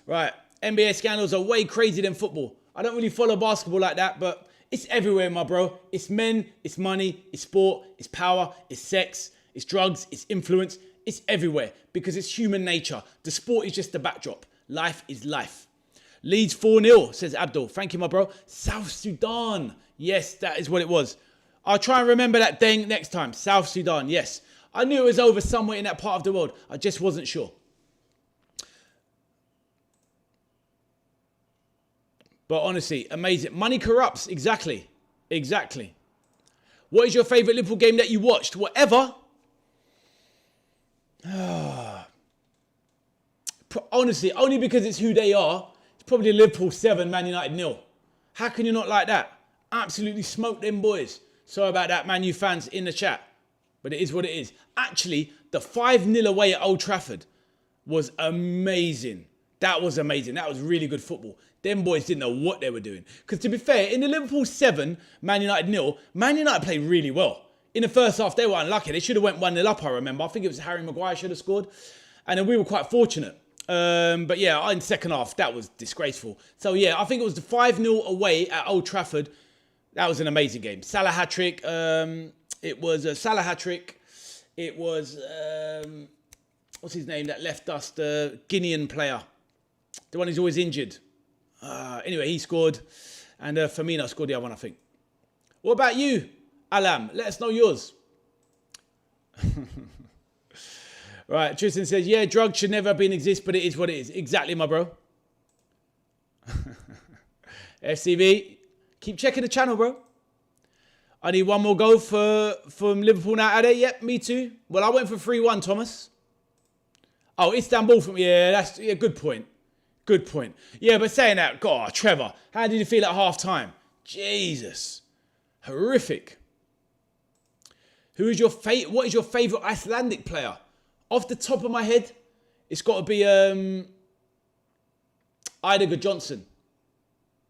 Right. NBA scandals are way crazier than football. I don't really follow basketball like that, but it's everywhere, my bro. It's men, it's money, it's sport, it's power, it's sex, it's drugs, it's influence. It's everywhere because it's human nature. The sport is just the backdrop. Life is life. Leeds 4-0, says Abdul. Thank you, my bro. South Sudan. Yes, that is what it was. I'll try and remember that thing next time. South Sudan, yes. I knew it was over somewhere in that part of the world. I just wasn't sure. But honestly, amazing. Money corrupts. Exactly. Exactly. What is your favourite Liverpool game that you watched? Whatever. Honestly, only because it's who they are. It's probably Liverpool 7, Man United 0. How can you not like that? Absolutely smoked them boys. Sorry about that, Man U fans in the chat. But it is what it is. Actually, the 5-0 away at Old Trafford was amazing. That was amazing. That was really good football. Them boys didn't know what they were doing. Because to be fair, in the Liverpool 7, Man United 0, Man United played really well. In the first half, they were unlucky. They should have went 1-0 up, I remember. I think it was Harry Maguire should have scored. And then we were quite fortunate. But yeah, in the second half, that was disgraceful. So yeah, I think it was the 5-0 away at Old Trafford. That was an amazing game. Salah hat-trick. It was a Salah hat-trick. It was, what's his name that left us? The Guinean player. The one who's always injured. Anyway, he scored. And Firmino scored the other one, I think. What about you, Alam? Let us know yours. Right, Tristan says, yeah, drugs should never have been exist, but it is what it is. Exactly, my bro. FCB, keep checking the channel, bro. I need one more goal from Liverpool now, Ade. Yep, me too. Well, I went for 3-1, Thomas. Oh, Istanbul from... Yeah, that's a good point. Good point. Yeah, but saying that, God, Trevor, how did you feel at half-time? Jesus. Horrific. What is your favourite Icelandic player? Off the top of my head, it's got to be Ida Johnson.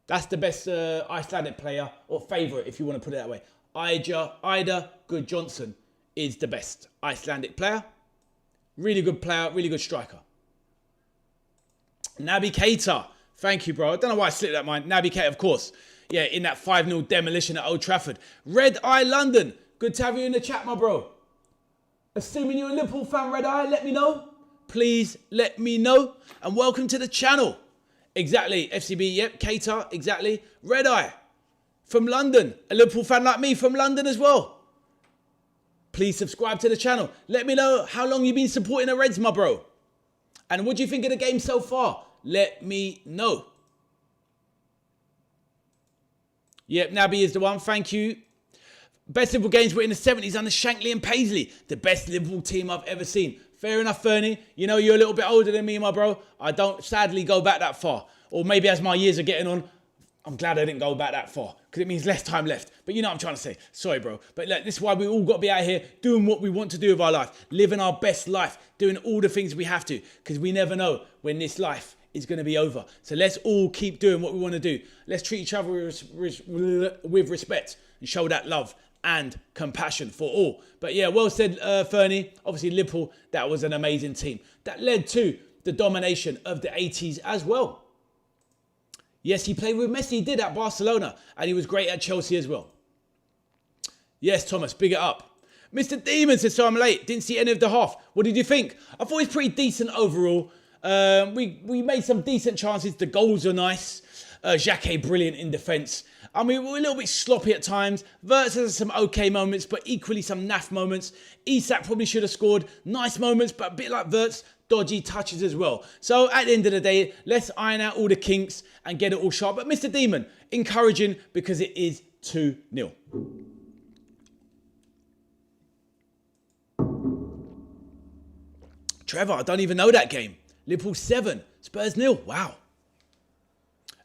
That's the best Icelandic player, or favourite, if you want to put it that way. Ida Johnson is the best Icelandic player. Really good player, really good striker. Naby Keita. Thank you, bro. I don't know why I slipped that mind. Naby Keita, of course. Yeah, in that 5-0 demolition at Old Trafford. Red Eye London. Good to have you in the chat, my bro. Assuming you're a Liverpool fan, Red Eye, let me know. Please let me know. And welcome to the channel. Exactly. FCB, yep. Keita, exactly. Red Eye. From London. A Liverpool fan like me from London as well. Please subscribe to the channel. Let me know how long you've been supporting the Reds, my bro. And what do you think of the game so far? Let me know. Yep, Naby is the one. Thank you. Best Liverpool games were in the 70s under Shankly and Paisley. The best Liverpool team I've ever seen. Fair enough, Fernie. You know, you're a little bit older than me, my bro. I don't sadly go back that far. Or maybe as my years are getting on, I'm glad I didn't go back that far. Because it means less time left. But you know what I'm trying to say. Sorry, bro. But look, this is why we all got to be out here doing what we want to do with our life. Living our best life. Doing all the things we have to. Because we never know when this life is going to be over. So let's all keep doing what we want to do. Let's treat each other with respect and show that love and compassion for all. But yeah, well said, Fernie. Obviously, Liverpool, that was an amazing team. That led to the domination of the 80s as well. Yes, he played with Messi, he did at Barcelona, and he was great at Chelsea as well. Yes, Thomas, big it up. Mr. Demon says, so I'm late. Didn't see any of the half. What did you think? I thought it was pretty decent overall. We made some decent chances. The goals are nice. Xhaka brilliant in defence. I mean, we were a little bit sloppy at times. Wirtz has some okay moments, but equally some naff moments. Isak probably should have scored. Nice moments, but a bit like Wirtz, dodgy touches as well. So at the end of the day, let's iron out all the kinks and get it all sharp. But Mr. Demon, encouraging because it is 2-0. Trevor, I don't even know that game. Liverpool 7, Spurs 0. Wow.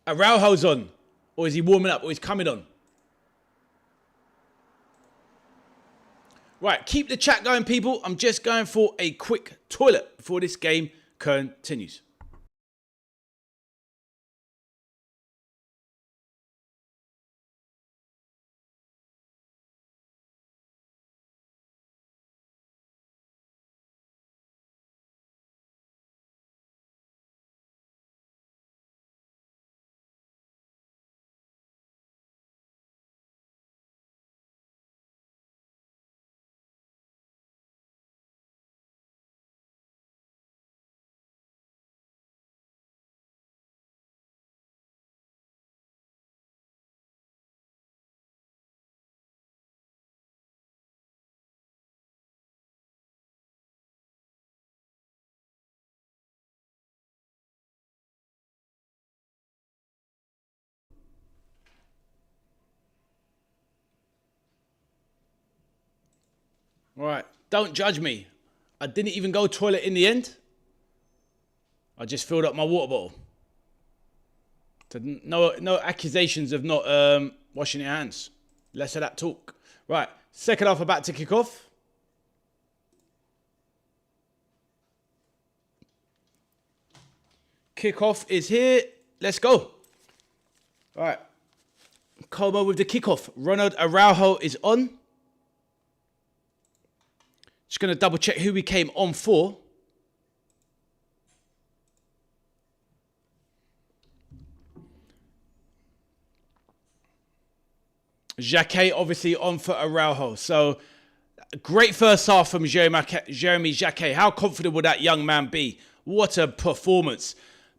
Araujo's on. Or is he warming up? Or he's coming on? Right, keep the chat going, people. I'm just going for a quick toilet before this game continues. Right, don't judge me. I didn't even go toilet in the end. I just filled up my water bottle. So no accusations of not washing your hands. Less of that talk. Right, second half about to kick off. Kickoff is here. Let's go. All right. Como with the kickoff. Ronald Araujo is on. Just going to double check who we came on for. Xhaka obviously on for Araujo. So great first half from Jeremy Xhaka. How confident will that young man be? What a performance.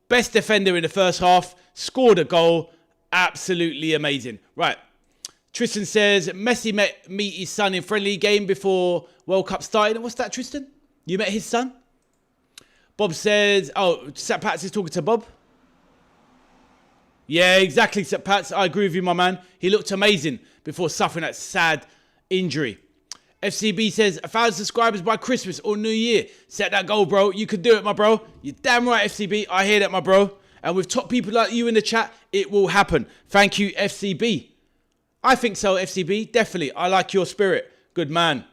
Best defender in the first half. Scored a goal. Absolutely amazing. Right. Tristan says, Messi meet his son in friendly game before World Cup started. What's that, Tristan? You met his son? Bob says, oh, Sat Pats is talking to Bob. Yeah, exactly, Sat Pats. I agree with you, my man. He looked amazing before suffering that sad injury. FCB says, 1,000 subscribers by Christmas or New Year. Set that goal, bro. You could do it, my bro. You're damn right, FCB. I hear that, my bro. And with top people like you in the chat, it will happen. Thank you, FCB. I think so, FCB. Definitely. I like your spirit. Good man.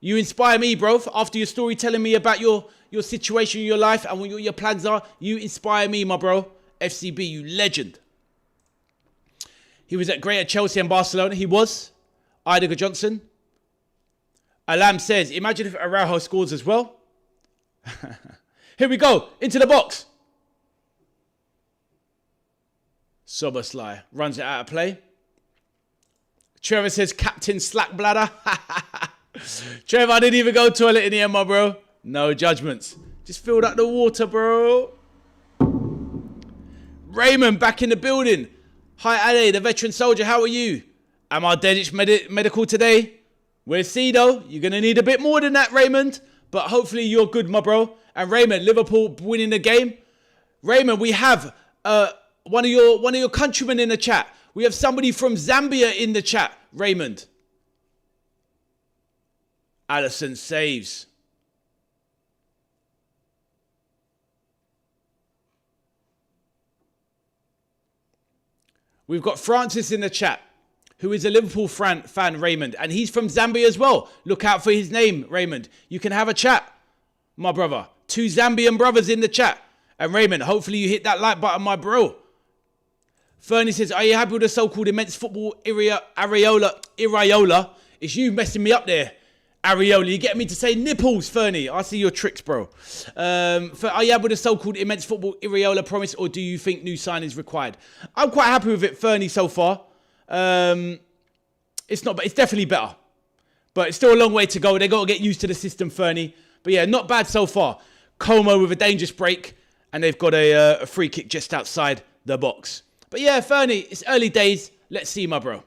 You inspire me, bro. After your story telling me about your situation in your life and what your plans are, you inspire me, my bro. FCB, you legend. He was great at Chelsea and Barcelona. He was. Idaho Johnson. Alam says, imagine if Araujo scores as well. Here we go. Into the box. Soboslai runs it out of play. Trevor says, Captain Slack Bladder. Trevor, I didn't even go toilet in the end, my bro. No judgments. Just filled up the water, bro. Raymond, back in the building. Hi, Ade, the veteran soldier. How are you? Am I Danish medical today? We'll see, though. You're going to need a bit more than that, Raymond. But hopefully you're good, my bro. And Raymond, Liverpool winning the game. Raymond, we have one of your countrymen in the chat. We have somebody from Zambia in the chat. Raymond. Allison saves. We've got Francis in the chat, who is a Liverpool fan, Raymond. And he's from Zambia as well. Look out for his name, Raymond. You can have a chat, my brother. 2 Zambian brothers in the chat. And Raymond, hopefully you hit that like button, my bro. Fernie says, are you happy with the so-called immense football Iraola? It's you messing me up there. Areola, you get me to say nipples, Fernie. I see your tricks, bro. Are you happy with the so-called immense football Iraola promise, or do you think new signings required? I'm quite happy with it, Fernie, so far. It's definitely better. But it's still a long way to go. They got to get used to the system, Fernie. But yeah, not bad so far. Como with a dangerous break, and they've got a free kick just outside the box. But yeah, Fernie, it's early days. Let's see, my bro.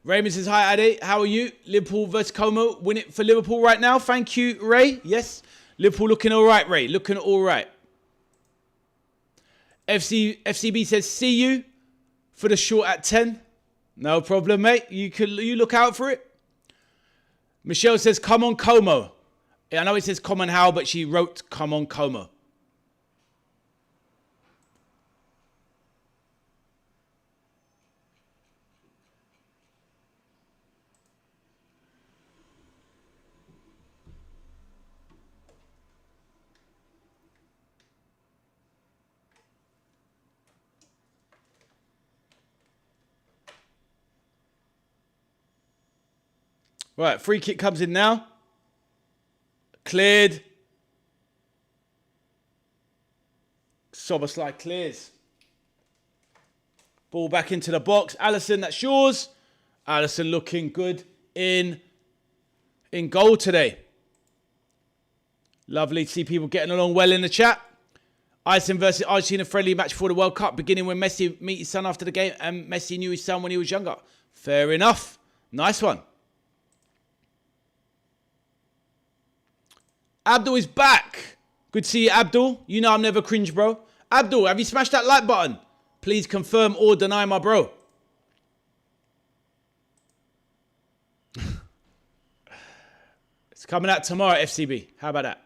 Raymond says, hi, Ade. How are you? Liverpool versus Como. Win it for Liverpool right now. Thank you, Ray. Yes. Liverpool looking all right, Ray. Looking all right. FCB says, see you for the short at 10. No problem, mate. You look out for it. Michelle says, come on, Como. I know it says come on, how, but she wrote come on, Como. Right, free kick comes in now. Cleared. Soboslai clears. Ball back into the box. Alisson, that's yours. Alisson looking good in goal today. Lovely to see people getting along well in the chat. Iceland versus Argentina friendly match for the World Cup, beginning when Messi met his son after the game, and Messi knew his son when he was younger. Fair enough. Nice one. Abdul is back. Good to see you, Abdul. You know I'm never cringe, bro. Abdul, have you smashed that like button? Please confirm or deny, my bro. It's coming out tomorrow, FCB. How about that?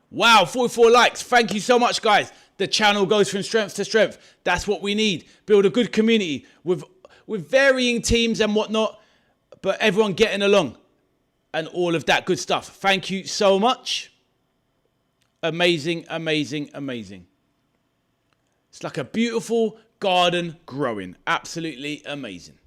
Wow, 44 likes. Thank you so much, guys. The channel goes from strength to strength. That's what we need. Build a good community with varying teams and whatnot, but everyone getting along and all of that good stuff. Thank you so much. Amazing, amazing, amazing. It's like a beautiful garden growing. Absolutely amazing.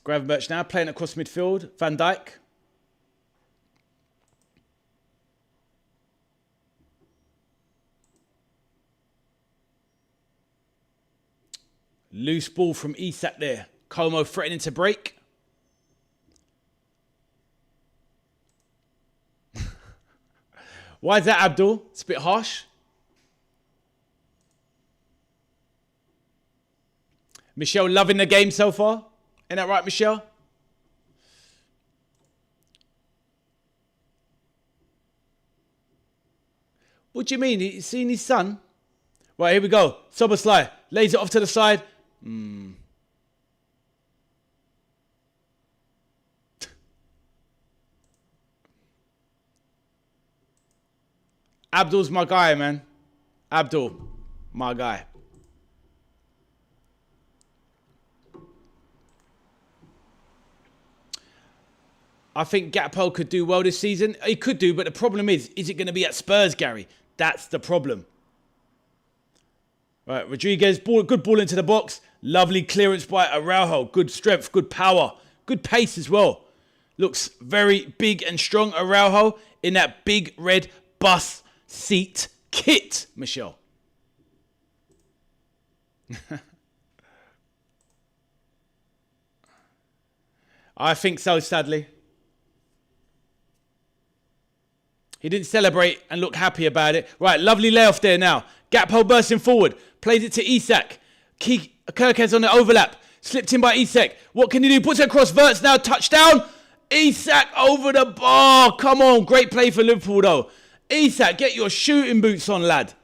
Gravenberch now playing across midfield. Van Dijk. Loose ball from Isak there. Como threatening to break. Why is that, Abdul? It's a bit harsh. Michelle loving the game so far. Isn't that right, Michelle? What do you mean? He's seen his son? Right, here we go. Soboslai lays it off to the side. Abdul's my guy, man. Abdul, my guy. I think Gakpo could do well this season. He could do, but the problem is it going to be at Spurs, Gary? That's the problem. Right, Rodriguez, good ball into the box. Lovely clearance by Araujo. Good strength, good power, good pace as well. Looks very big and strong, Araujo, in that big red bus seat kit, Michelle. I think so, sadly. He didn't celebrate and look happy about it. Right, lovely layoff there now. Gakpo bursting forward. Plays it to Isak. Kirkez on the overlap. Slipped in by Isak. What can he do? Puts it across. Verts now. Touchdown. Isak over the bar. Come on. Great play for Liverpool, though. Isak, get your shooting boots on, lad.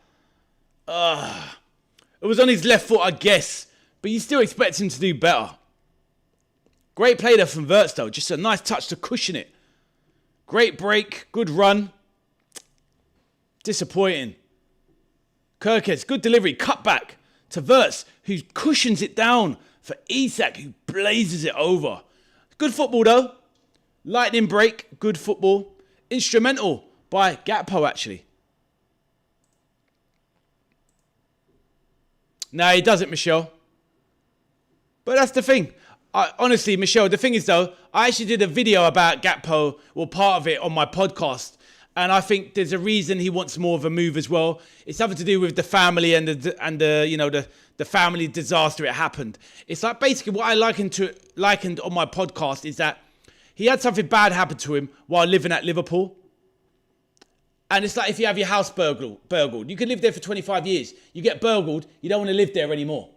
It was on his left foot, I guess. But you still expect him to do better. Great play there from Verts, though. Just a nice touch to cushion it. Great break. Good run. Disappointing. Kirkes, good delivery, cut back to Wirtz, who cushions it down for Isak, who blazes it over. Good football though. Lightning break, good football. Instrumental by Gakpo actually. No, he doesn't, Michelle. But that's the thing. Honestly, Michelle, the thing is though, I actually did a video about Gakpo, or part of it, on my podcast. And I think there's a reason he wants more of a move as well. It's something to do with the family and the family disaster it happened. It's like basically what I likened on my podcast is that he had something bad happen to him while living at Liverpool. And it's like if you have your house burgled. You can live there for 25 years. You get burgled, you don't want to live there anymore.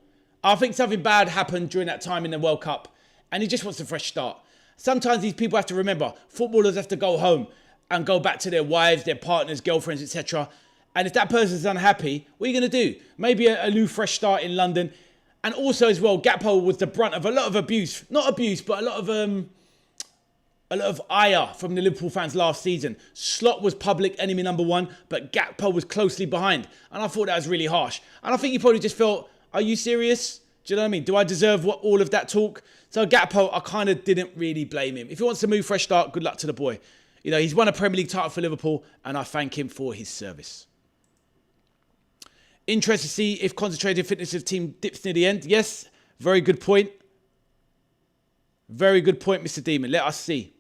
I think something bad happened during that time in the World Cup. And he just wants a fresh start. Sometimes these people have to remember, footballers have to go home and go back to their wives, their partners, girlfriends, etc. And if that person's unhappy, what are you going to do? Maybe a new fresh start in London. And also as well, Gakpo was the brunt of a lot of abuse. Not abuse, but a lot of ire from the Liverpool fans last season. Slot was public enemy number one, but Gakpo was closely behind. And I thought that was really harsh. And I think he probably just felt, are you serious? Do you know what I mean? Do I deserve all of that talk? So Gakpo, I kind of didn't really blame him. If he wants to move fresh start, good luck to the boy. You know, he's won a Premier League title for Liverpool, and I thank him for his service. Interested to see if concentrated fitness of team dips near the end. Yes, very good point. Very good point, Mr. Demon. Let us see.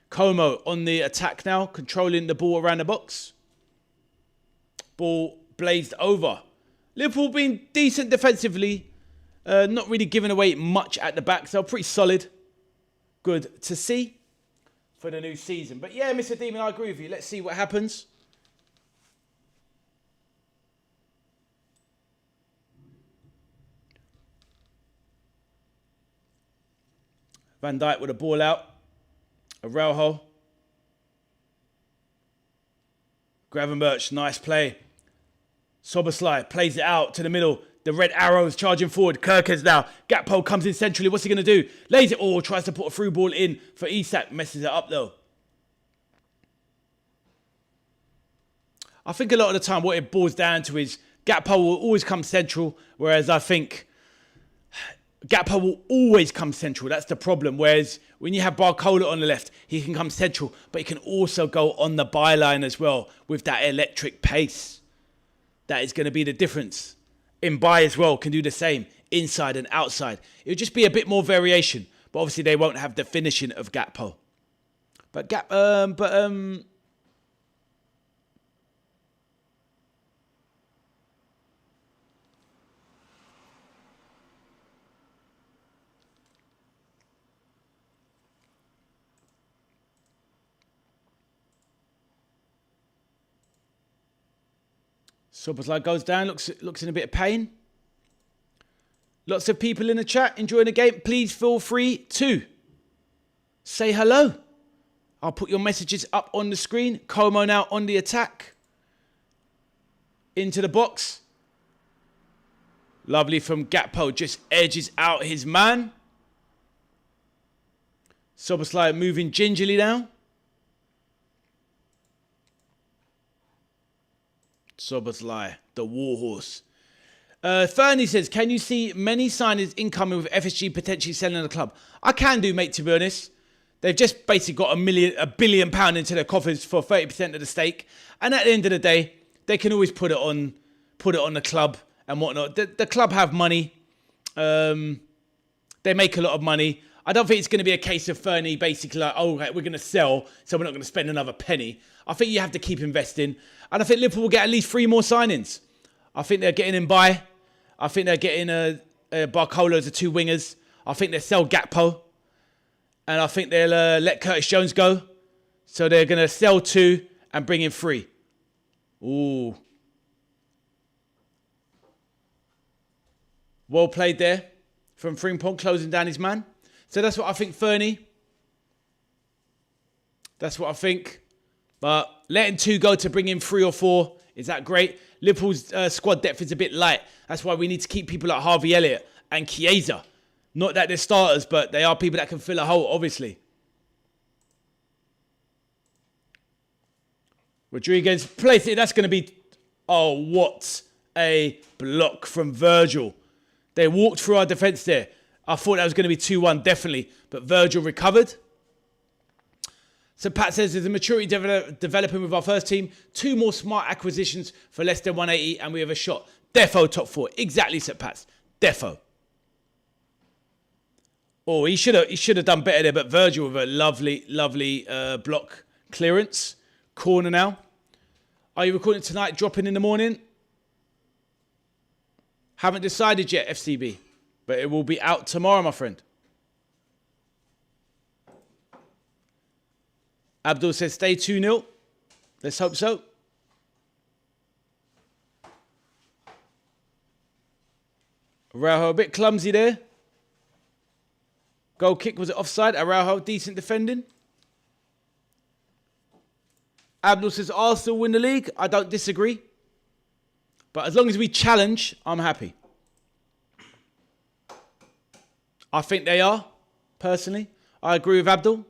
Como on the attack now, controlling the ball around the box. Ball blazed over. Liverpool being decent defensively. Not really giving away much at the back, so pretty solid. Good to see for the new season. But yeah, Mr. Demon, I agree with you. Let's see what happens. Van Dijk with a ball out. Araujo. Gravenberch, nice play. Soboslai plays it out to the middle. The red arrows charging forward. Kirkes now. Gakpo comes in centrally. What's he going to do? Lays it all. Tries to put a through ball in for Isak. Messes it up though. I think a lot of the time what it boils down to is Gakpo will always come central. Whereas I think Gakpo will always come central. That's the problem. Whereas when you have Barcola on the left, he can come central. But he can also go on the byline as well with that electric pace. That is going to be the difference. Mbai as well can do the same, inside and outside. It'll just be a bit more variation, but obviously they won't have the finishing of Gakpo. Soboslai goes down, looks in a bit of pain. Lots of people in the chat enjoying the game. Please feel free to say hello. I'll put your messages up on the screen. Como now on the attack. Into the box. Lovely from Gakpo. Just edges out his man. Soboslai moving gingerly now. Soboslai, the warhorse. Fernie says, can you see many signings incoming with FSG potentially selling the club? I can do, mate, to be honest. They've just basically got £1 billion into their coffers for 30% of the stake. And at the end of the day, they can always put it on the club and whatnot. The club have money. They make a lot of money. I don't think it's going to be a case of Fernie basically like, oh, right, we're going to sell, so we're not going to spend another penny. I think you have to keep investing. And I think Liverpool will get at least 3 more signings. I think they're getting Mbai. I think they're getting Barcola as the 2 wingers. I think they'll sell Gakpo. And I think they'll let Curtis Jones go. So they're going to sell 2 and bring in 3. Ooh. Well played there from Frimpong, closing down his man. So that's what I think, Fernie. That's what I think. But letting 2 go to bring in 3 or 4, is that great? Liverpool's squad depth is a bit light. That's why we need to keep people like Harvey Elliott and Chiesa. Not that they're starters, but they are people that can fill a hole, obviously. Rodriguez placed it. That's going to be Oh, what a block from Virgil. They walked through our defence there. I thought that was going to be 2-1, definitely. But Virgil recovered. So Pat says, there's a maturity developing with our first team. 2 more smart acquisitions for less than 180, and we have a shot. Defo top 4. Exactly, St. Pat's. Defo. Oh, he should have done better there, but Virgil with a lovely block clearance. Corner now. Are you recording tonight, dropping in the morning? Haven't decided yet, FCB. But it will be out tomorrow, my friend. Abdul says, stay 2-0. Let's hope so. Araujo a bit clumsy there. Goal kick, was it offside? Araujo, decent defending. Abdul says, Arsenal win the league. I don't disagree. But as long as we challenge, I'm happy. I think they are, personally. I agree with Abdul.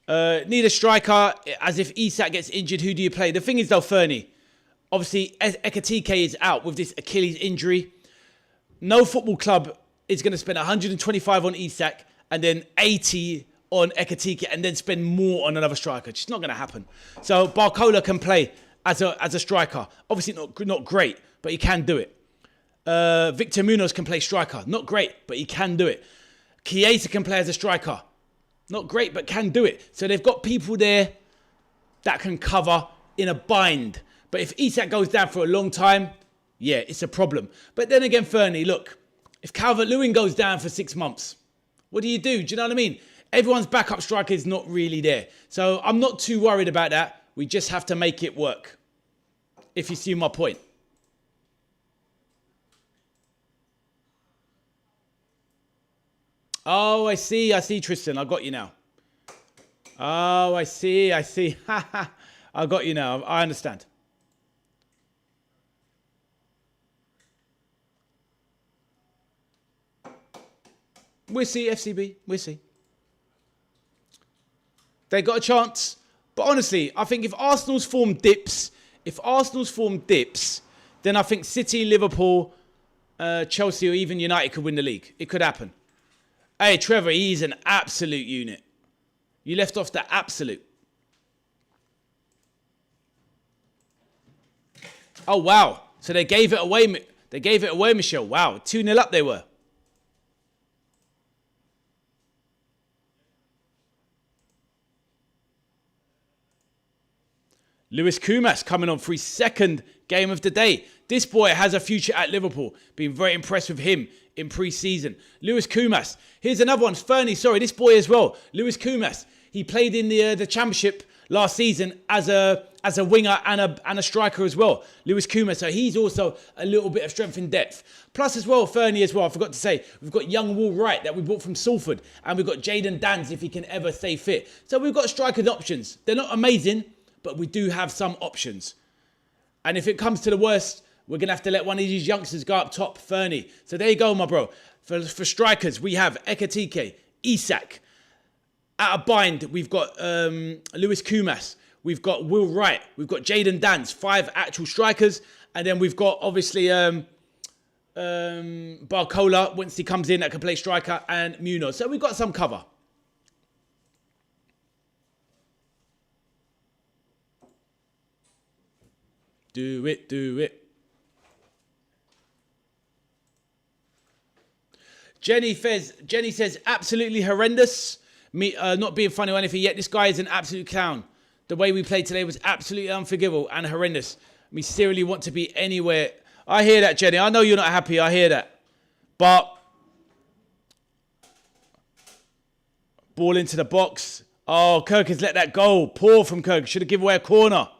Need a striker. As if Isak gets injured, who do you play? The thing is, though, Fernie, obviously, Ekatike is out with this Achilles injury. No football club is going to spend 125 on Isak and then 80 on Ekatike and then spend more on another striker. It's just not going to happen. So Barcola can play as a striker. Obviously not great, but he can do it. Victor Munoz can play striker. Not great, but he can do it. Chiesa can play as a striker. Not great, but can do it. So they've got people there that can cover in a bind. But if Isak goes down for a long time, yeah, it's a problem. But then again, Fernie, look, if Calvert-Lewin goes down for 6 months, what do? Do you know what I mean? Everyone's backup striker is not really there. So I'm not too worried about that. We just have to make it work. If you see my point. Oh, I see, Tristan. I got you now. Oh, I see. I got you now. I understand. We'll see, FCB. We'll see. They got a chance. But honestly, I think if Arsenal's form dips, then I think City, Liverpool, Chelsea or even United could win the league. It could happen. Hey, Trevor, he's an absolute unit. You left off the absolute. Oh, wow. So they gave it away. They gave it away, Michelle. Wow. 2-0 up they were. Lewis Kumas coming on for his second game of the day. This boy has a future at Liverpool. Been very impressed with him in pre-season. Lewis Kumas. Here's another one. Fernie, sorry, this boy as well. Lewis Kumas. He played in the Championship last season as a winger and a striker as well. Lewis Kumas. So he's also a little bit of strength in depth. Plus as well, Fernie as well, I forgot to say, we've got young Will Wright that we bought from Salford. And we've got Jayden Danns if he can ever stay fit. So we've got striker options. They're not amazing, but we do have some options. And if it comes to the worst, we're going to have to let one of these youngsters go up top, Fernie. So there you go, my bro. For strikers, we have Ekatike, Isak. At a bind, we've got Lewis Kumas. We've got Will Wright. We've got Jayden Danns, 5 actual strikers. And then we've got, obviously, Barcola, once he comes in, that can play striker, and Munoz. So we've got some cover. Do it. Jenny says, absolutely horrendous. Me not being funny or anything yet. This guy is an absolute clown. The way we played today was absolutely unforgivable and horrendous. We seriously want to be anywhere. I hear that, Jenny. I know you're not happy. I hear that. But ball into the box. Oh, Kirk has let that go. Poor from Kirk. Should have given away a corner.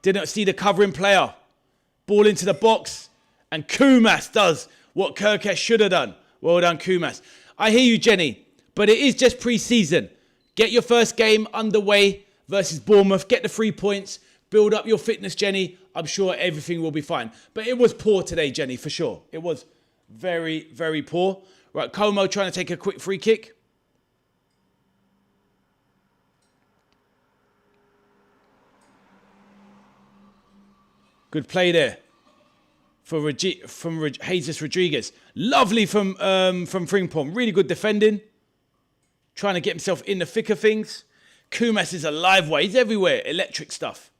Didn't see the covering player. Ball into the box. And Kumas does what Kirk should have done. Well done, Kumas. I hear you, Jenny. But it is just pre-season. Get your first game underway versus Bournemouth. Get the 3 points. Build up your fitness, Jenny. I'm sure everything will be fine. But it was poor today, Jenny, for sure. It was very, very poor. Right, Como trying to take a quick free kick. Good play there for Jesus Rodriguez. Lovely from Frimpong. Really good defending. Trying to get himself in the thick of things. Kumas is a live way. He's everywhere. Electric stuff.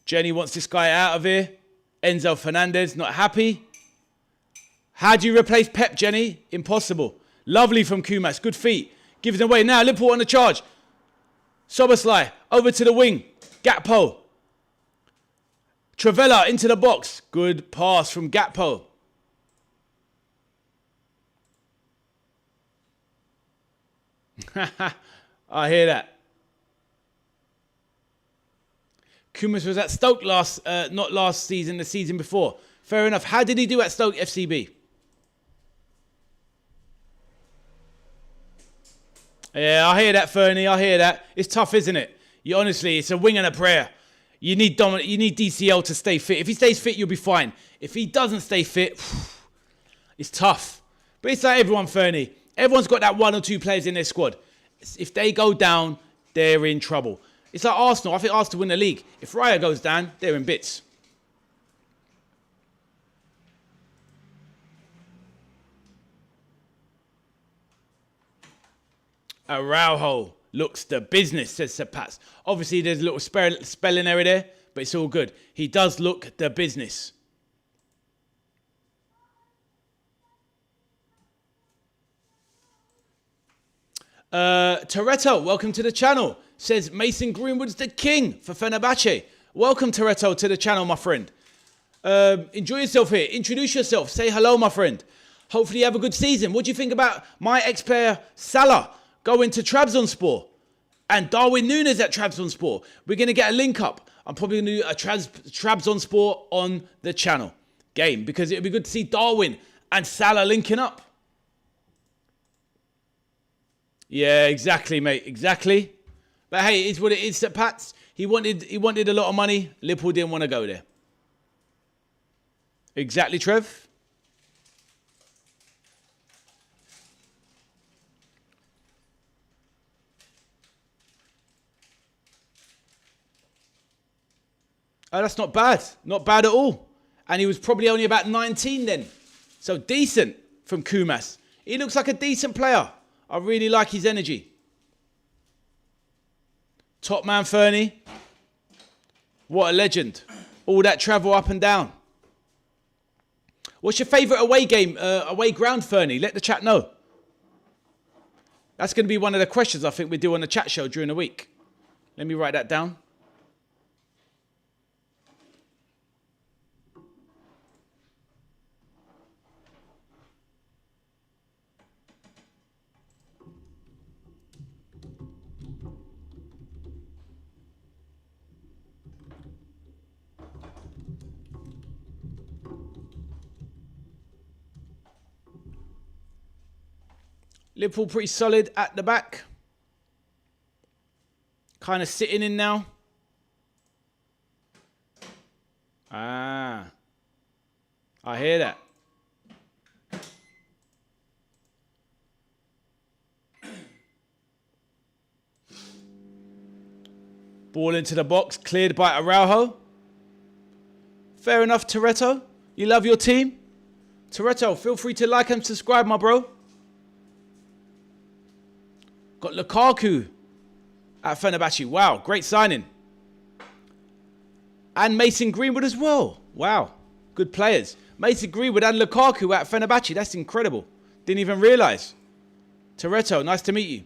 Jenny wants this guy out of here. Enzo Fernandez not happy. How do you replace Pep, Jenny? Impossible. Lovely from Kumas. Good feet. Gives it away. Now Liverpool on the charge. Soboslai over to the wing. Gakpo. Travella into the box. Good pass from Gakpo. I hear that. Kumas was at Stoke not last season, the season before. Fair enough. How did he do at Stoke FCB? Yeah, I hear that, Fernie. I hear that. It's tough, isn't it? Honestly, it's a wing and a prayer. You need DCL to stay fit. If he stays fit, you'll be fine. If he doesn't stay fit, it's tough. But it's like everyone, Fernie. Everyone's got that 1 or 2 players in their squad. If they go down, they're in trouble. It's like Arsenal. I think Arsenal win the league. If Raya goes down, they're in bits. Araujo looks the business, says Sir Pats. Obviously, there's a little spelling error there, but it's all good. He does look the business. Toretto, welcome to the channel. Says Mason Greenwood's the king for Fenerbahce. Welcome, Toretto, to the channel, my friend. Enjoy yourself here. Introduce yourself. Say hello, my friend. Hopefully you have a good season. What do you think about my ex-player Salah going to Trabzonspor and Darwin Núñez at Trabzonspor? We're going to get a link up. I'm probably going to do a Trabzonspor on the channel game because it would be good to see Darwin and Salah linking up. Yeah, exactly, mate. Exactly. But hey, it's what it is, Pats. He wanted a lot of money. Liverpool didn't want to go there. Exactly, Trev. Oh, that's not bad. Not bad at all. And he was probably only about 19 then. So decent from Kumas. He looks like a decent player. I really like his energy. Top man Fernie. What a legend. All that travel up and down. What's your favourite away ground, Fernie? Let the chat know. That's going to be one of the questions I think we do on the chat show during the week. Let me write that down. Liverpool pretty solid at the back. Kind of sitting in now. Ah. I hear that. Ball into the box, cleared by Araujo. Fair enough, Toretto. You love your team? Toretto, feel free to like and subscribe, my bro. Got Lukaku at Fenerbahce. Wow, great signing. And Mason Greenwood as well. Wow, good players. Mason Greenwood and Lukaku at Fenerbahce. That's incredible. Didn't even realise. Toretto, nice to meet you.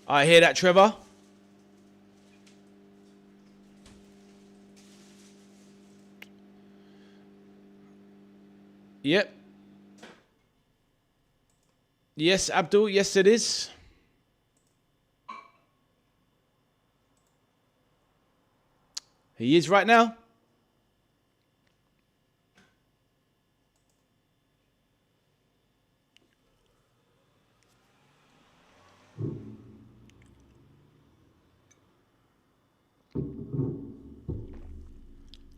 I hear that, Trevor. Yep. Yes, Abdul. Yes, it is. He is right now.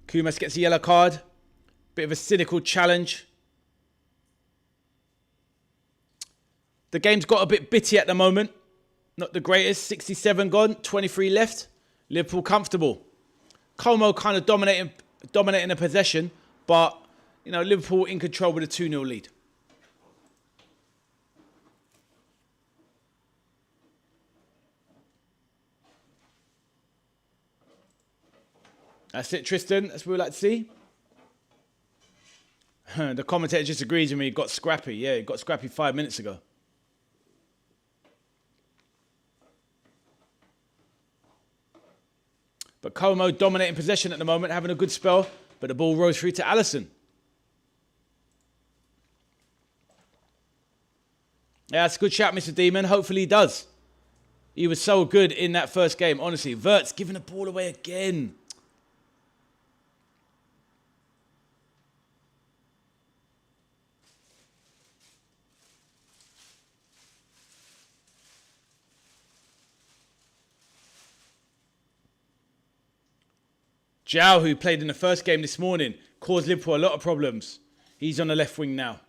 Kumas gets a yellow card. Bit of a cynical challenge. The game's got a bit bitty at the moment. Not the greatest. 67 gone, 23 left. Liverpool comfortable. Como kind of dominating the possession, but, you know, Liverpool in control with a 2-0 lead. That's it, Tristan. That's what we like to see. The commentator just agrees with me. He got scrappy. Yeah, he got scrappy 5 minutes ago. But Como dominating possession at the moment, having a good spell. But the ball rose through to Alisson. Yeah, that's a good shout, Mr. Demon. Hopefully he does. He was so good in that first game, honestly. Wirtz giving the ball away again. Zhao, who played in the first game this morning, caused Liverpool a lot of problems. He's on the left wing now.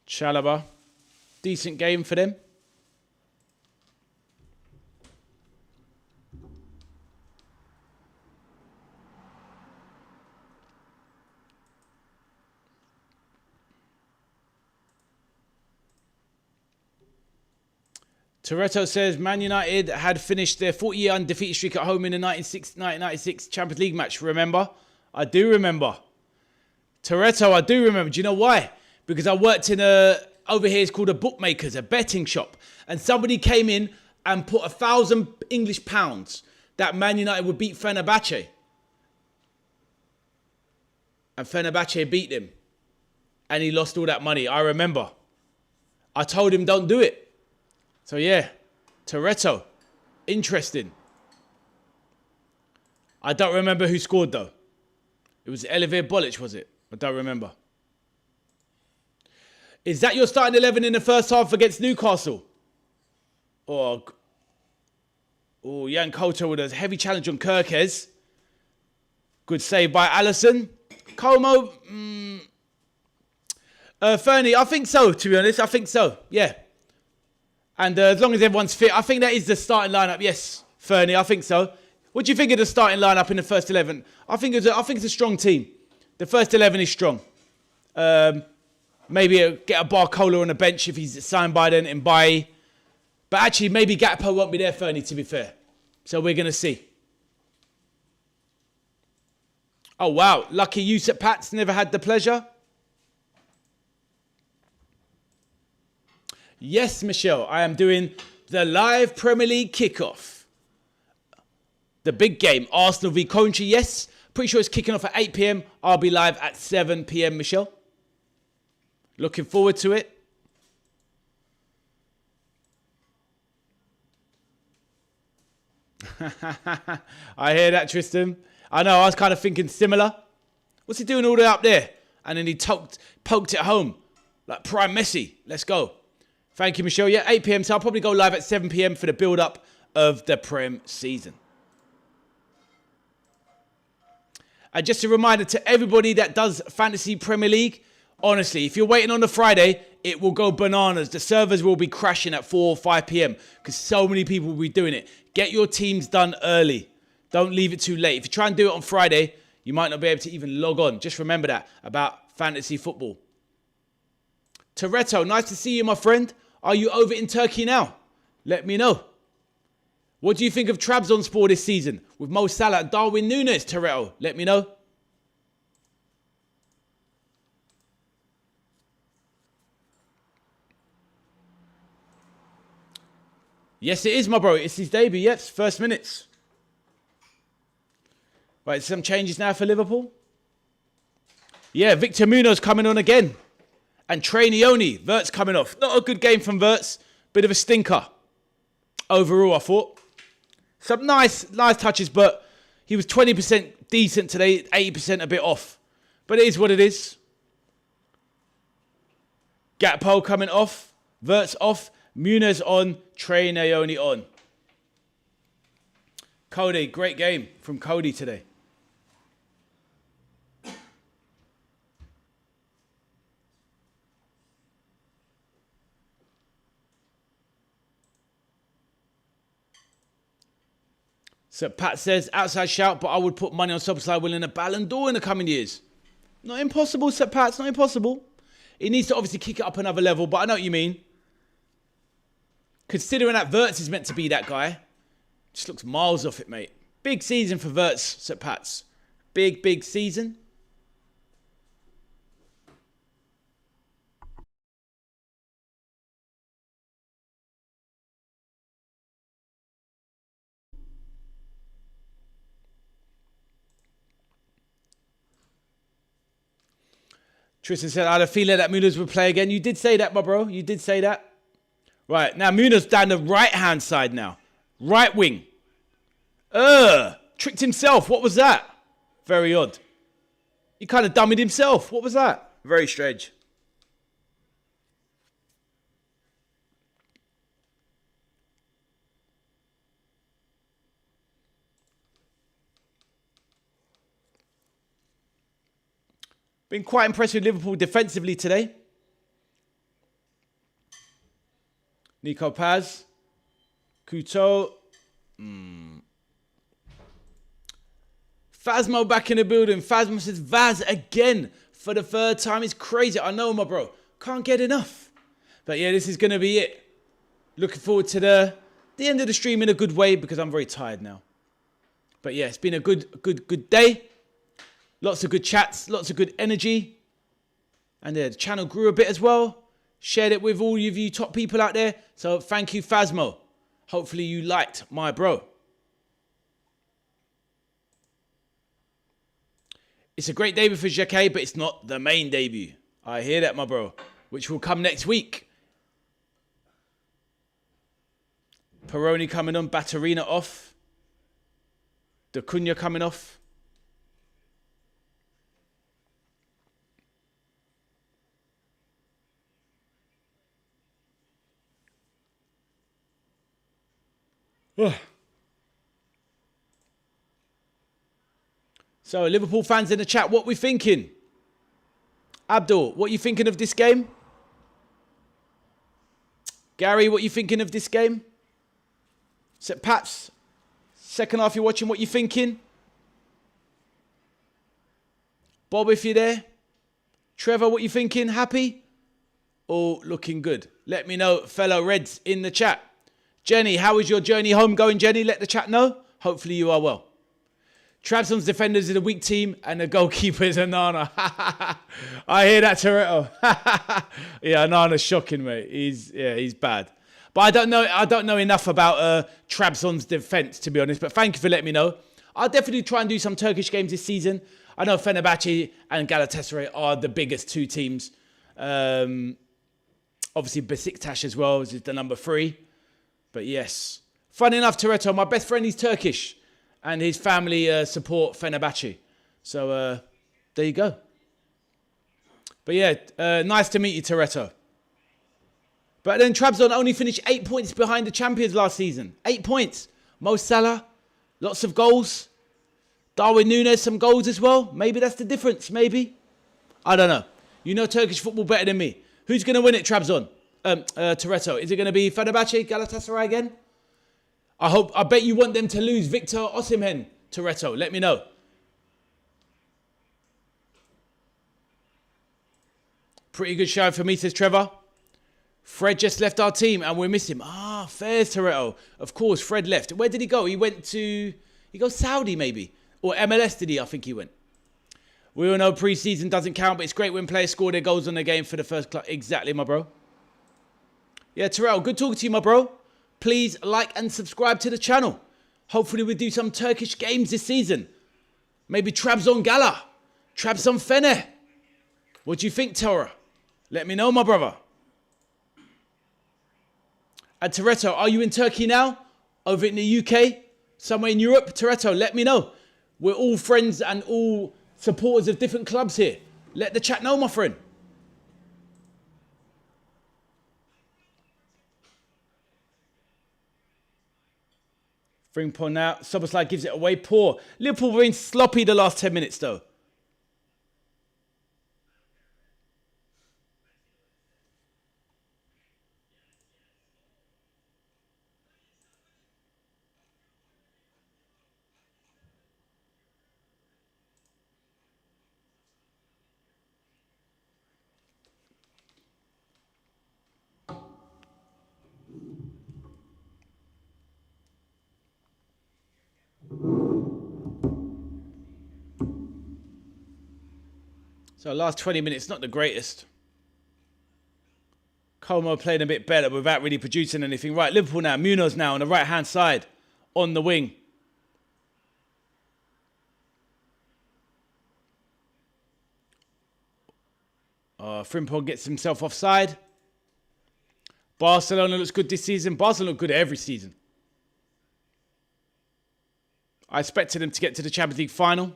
Chalobah. Decent game for them. Toretto says Man United had finished their 40-year undefeated streak at home in the 1996 Champions League match. Remember? I do remember. Toretto, I do remember. Do you know why? Because I worked in over here it's called a bookmakers, a betting shop. And somebody came in and put £1,000 that Man United would beat Fenerbahce. And Fenerbahce beat him. And he lost all that money. I remember. I told him don't do it. So yeah, Toretto, interesting. I don't remember who scored though. It was Elivir Bolic, was it? I don't remember. Is that your starting 11 in the first half against Newcastle? Oh, Jan Couto with a heavy challenge on Kirkes. Good save by Alisson. Como, Fernie, I think so, to be honest. I think so, yeah. And as long as everyone's fit, I think that is the starting lineup. Yes, Fernie, I think so. What do you think of the starting lineup in the first 11? I think it's a strong team. The first 11 is strong. Maybe get a Barcola on the bench if he's signed by then and buy. But actually, maybe Gakpo won't be there, Fernie, to be fair. So we're going to see. Oh, wow. Lucky use at Pats. Never had the pleasure. Yes, Michelle, I am doing the live Premier League kickoff. The big game, Arsenal v Coventry, yes. Pretty sure it's kicking off at 8 p.m. I'll be live at 7 p.m, Michelle. Looking forward to it. I hear that, Tristan. I know, I was kind of thinking similar. What's he doing all the way up there? And then he poked it home. Like prime Messi. Let's go. Thank you, Michelle. Yeah, 8 p.m. So I'll probably go live at 7 p.m. for the build-up of the Prem season. And just a reminder to everybody that does Fantasy Premier League, honestly, if you're waiting on the Friday, it will go bananas. The servers will be crashing at 4 or 5 p.m. because so many people will be doing it. Get your teams done early. Don't leave it too late. If you try and do it on Friday, you might not be able to even log on. Just remember that about fantasy football. Toretto, nice to see you, my friend. Are you over in Turkey now? Let me know. What do you think of Trabzonspor this season? With Mo Salah and Darwin Núñez, Toretto. Let me know. Yes, it is, my bro. It's his debut. Yes, first minutes. Right, some changes now for Liverpool. Yeah, Victor Munoz coming on again. And Trey Nioni, Wirtz coming off. Not a good game from Wirtz. Bit of a stinker. Overall, I thought. Some nice touches, but he was 20% decent today, 80% a bit off. But it is what it is. Gakpo coming off. Wirtz off. Muniz on. Trey Nioni on. Cody, great game from Cody today. So Pat says, outside shout, but I would put money on Szoboszlai winning a Ballon d'Or in the coming years. Not impossible, Sir Pat. It's not impossible. He needs to obviously kick it up another level, but I know what you mean. Considering that Wirtz is meant to be that guy, just looks miles off it, mate. Big season for Wirtz, Sir Pats. Big, big season. Tristan said, I had a feeling that Muniz would play again. You did say that, my bro. You did say that. Right, now Muniz down the right-hand side now. Right wing. Tricked himself. What was that? Very odd. He kind of dummied himself. What was that? Very strange. Been quite impressed with Liverpool defensively today. Nico Paz. Couto. Phasmo back in the building. Phasmo says Vaz again for the third time. It's crazy. I know, my bro. Can't get enough. But yeah, this is going to be it. Looking forward to the end of the stream in a good way because I'm very tired now. But yeah, it's been a good day. Lots of good chats, lots of good energy. And the channel grew a bit as well. Shared it with all of you top people out there. So thank you, Phasmo. Hopefully you liked my bro. It's a great debut for Jacquet, but it's not the main debut. I hear that, my bro. Which will come next week. Peroni coming on, Batterina off. Dacunya coming off. So, Liverpool fans in the chat, what we thinking? Abdul, what you thinking of this game? Gary, what you thinking of this game? So, Paps, second half you're watching, what you thinking? Bob, if you're there. Trevor, what you thinking? Happy? All looking good. Let me know, fellow Reds, in the chat. Jenny, how is your journey home going, Jenny? Let the chat know. Hopefully you are well. Trabzon's defenders is a weak team and the goalkeeper is a Nana. I hear that, Toretto. Yeah, Nana's shocking, mate. He's bad. But I don't know enough about Trabzon's defence, to be honest. But thank you for letting me know. I'll definitely try and do some Turkish games this season. I know Fenerbahce and Galatasaray are the biggest two teams. Obviously, Besiktas as well is the number 3. But yes, funny enough, Toretto, my best friend is Turkish and his family support Fenerbahce. So there you go. But yeah, nice to meet you, Toretto. But then Trabzon only finished 8 points behind the champions last season. 8 points. Mo Salah, lots of goals. Darwin Núñez, some goals as well. Maybe that's the difference, maybe. I don't know. You know Turkish football better than me. Who's going to win it, Trabzon? Toretto. Is it going to be Fenerbahce, Galatasaray again? I bet you want them to lose Victor Osimhen, Toretto. Let me know. Pretty good show for me, says Trevor. Fred just left our team and we miss him. Ah, fairs, Toretto. Of course, Fred left. Where did he go? He went to... He goes Saudi, maybe. Or MLS, did he? I think he went. We all know pre-season doesn't count, but it's great when players score their goals on the game for the first club. Exactly, my bro. Yeah, Terrell, good talking to you, my bro. Please like and subscribe to the channel. Hopefully we'll do some Turkish games this season. Maybe Trabzon Gala. Trabzon Fener. What do you think, Torah? Let me know, my brother. And Toretto, are you in Turkey now? Over in the UK? Somewhere in Europe? Toretto, let me know. We're all friends and all supporters of different clubs here. Let the chat know, my friend. Frimpong now. Szoboszlai gives it away. Poor. Liverpool were being sloppy the last 10 minutes, though. So last 20 minutes, not the greatest. Como playing a bit better without really producing anything. Right, Liverpool now. Munoz now on the right-hand side on the wing. Frimpong gets himself offside. Barcelona looks good this season. Barcelona look good every season. I expected them to get to the Champions League final.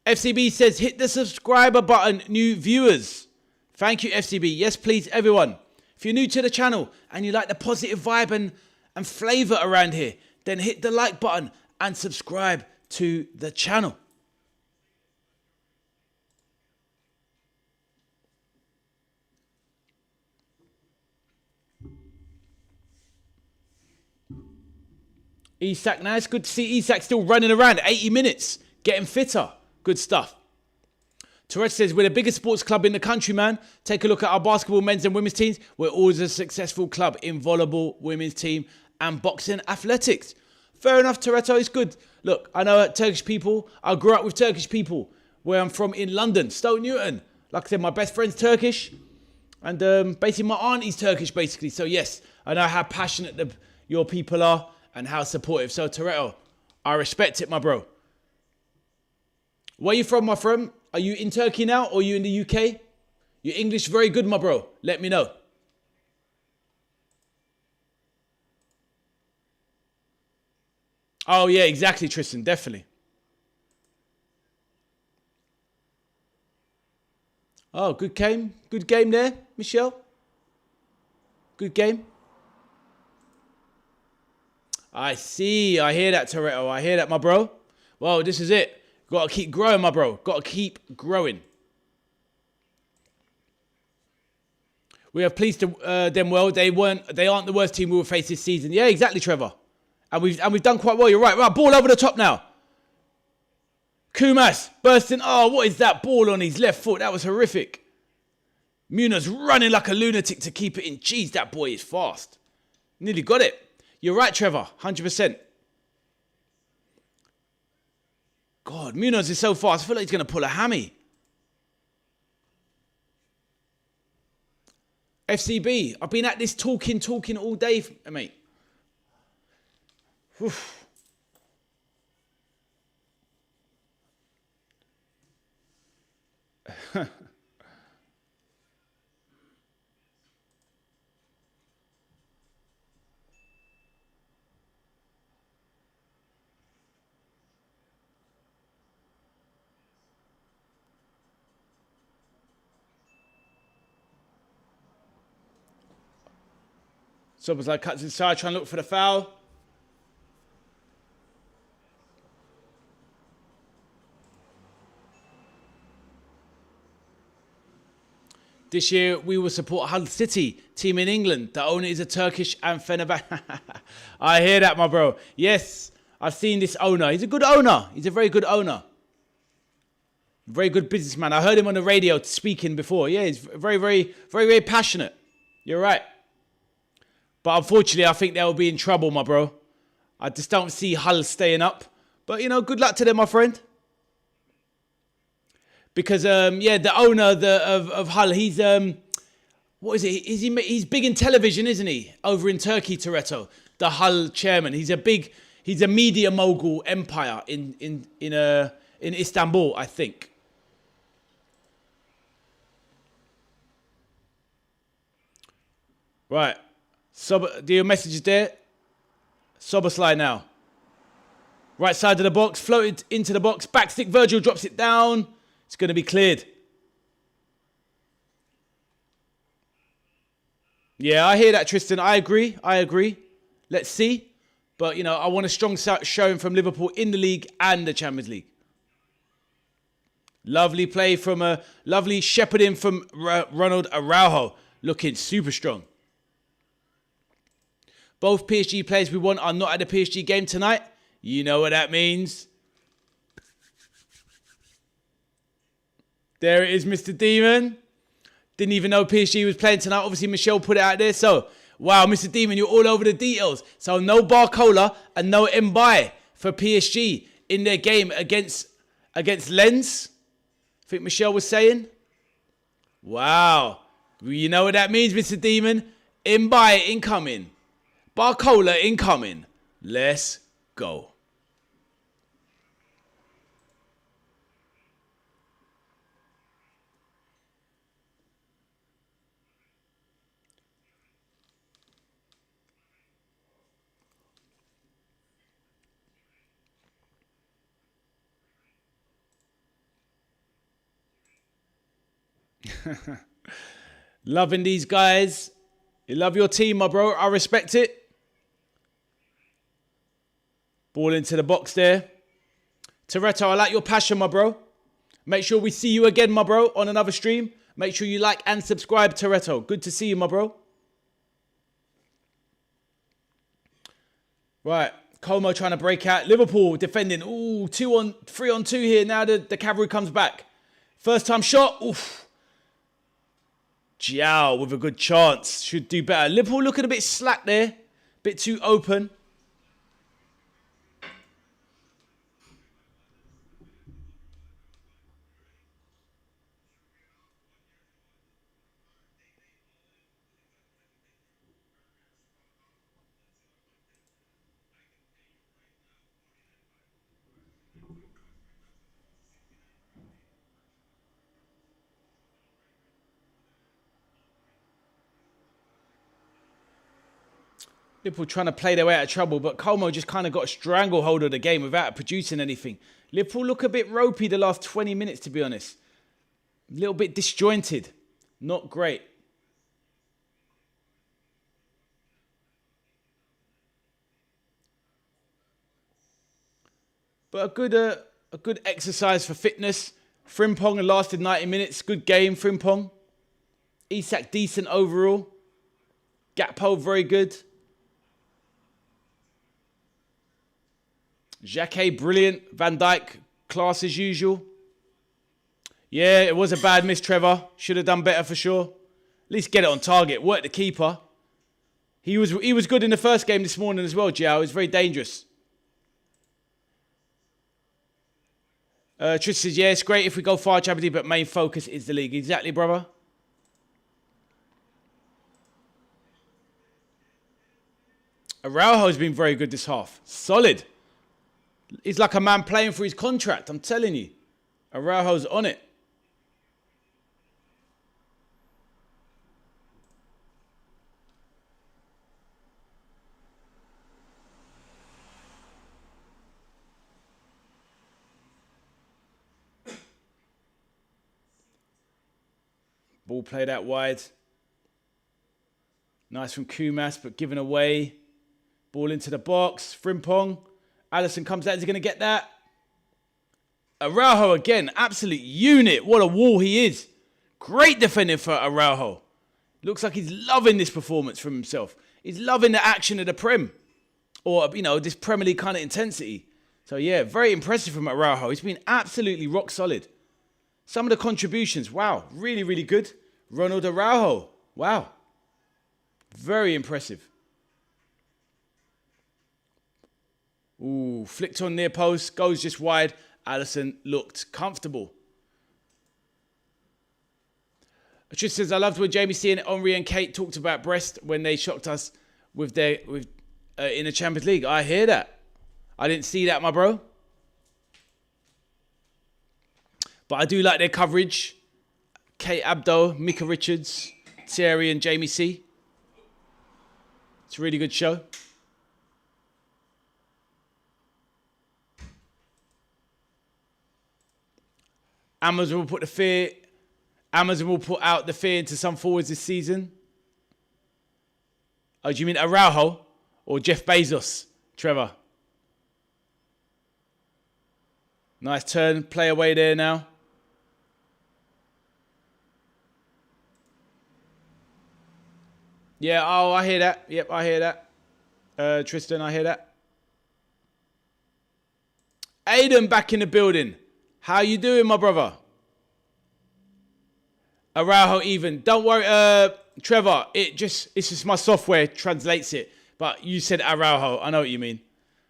FCB says, hit the subscriber button, new viewers. Thank you, FCB. Yes, please, everyone. If you're new to the channel and you like the positive vibe and flavour around here, then hit the like button and subscribe to the channel. Isak now. It's good to see Isak still running around. 80 minutes. Getting fitter. Good stuff. Torres says, we're the biggest sports club in the country, man. Take a look at our basketball men's and women's teams. We're always a successful club in volleyball, women's team, and boxing athletics. Fair enough, Toretto. It's good. Look, I know Turkish people. I grew up with Turkish people where I'm from in London, Stoke Newton. Like I said, my best friend's Turkish. And basically my auntie's Turkish, basically. So yes, I know how passionate your people are and how supportive. So Toretto, I respect it, my bro. Where are you from, my friend? Are you in Turkey now or are you in the UK? Your English very good, my bro. Let me know. Oh, yeah, exactly, Tristan. Definitely. Oh, good game. Good game there, Michelle. Good game. I see. I hear that, Toretto. I hear that, my bro. Well, this is it. Got to keep growing, my bro. Got to keep growing. We have pleased them well. They aren't the worst team we will face this season. Yeah, exactly, Trevor. And we've done quite well. You're right. Right, ball over the top now. Kumas bursting. Oh, what is that ball on his left foot? That was horrific. Munoz running like a lunatic to keep it in. Jeez, that boy is fast. Nearly got it. You're right, Trevor. 100%. God, Munoz is so fast. I feel like he's going to pull a hammy. FCB, I've been at this talking all day, mate. Oof. Soboslai cuts inside, trying to look for the foul. This year, we will support Hull City, team in England. The owner is a Turkish and Fenerbahce. I hear that, my bro. Yes, I've seen this owner. He's a good owner. He's a very good owner. Very good businessman. I heard him on the radio speaking before. Yeah, he's very passionate. You're right. But unfortunately, I think they'll be in trouble, my bro. I just don't see Hull staying up. But, you know, good luck to them, my friend. Because, yeah, the owner of Hull, he's, what is it? He's big in television, isn't he? Over in Turkey, Toretto. The Hull chairman. He's a media mogul empire in Istanbul, I think. Right. Your message is there. Soboslai now. Right side of the box. Floated into the box. Backstick. Virgil drops it down. It's going to be cleared. Yeah, I hear that, Tristan. I agree. Let's see. But, you know, I want a strong showing from Liverpool in the league and the Champions League. Lovely play from a lovely shepherding from Ronald Araujo. Looking super strong. Both PSG players we want are not at the PSG game tonight. You know what that means. There it is, Mr. Demon. Didn't even know PSG was playing tonight. Obviously, Michelle put it out there. So, wow, Mr. Demon, you're all over the details. So, no Barcola and no Mbaye for PSG in their game against Lens. I think Michelle was saying. Wow. You know what that means, Mr. Demon? Imbibe incoming. Barcola incoming. Let's go. Loving these guys. You love your team, my bro. I respect it. Ball into the box there. Toretto, I like your passion, my bro. Make sure we see you again, my bro, on another stream. Make sure you like and subscribe, Toretto. Good to see you, my bro. Right. Como trying to break out. Liverpool defending. Ooh, 3-on-2 here. Now the cavalry comes back. First time shot. Oof. Jiao with a good chance. Should do better. Liverpool looking a bit slack there. Bit too open. Liverpool trying to play their way out of trouble, but Como just kind of got a stranglehold of the game without producing anything. Liverpool look a bit ropey the last 20 minutes, to be honest. A little bit disjointed. Not great. But a good exercise for fitness. Frimpong lasted 90 minutes. Good game, Frimpong. Isak decent overall. Gakpo very good. Xhaka, brilliant. Van Dijk, class as usual. Yeah, it was a bad miss, Trevor. Should have done better for sure. At least get it on target. Work the keeper. He was good in the first game this morning as well, Jiao. He was very dangerous. Trish says, yeah, it's great if we go far, Champions League, but main focus is the league. Exactly, brother. Araujo's been very good this half. Solid. He's like a man playing for his contract, I'm telling you. Araujo's on it. Ball played out wide. Nice from Kumas, but given away. Ball into the box. Frimpong. Alisson comes out. Is he going to get that? Araujo again. Absolute unit. What a wall he is. Great defending for Araujo. Looks like he's loving this performance from himself. He's loving the action of the Prem. Or, you know, this Premier League kind of intensity. So, yeah, very impressive from Araujo. He's been absolutely rock solid. Some of the contributions, wow, really, really good. Ronald Araujo, wow. Very impressive. Ooh, flicked on near post, goes just wide. Alisson looked comfortable. Just says, I loved when Jamie C and Henri and Kate talked about Brest when they shocked us in the Champions League. I hear that. I didn't see that, my bro. But I do like their coverage. Kate Abdo, Mika Richards, Thierry and Jamie C. It's a really good show. Amazon will put out the fear into some forwards this season. Oh, do you mean Araujo or Jeff Bezos, Trevor? Nice turn, play away there now. Yeah, oh, I hear that. Yep, I hear that. Tristan, I hear that. Aiden back in the building. How you doing, my brother? Araujo even. Don't worry, Trevor. It's just my software translates it. But you said Araujo. I know what you mean.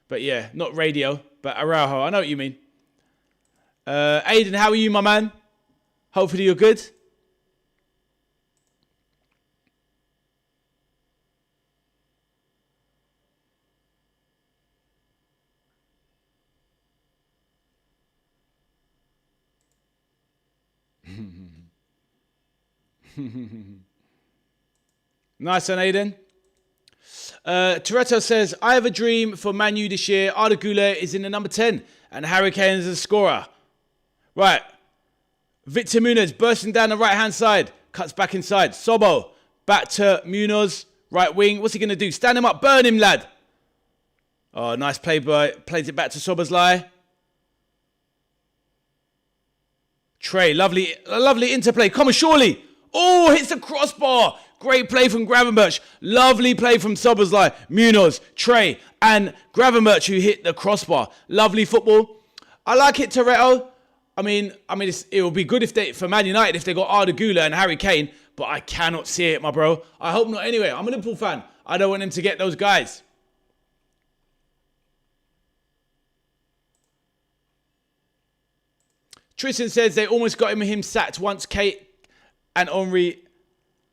But yeah, not radio, but Araujo. I know what you mean. Aiden, how are you, my man? Hopefully you're good. Nice one, Aiden. Toretto says, I have a dream for Man U this year. Arda Güler is in the number 10 and Harry Kane is a scorer. Right. Victor Munoz bursting down the right-hand side. Cuts back inside. Sobo. Back to Munoz. Right wing. What's he going to do? Stand him up. Burn him, lad. Oh, nice play by. Plays it back to Soboslai. Trey. Lovely interplay. Come on, surely. Oh, hits the crossbar. Great play from Gravenberch. Lovely play from Soboslai, Munoz, Trey, and Gravenberch who hit the crossbar. Lovely football. I like it, Toretto. I mean, it would be good for Man United if they got Arda Güler and Harry Kane, but I cannot see it, my bro. I hope not anyway. I'm a Liverpool fan. I don't want them to get those guys. Tristan says they almost got him sacked once Kate and Henry.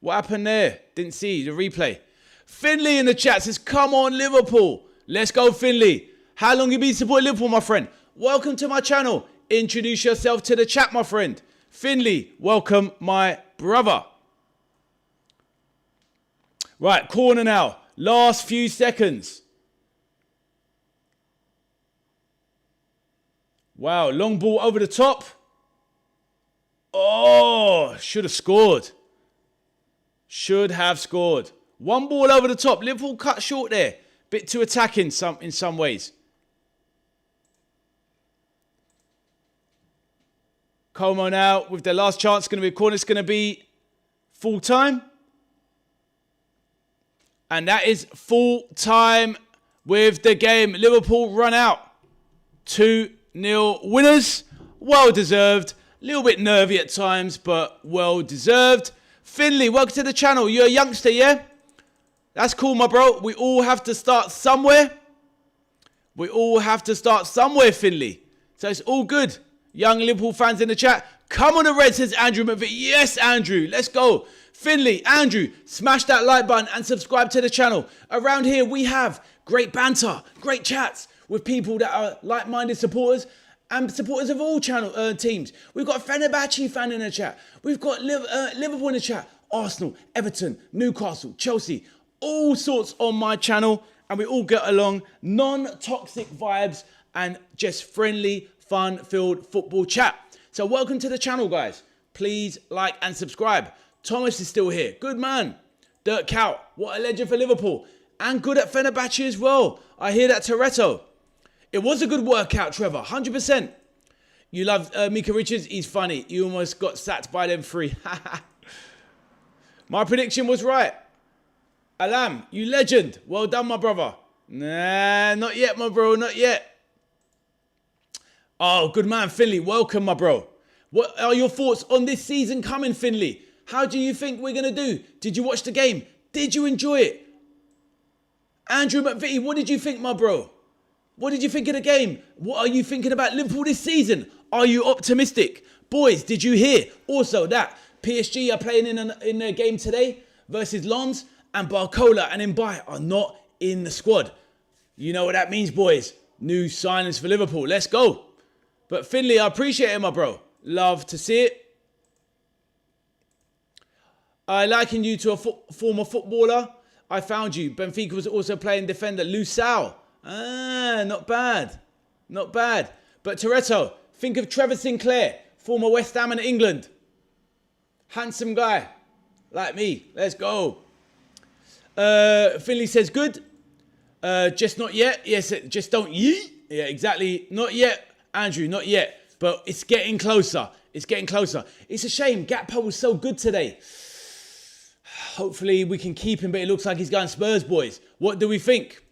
What happened there? Didn't see the replay. Finley in the chat says, come on, Liverpool. Let's go, Finley. How long you been supporting Liverpool, my friend? Welcome to my channel. Introduce yourself to the chat, my friend. Finley, welcome, my brother. Right, corner now. Last few seconds. Wow, long ball over the top. Oh, should have scored. Should have scored. One ball over the top. Liverpool cut short there. Bit too attacking in some ways. Como now with their last chance. Going to be a corner. It's going to be full time. And that is full time with the game. Liverpool run out. 2-0 winners. Well deserved. A little bit nervy at times, but well deserved. Finley, welcome to the channel. You're a youngster, yeah? That's cool, my bro. We all have to start somewhere. We all have to start somewhere, Finley. So it's all good. Young Liverpool fans in the chat. Come on the red, says Andrew McVitie. Yes, Andrew. Let's go. Finley, Andrew, smash that like button and subscribe to the channel. Around here, we have great banter, great chats with people that are like-minded supporters and supporters of all teams. We've got a Fenerbahce fan in the chat. We've got Liverpool in the chat. Arsenal, Everton, Newcastle, Chelsea. All sorts on my channel. And we all get along. Non-toxic vibes and just friendly, fun-filled football chat. So welcome to the channel, guys. Please like and subscribe. Thomas is still here. Good man. Dirk Kuyt. What a legend for Liverpool. And good at Fenerbahce as well. I hear that, Toretto. It was a good workout, Trevor. 100%. You love Mika Richards? He's funny. You almost got sacked by them three. My prediction was right. Alam, you legend. Well done, my brother. Nah, not yet, my bro. Not yet. Oh, good man, Finley. Welcome, my bro. What are your thoughts on this season coming, Finley? How do you think we're going to do? Did you watch the game? Did you enjoy it? Andrew McVitie, what did you think, my bro? What did you think of the game? What are you thinking about Liverpool this season? Are you optimistic? Boys, did you hear also that PSG are playing in their game today versus Lens, and Barcola and Mbaye are not in the squad? You know what that means, boys. New signings for Liverpool. Let's go. But Finley, I appreciate it, my bro. Love to see it. I liken you to a former footballer. I found you. Benfica was also playing defender Lusau. Ah, not bad. Not bad. But Toretto, think of Trevor Sinclair, former West Ham in England. Handsome guy. Like me. Let's go. Finley says good. Just not yet. Yes, just don't yeet. Yeah, exactly. Not yet, Andrew, not yet. But it's getting closer. It's getting closer. It's a shame. Gakpo was so good today. Hopefully we can keep him, but it looks like he's going Spurs, boys. What do we think?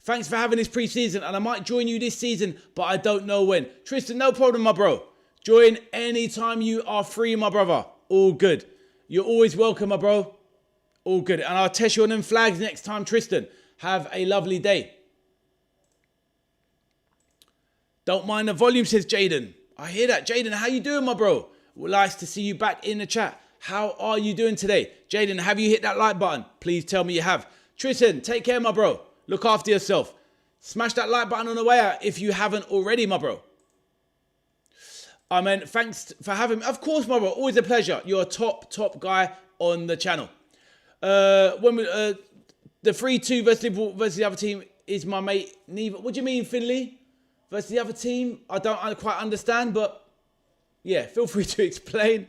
Thanks for having this pre-season, and I might join you this season, but I don't know when. Tristan, no problem, my bro. Join anytime you are free, my brother. All good. You're always welcome, my bro. All good. And I'll test you on them flags next time, Tristan. Have a lovely day. Don't mind the volume, says Jaden. I hear that. Jaden, how you doing, my bro? Nice to see you back in the chat. How are you doing today? Jaden, have you hit that like button? Please tell me you have. Tristan, take care, my bro. Look after yourself. Smash that like button on the way out if you haven't already, my bro. I mean, thanks for having me. Of course, my bro. Always a pleasure. You're a top guy on the channel. The 3-2 versus Liverpool versus the other team is my mate. Neither. What do you mean, Finley? Versus the other team? I don't quite understand, but yeah, feel free to explain.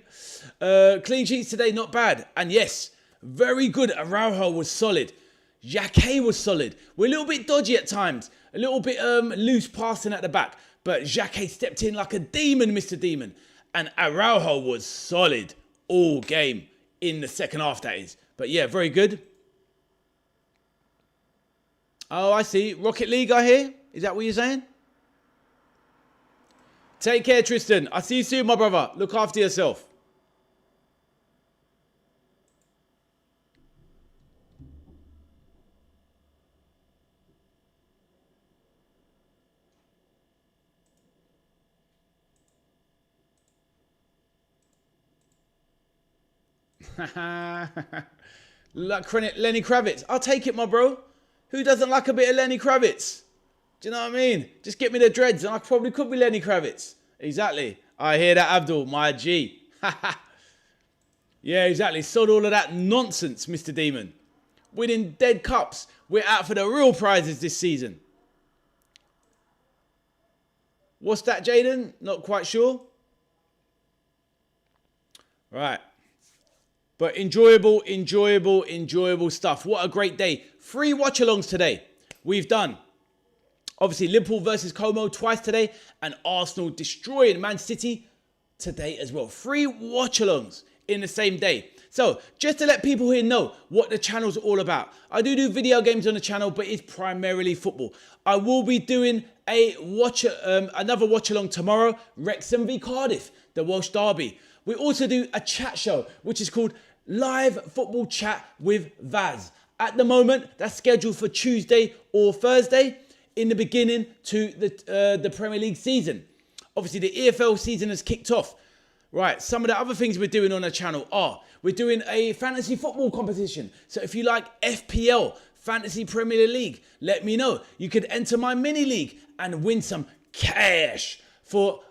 Clean sheets today, not bad. And yes, very good. Araujo was solid. Jacquet was solid. We're a little bit dodgy at times. A little bit loose passing at the back. But Jacquet stepped in like a demon, Mr. Demon. And Araujo was solid all game in the second half, that is. But yeah, very good. Oh, I see. Rocket League, I hear. Is that what you're saying? Take care, Tristan. I'll see you soon, my brother. Look after yourself. Like Lenny Kravitz. I'll take it, my bro. Who doesn't like a bit of Lenny Kravitz? Do you know what I mean? Just get me the dreads and I probably could be Lenny Kravitz. Exactly. I hear that, Abdul, my G. Yeah, exactly. Sod all of that nonsense, Mr. Demon. Winning dead cups. We're out for the real prizes this season. What's that, Jaden? Not quite sure. Right. But enjoyable stuff. What a great day. 3 watch-alongs today. We've done, obviously, Liverpool versus Como twice today. And Arsenal destroying Man City today as well. 3 watch-alongs in the same day. So, just to let people here know what the channel's all about. I do video games on the channel, but it's primarily football. I will be doing another watch-along tomorrow. Wrexham v Cardiff, the Welsh derby. We also do a chat show, which is called Live Football Chat with Vaz. At the moment, that's scheduled for Tuesday or Thursday in the beginning to the Premier League season. Obviously, the EFL season has kicked off. Right, some of the other things we're doing on the channel are, we're doing a fantasy football competition. So if you like FPL, Fantasy Premier League, let me know. You could enter my mini league and win some cash for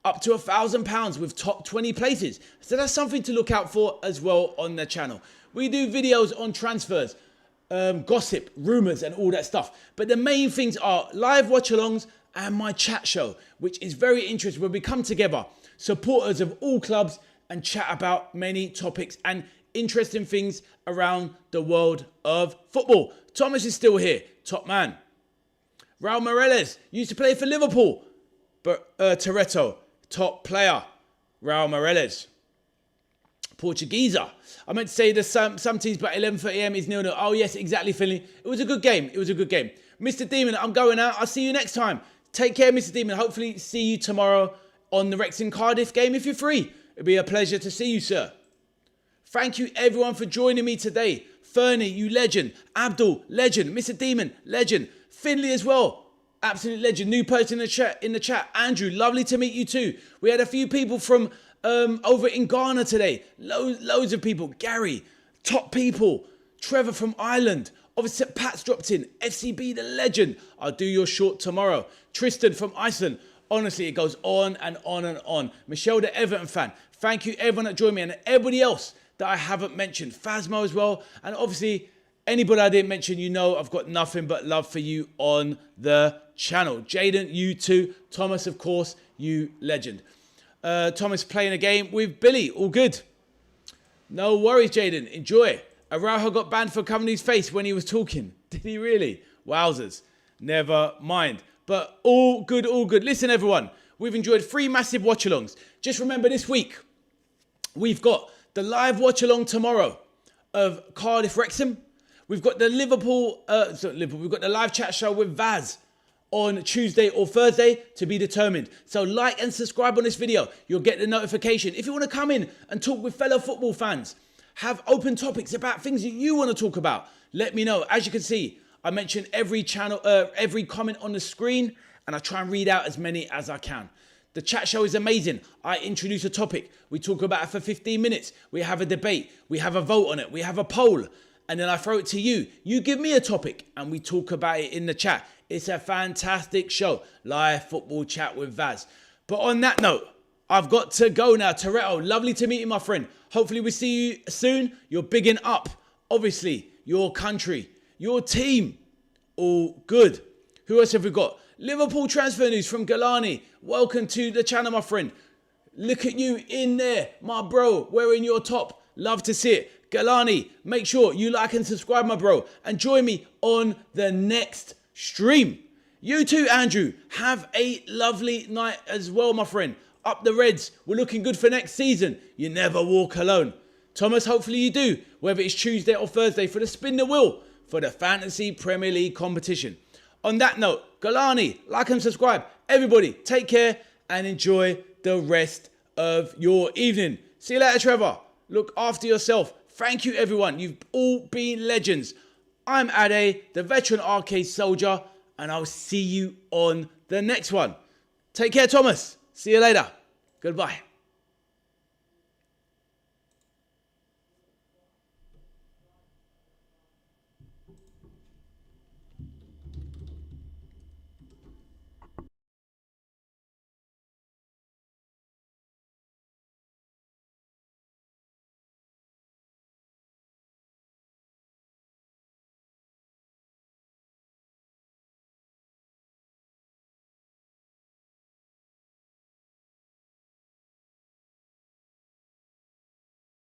up to £1,000 with top 20 places. So that's something to look out for as well on the channel. We do videos on transfers, gossip, rumours and all that stuff. But the main things are live watch-alongs and my chat show, which is very interesting where we come together, supporters of all clubs, and chat about many topics and interesting things around the world of football. Thomas is still here, top man. Raul Meireles used to play for Liverpool, but Toretto, top player, Raul Meireles. Portuguesa. I meant to say there's some teams, but 11:30 AM is 0-0. Oh, yes, exactly, Finley. It was a good game. Mr. Demon, I'm going out. I'll see you next time. Take care, Mr. Demon. Hopefully see you tomorrow on the Wrexham Cardiff game if you're free. It'll be a pleasure to see you, sir. Thank you, everyone, for joining me today. Fernie, you legend. Abdul, legend. Mr. Demon, legend. Finley as well. Absolute legend. New person in the chat. Andrew, lovely to meet you too. We had a few people from over in Ghana today. Loads of people. Gary, top people. Trevor from Ireland. Obviously, Pat's dropped in. FCB, the legend. I'll do your short tomorrow. Tristan from Iceland. Honestly, it goes on and on and on. Michelle, the Everton fan. Thank you, everyone that joined me. And everybody else that I haven't mentioned. Phasmo as well. And obviously, anybody I didn't mention, you know I've got nothing but love for you on the channel. Jaden, you too. Thomas, of course, you legend. Thomas playing a game with Billy. All good. No worries, Jaden. Enjoy. Araujo got banned for covering his face when he was talking. Did he really? Wowzers. Never mind. But all good, all good. Listen, everyone. We've enjoyed 3 massive watch-alongs. Just remember this week, we've got the live watch-along tomorrow of Cardiff Wrexham. We've got the we've got the live chat show with Vaz on Tuesday or Thursday to be determined. So like and subscribe on this video. You'll get the notification. If you want to come in and talk with fellow football fans, have open topics about things that you want to talk about, let me know. As you can see, I mention every comment on the screen and I try and read out as many as I can. The chat show is amazing. I introduce a topic. We talk about it for 15 minutes. We have a debate. We have a vote on it. We have a poll. And then I throw it to you. You give me a topic and we talk about it in the chat. It's a fantastic show. Live football chat with Vaz. But on that note, I've got to go now. Toretto, lovely to meet you, my friend. Hopefully we see you soon. You're bigging up, obviously, your country, your team. All good. Who else have we got? Liverpool transfer news from Galani. Welcome to the channel, my friend. Look at you in there, my bro, wearing your top. Love to see it. Galani, make sure you like and subscribe, my bro. And join me on the next stream. You too, Andrew. Have a lovely night as well, my friend. Up the Reds. We're looking good for next season. You never walk alone. Thomas, hopefully you do. Whether it's Tuesday or Thursday for the Spin the Wheel for the Fantasy Premier League competition. On that note, Galani, like and subscribe. Everybody, take care and enjoy the rest of your evening. See you later, Trevor. Look after yourself. Thank you, everyone. You've all been legends. I'm Ade, the veteran arcade soldier, and I'll see you on the next one. Take care, Thomas. See you later. Goodbye.